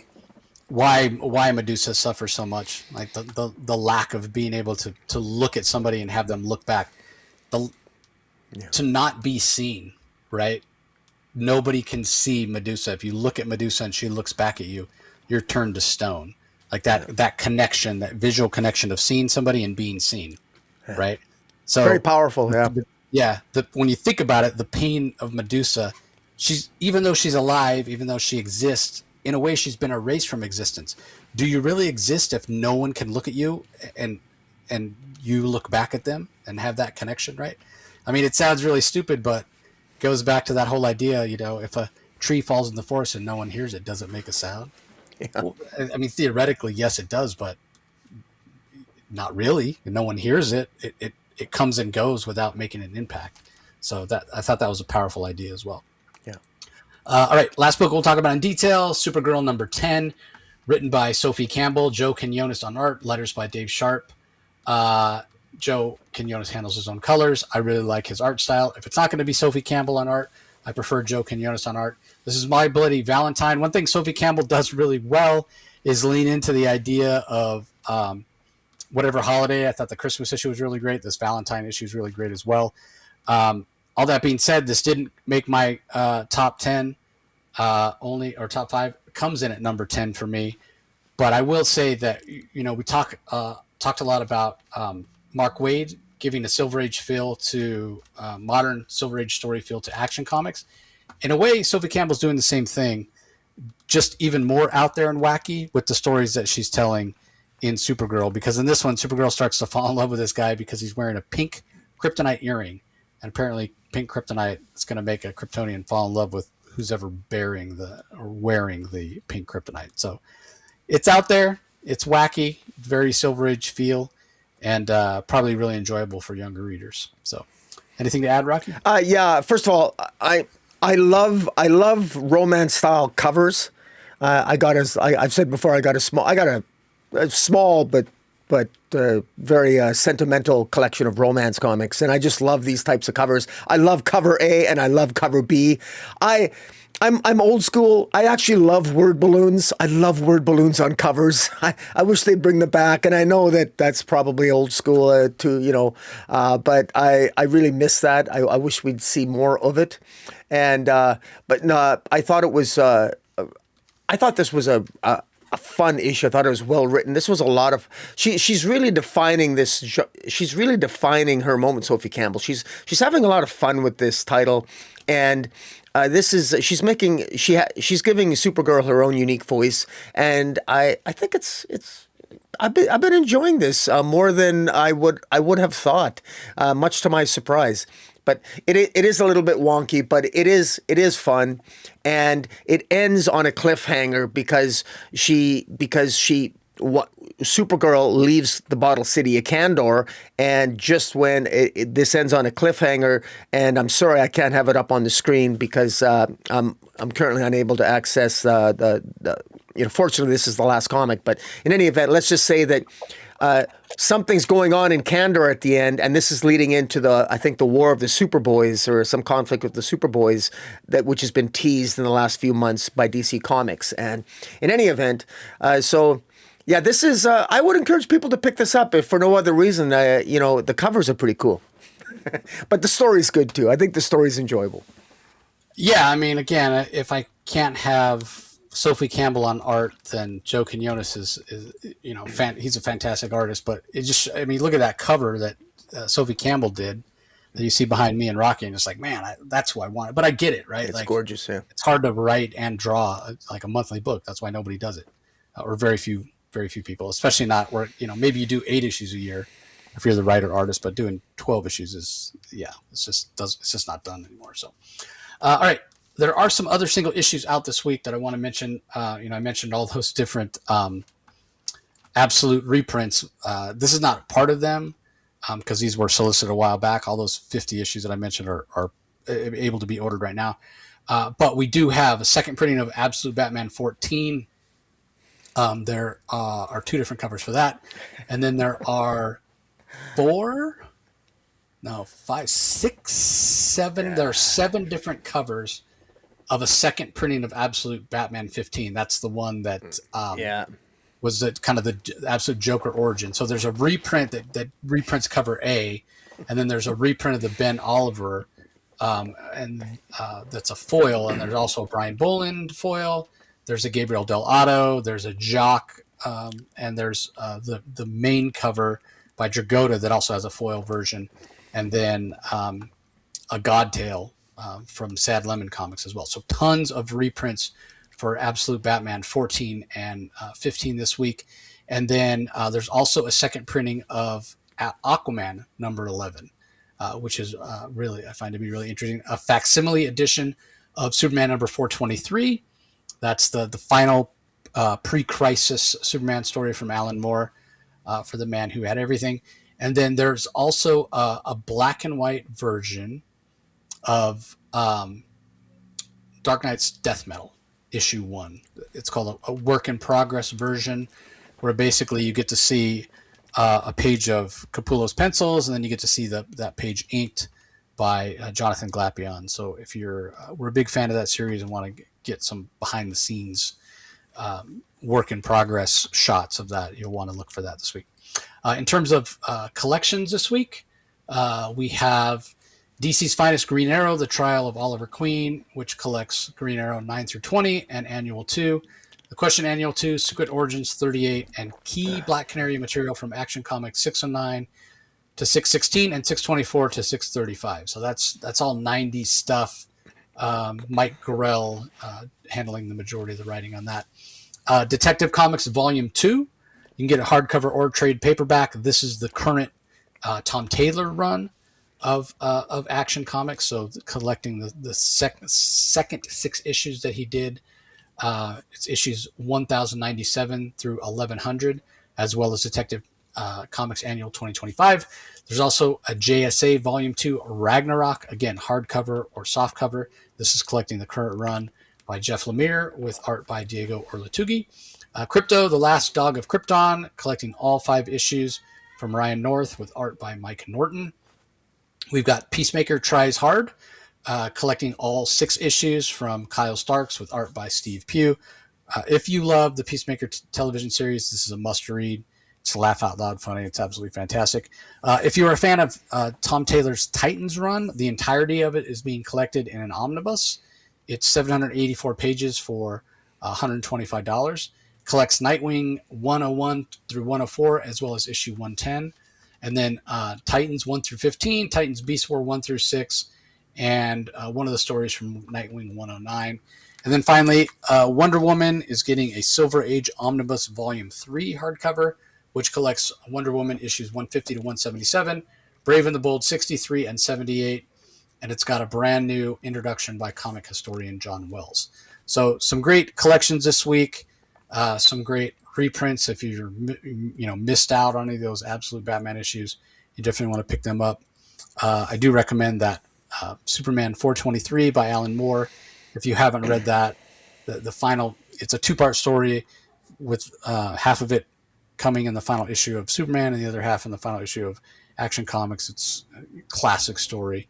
Speaker 1: why Medusa suffers so much, like the lack of being able to look at somebody and have them look back, to not be seen, right? Nobody can see Medusa. If you look at Medusa and she looks back at you, you're turned to stone. Like that connection, that visual connection of seeing somebody and being seen, right? So
Speaker 2: very powerful.
Speaker 1: Yeah. When you think about it, the pain of Medusa. Even though she's alive, even though she exists, in a way she's been erased from existence. Do you really exist if no one can look at you and you look back at them and have that connection, right? It sounds really stupid, but goes back to that whole idea, if a tree falls in the forest and no one hears it, does it make a sound? Yeah. Well, theoretically, yes, it does, but not really. No one hears it. It comes and goes without making an impact. So I thought that was a powerful idea as well. All right, last book we'll talk about in detail, Supergirl number 10, written by Sophie Campbell, Joe Quinones on art, letters by Dave Sharp. Joe Quinones handles his own colors. I really like his art style. If it's not going to be Sophie Campbell on art, I prefer Joe Quinones on art. This is My Bloody Valentine. One thing Sophie Campbell does really well is lean into the idea of whatever holiday. I thought the Christmas issue was really great. This Valentine issue is really great as well. All that being said, this didn't make my top 10 or top 5. It comes in at number 10 for me. But I will say that, we talked a lot about Mark Waid giving a Silver Age feel to modern Silver Age story feel to Action Comics. In a way, Sophie Campbell's doing the same thing, just even more out there and wacky with the stories that she's telling in Supergirl. Because in this one, Supergirl starts to fall in love with this guy because he's wearing a pink kryptonite earring. And apparently pink kryptonite is going to make a Kryptonian fall in love with who's ever wearing the pink kryptonite. So it's out there. It's wacky, very Silver Age feel, and probably really enjoyable for younger readers. So anything to add, Rocky?
Speaker 2: Yeah. First of all, I love romance style covers. I've said before, I got a small but very sentimental collection of romance comics, and I just love these types of covers. I love cover A and I love cover B. I'm old school. I actually love word balloons. I love word balloons on covers. I wish they'd bring them back, and I know that that's probably old school but I really miss that. I wish we'd see more of it. And but no, I thought this was a fun issue. I thought it was well written. This was a lot of she's really defining this. She's really defining her moment, Sophie Campbell. She's having a lot of fun with this title, and she's giving Supergirl her own unique voice, and I think I've been enjoying this more than I would have thought, much to my surprise. But it is a little bit wonky, but it is fun, and it ends on a cliffhanger because Supergirl leaves the bottle city of Kandor, and just when this ends on a cliffhanger, and I'm sorry I can't have it up on the screen because I'm currently unable to access fortunately this is the last comic, but in any event, let's just say that something's going on in Kandor at the end, and this is leading into the War of the Superboys, or some conflict with the Superboys, which has been teased in the last few months by DC Comics. And in any event, yeah, this is. I would encourage people to pick this up if for no other reason. The covers are pretty cool, but the story's good too. I think the story's enjoyable.
Speaker 1: Yeah, again, if I can't have Sophie Campbell on art, then Joe Quinones is he's a fantastic artist. But it just, I mean, look at that cover that Sophie Campbell did that you see behind me and Rocky, and it's like, man, that's what I wanted. But I get it, right?
Speaker 2: It's
Speaker 1: like,
Speaker 2: gorgeous. Yeah,
Speaker 1: it's hard to write and draw like a monthly book. That's why nobody does it, or very few people, especially not where maybe you do 8 issues a year if you're the writer artist, but doing 12 issues is it's just not done anymore. So, all right. There are some other single issues out this week that I want to mention. I mentioned all those different absolute reprints. This is not part of them because these were solicited a while back. All those 50 issues that I mentioned are able to be ordered right now. But we do have a second printing of Absolute Batman 14. There are 2 different covers for that. And then there are 5, 6, 7. Yeah. There are 7 different covers of a second printing of Absolute Batman 15. That's the one that was the kind of the Absolute Joker origin. So there's a reprint that reprints cover A, and then there's a reprint of the Ben Oliver, and that's a foil, and there's also a Brian Boland foil. There's a Gabriel Del Otto. There's a Jock, and there's the main cover by Dragotta that also has a foil version, and then a Godtail from Sad Lemon Comics as well. So tons of reprints for Absolute Batman 14 and 15 this week. And then there's also a second printing of Aquaman number 11, which is really, I find to be really interesting. A facsimile edition of Superman number 423. That's the final pre-crisis Superman story from Alan Moore for the man who had everything. And then there's also a black and white version of Dark Knight's Death Metal, issue 1. It's called a work in progress version, where basically you get to see a page of Capullo's pencils, and then you get to see that page inked by Jonathan Glapion. So if we're a big fan of that series and want to get some behind the scenes work in progress shots of that, you'll want to look for that this week. In terms of collections this week, we have DC's Finest Green Arrow, The Trial of Oliver Queen, which collects Green Arrow 9 through 20 and Annual 2. The Question Annual 2, Secret Origins 38, and key Black Canary material from Action Comics 609 to 616 and 624 to 635. So that's all 90s stuff. Mike Gorell handling the majority of the writing on that. Detective Comics Volume 2. You can get a hardcover or trade paperback. This is the current Tom Taylor run of Action Comics, so collecting the second 6 issues that he did. It's issues 1097 through 1100, as well as Detective Comics Annual 2025. There's also a JSA Volume 2 Ragnarok, again hardcover or softcover. This is collecting the current run by Jeff Lemire with art by Diego Orlatugi. Crypto, The Last Dog of Krypton, collecting all 5 issues from Ryan North with art by Mike Norton. We've got Peacemaker Tries Hard, collecting all 6 issues from Kyle Starks with art by Steve Pugh. If you love the Peacemaker television series, this is a must-read. It's laugh out loud funny. It's absolutely fantastic. If you're a fan of Tom Taylor's Titans run, the entirety of it is being collected in an omnibus. It's 784 pages for $125. Collects Nightwing 101 through 104, as well as issue 110. And then Titans 1 through 15, Titans Beast War 1 through 6, and one of the stories from Nightwing 109. And then finally, Wonder Woman is getting a Silver Age Omnibus Volume 3 hardcover, which collects Wonder Woman issues 150 to 177, Brave and the Bold 63 and 78, and it's got a brand new introduction by comic historian John Wells. So some great collections this week, some great reprints. If you're missed out on any of those Absolute Batman issues, you definitely want to pick them up. I do recommend that Superman 423 by Alan Moore. If you haven't read that, the final, it's a 2-part story with half of it coming in the final issue of Superman and the other half in the final issue of Action Comics. It's a classic story.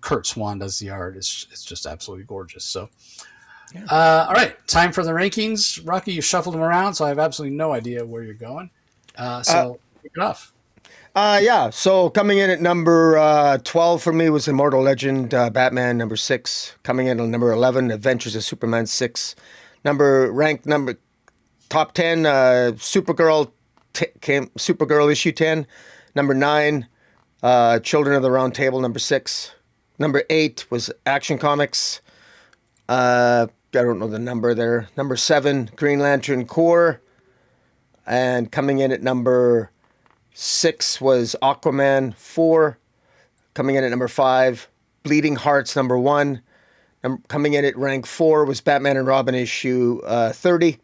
Speaker 1: Kurt Swan does the art. It's just absolutely gorgeous. So, yeah. All right, time for the rankings. Rocky, you shuffled them around, so I have absolutely no idea where you're going. So kick it off.
Speaker 2: So coming in at number 12 for me was Immortal Legend Batman number 6. Coming in at number 11, Adventures of Superman 6. top 10, Supergirl Supergirl issue 10. Number 9, Children of the Round Table, number 6. Number 8 was Action Comics. I don't know the number there. Number 7, Green Lantern Corps. And coming in at number 6 was Aquaman 4. Coming in at number 5, Bleeding Hearts number 1. Coming in at rank 4 was Batman and Robin issue 30.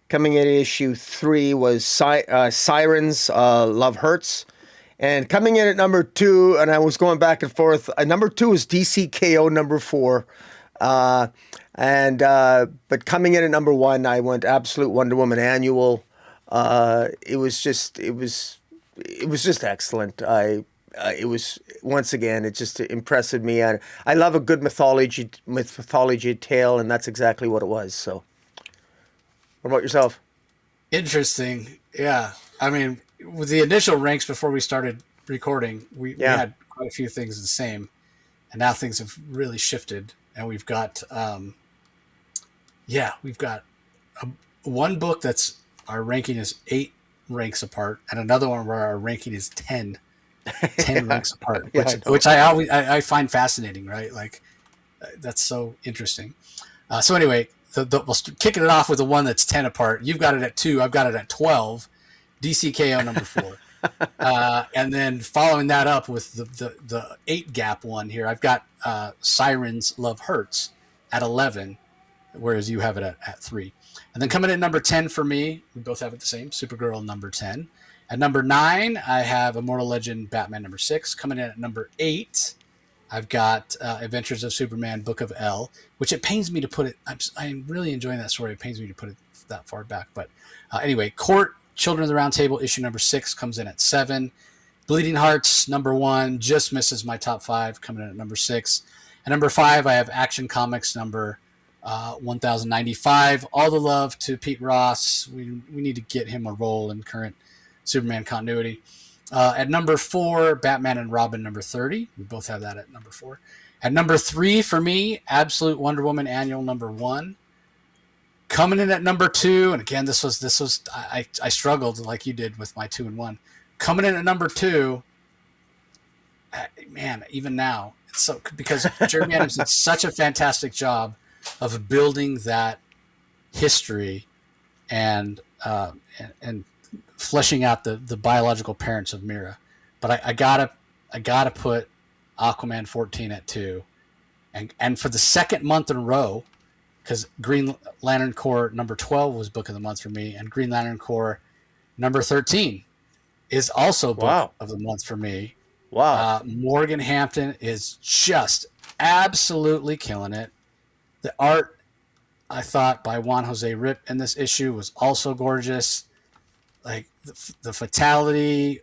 Speaker 2: Coming in at issue 3 was Sirens, Love Hurts. And coming in at number 2, and I was going back and forth, number 2 is DCKO number 4. But coming in at number 1, I went Absolute Wonder Woman Annual. It was just excellent. It was, once again, it just impressed me. I love a good mythology tale, and that's exactly what it was. So, what about yourself?
Speaker 1: Interesting. Yeah. I mean, with the initial ranks before we started recording, we had quite a few things the same, and now things have really shifted, and we've got, one book that's our ranking is 8 ranks apart, and another one where our ranking is 10 ranks apart, which I find fascinating, right? Like, that's so interesting. So anyway, we'll kicking it off with the one that's 10 apart. You've got it at 2. I've got it at 12. DCKO number 4. And then following that up with the 8 gap one here, I've got Sirens Love Hurts at 11, whereas you have it at 3. And then coming in at number 10 for me, we both have it the same, Supergirl number 10. At number 9, I have Immortal Legend Batman number 6. Coming in at number 8, I've got Adventures of Superman Book of L, which it pains me to put it. I'm really enjoying that story. It pains me to put it that far back. But anyway, Court, Children of the Round Table, issue number 6 comes in at 7. Bleeding Hearts number 1 just misses my top 5, coming in at number 6. At number 5, I have Action Comics number 1095. All the love to Pete Ross. We need to get him a role in current Superman continuity. At number 4, Batman and Robin number 30. We both have that at number 4. At number 3 for me, Absolute Wonder Woman Annual number 1. Coming in at number 2, and again, this was I struggled like you did with my 2 and 1. Coming in at number 2, man, even now, it's so, because Jeremy Adams did such a fantastic job of building that history and fleshing out the biological parents of Mira. But I gotta put Aquaman 14 at 2, and for the second month in a row, because Green Lantern Corps number 12 was book of the month for me, and Green Lantern Corps number 13 is also book of the month for me.
Speaker 2: Wow.
Speaker 1: Morgan Hampton is just absolutely killing it. The art, I thought, by Juan Jose Rip in this issue was also gorgeous. Like the fatality,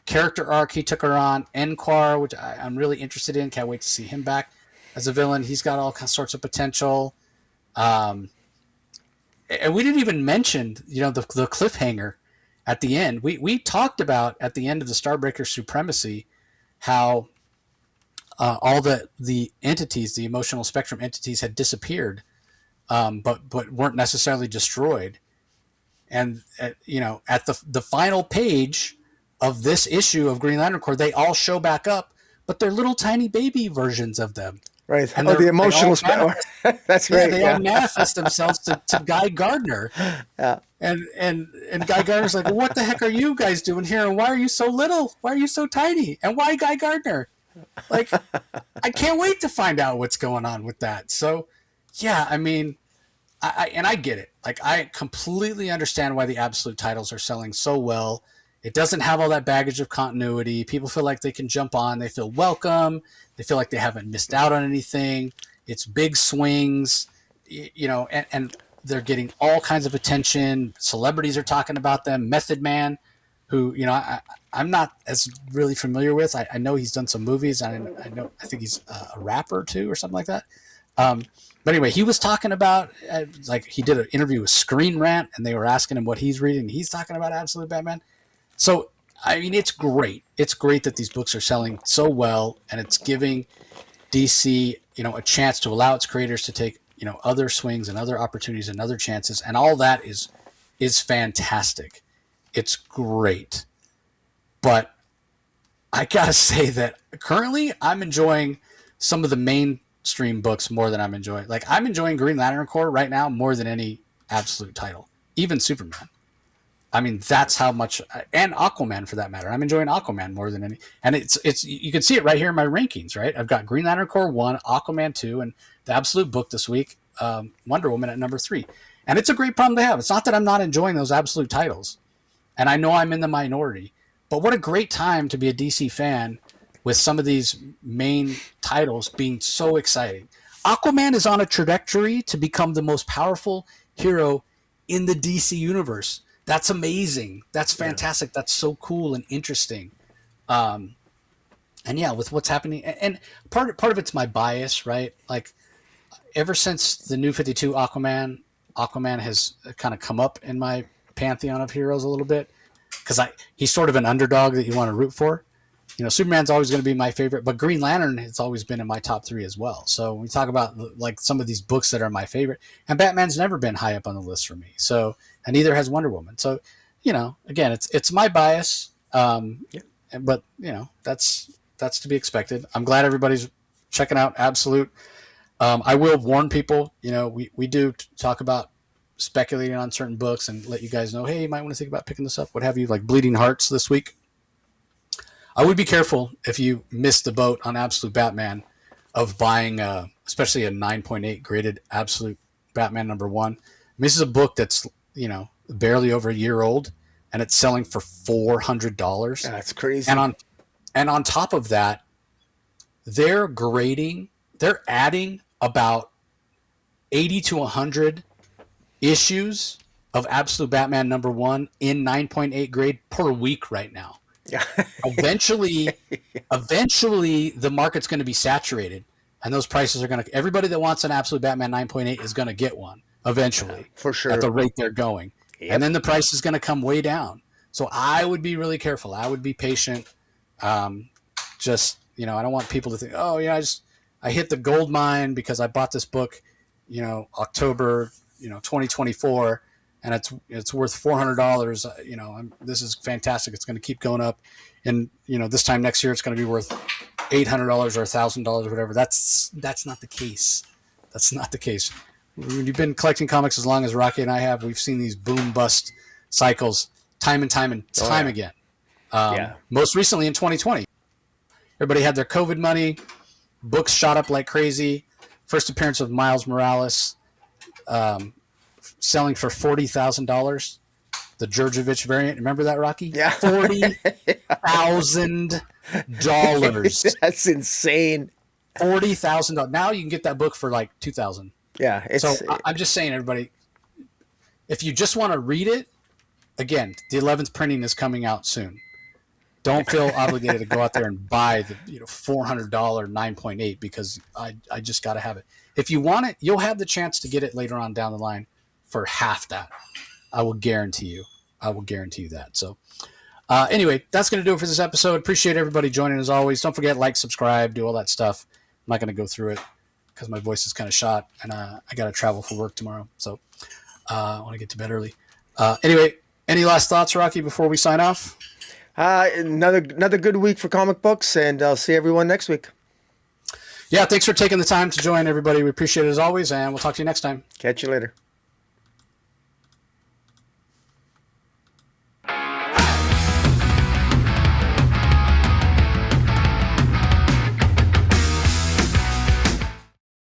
Speaker 1: character arc he took her on, Enquar, which I'm really interested in. Can't wait to see him back as a villain. He's got all sorts of potential. And we didn't even mention, the cliffhanger at the end. We talked about at the end of the Starbreaker Supremacy how all the entities, the emotional spectrum entities, had disappeared, but weren't necessarily destroyed. And at the final page of this issue of Green Lantern Corps, they all show back up, but they're little tiny baby versions of them.
Speaker 2: Right. And the emotional spectrum. That's right.
Speaker 1: They all manifest themselves to Guy Gardner.
Speaker 2: Yeah.
Speaker 1: And Guy Gardner's like, well, what the heck are you guys doing here? And why are you so little? Why are you so tiny? And why Guy Gardner? Like, I can't wait to find out what's going on with that. So, yeah, I mean, I get it. Like, I completely understand why the Absolute titles are selling so well. It doesn't have all that baggage of continuity. People feel like they can jump on. They feel welcome. They feel like they haven't missed out on anything. It's big swings, and they're getting all kinds of attention. Celebrities are talking about them. Method Man, who, I'm not as really familiar with. I know he's done some movies. I think he's a rapper too or something like that. But anyway, he was talking about, he did an interview with Screen Rant, and they were asking him what he's reading. And he's talking about Absolute Batman. So, I mean, it's great. It's great that these books are selling so well, and it's giving DC, a chance to allow its creators to take, other swings and other opportunities and other chances, and all that is fantastic. It's great. But I gotta say that currently I'm enjoying some of the mainstream books more than I'm enjoying Green Lantern Corps right now more than any absolute title, even Superman. I mean, that's how much, and Aquaman for that matter. I'm enjoying Aquaman more than any, and it's you can see it right here in my rankings, right? I've got Green Lantern Corps 1, Aquaman 2, and the absolute book this week, Wonder Woman at number 3. And it's a great problem to have. It's not that I'm not enjoying those absolute titles, and I know I'm in the minority, but what a great time to be a DC fan with some of these main titles being so exciting. Aquaman is on a trajectory to become the most powerful hero in the DC universe. That's amazing. That's fantastic. That's so cool and interesting. And yeah, with what's happening, and part of it's my bias, right? Like ever since the New 52 Aquaman has kind of come up in my pantheon of heroes a little bit. Because he's sort of an underdog that you want to root for. Superman's always going to be my favorite, but Green Lantern has always been in my top 3 as well. So when we talk about like some of these books that are my favorite, and Batman's never been high up on the list for me. So, and neither has Wonder Woman. So, again, it's my bias. But that's to be expected. I'm glad everybody's checking out Absolute. I will warn people, we do talk about speculating on certain books and let you guys know, hey, you might want to think about picking this up, what have you, like Bleeding Hearts this week. I would be careful if you missed the boat on Absolute Batman of buying especially a 9.8 graded Absolute Batman number 1. This is a book that's barely over a year old, and it's selling for $400.
Speaker 2: That's crazy.
Speaker 1: And on top of that, they're adding about 80 to 100 issues of Absolute Batman number 1 in 9.8 grade per week right now.
Speaker 2: Yeah.
Speaker 1: Eventually the market's going to be saturated, and those prices are everybody that wants an Absolute Batman 9.8 is going to get one eventually.
Speaker 2: For sure.
Speaker 1: At the rate they're going. Yep. And then the price is going to come way down. So I would be really careful. I would be patient. I don't want people to think, oh yeah, I hit the gold mine because I bought this book, October 2024, and it's worth $400. This is fantastic. It's going to keep going up, and this time next year it's going to be worth $800 or $1,000 or whatever. That's not the case. That's not the case. When you've been collecting comics as long as Rocky and I have, we've seen these boom bust cycles time and time again. Most recently in 2020, everybody had their COVID money. Books shot up like crazy. First appearance of Miles Morales. Selling for $40,000, the Djurjevic variant. Remember that, Rocky? Yeah, $40,000.
Speaker 2: That's insane.
Speaker 1: $40,000. Now you can get that book for like $2,000.
Speaker 2: Yeah.
Speaker 1: I'm just saying, everybody, if you just want to read it, again, the 11th printing is coming out soon. Don't feel obligated to go out there and buy the $400 9.8 because I just got to have it. If you want it, you'll have the chance to get it later on down the line for half that. I will guarantee you that. So anyway, that's going to do it for this episode. Appreciate everybody joining as always. Don't forget, like, subscribe, do all that stuff. I'm not going to go through it because my voice is kind of shot, and I got to travel for work tomorrow. So I want to get to bed early. Anyway, any last thoughts, Rocky, before we sign off?
Speaker 2: Another good week for comic books, and I'll see everyone next week.
Speaker 1: Yeah, thanks for taking the time to join, everybody. We appreciate it as always, and we'll talk to you next time.
Speaker 2: Catch you later.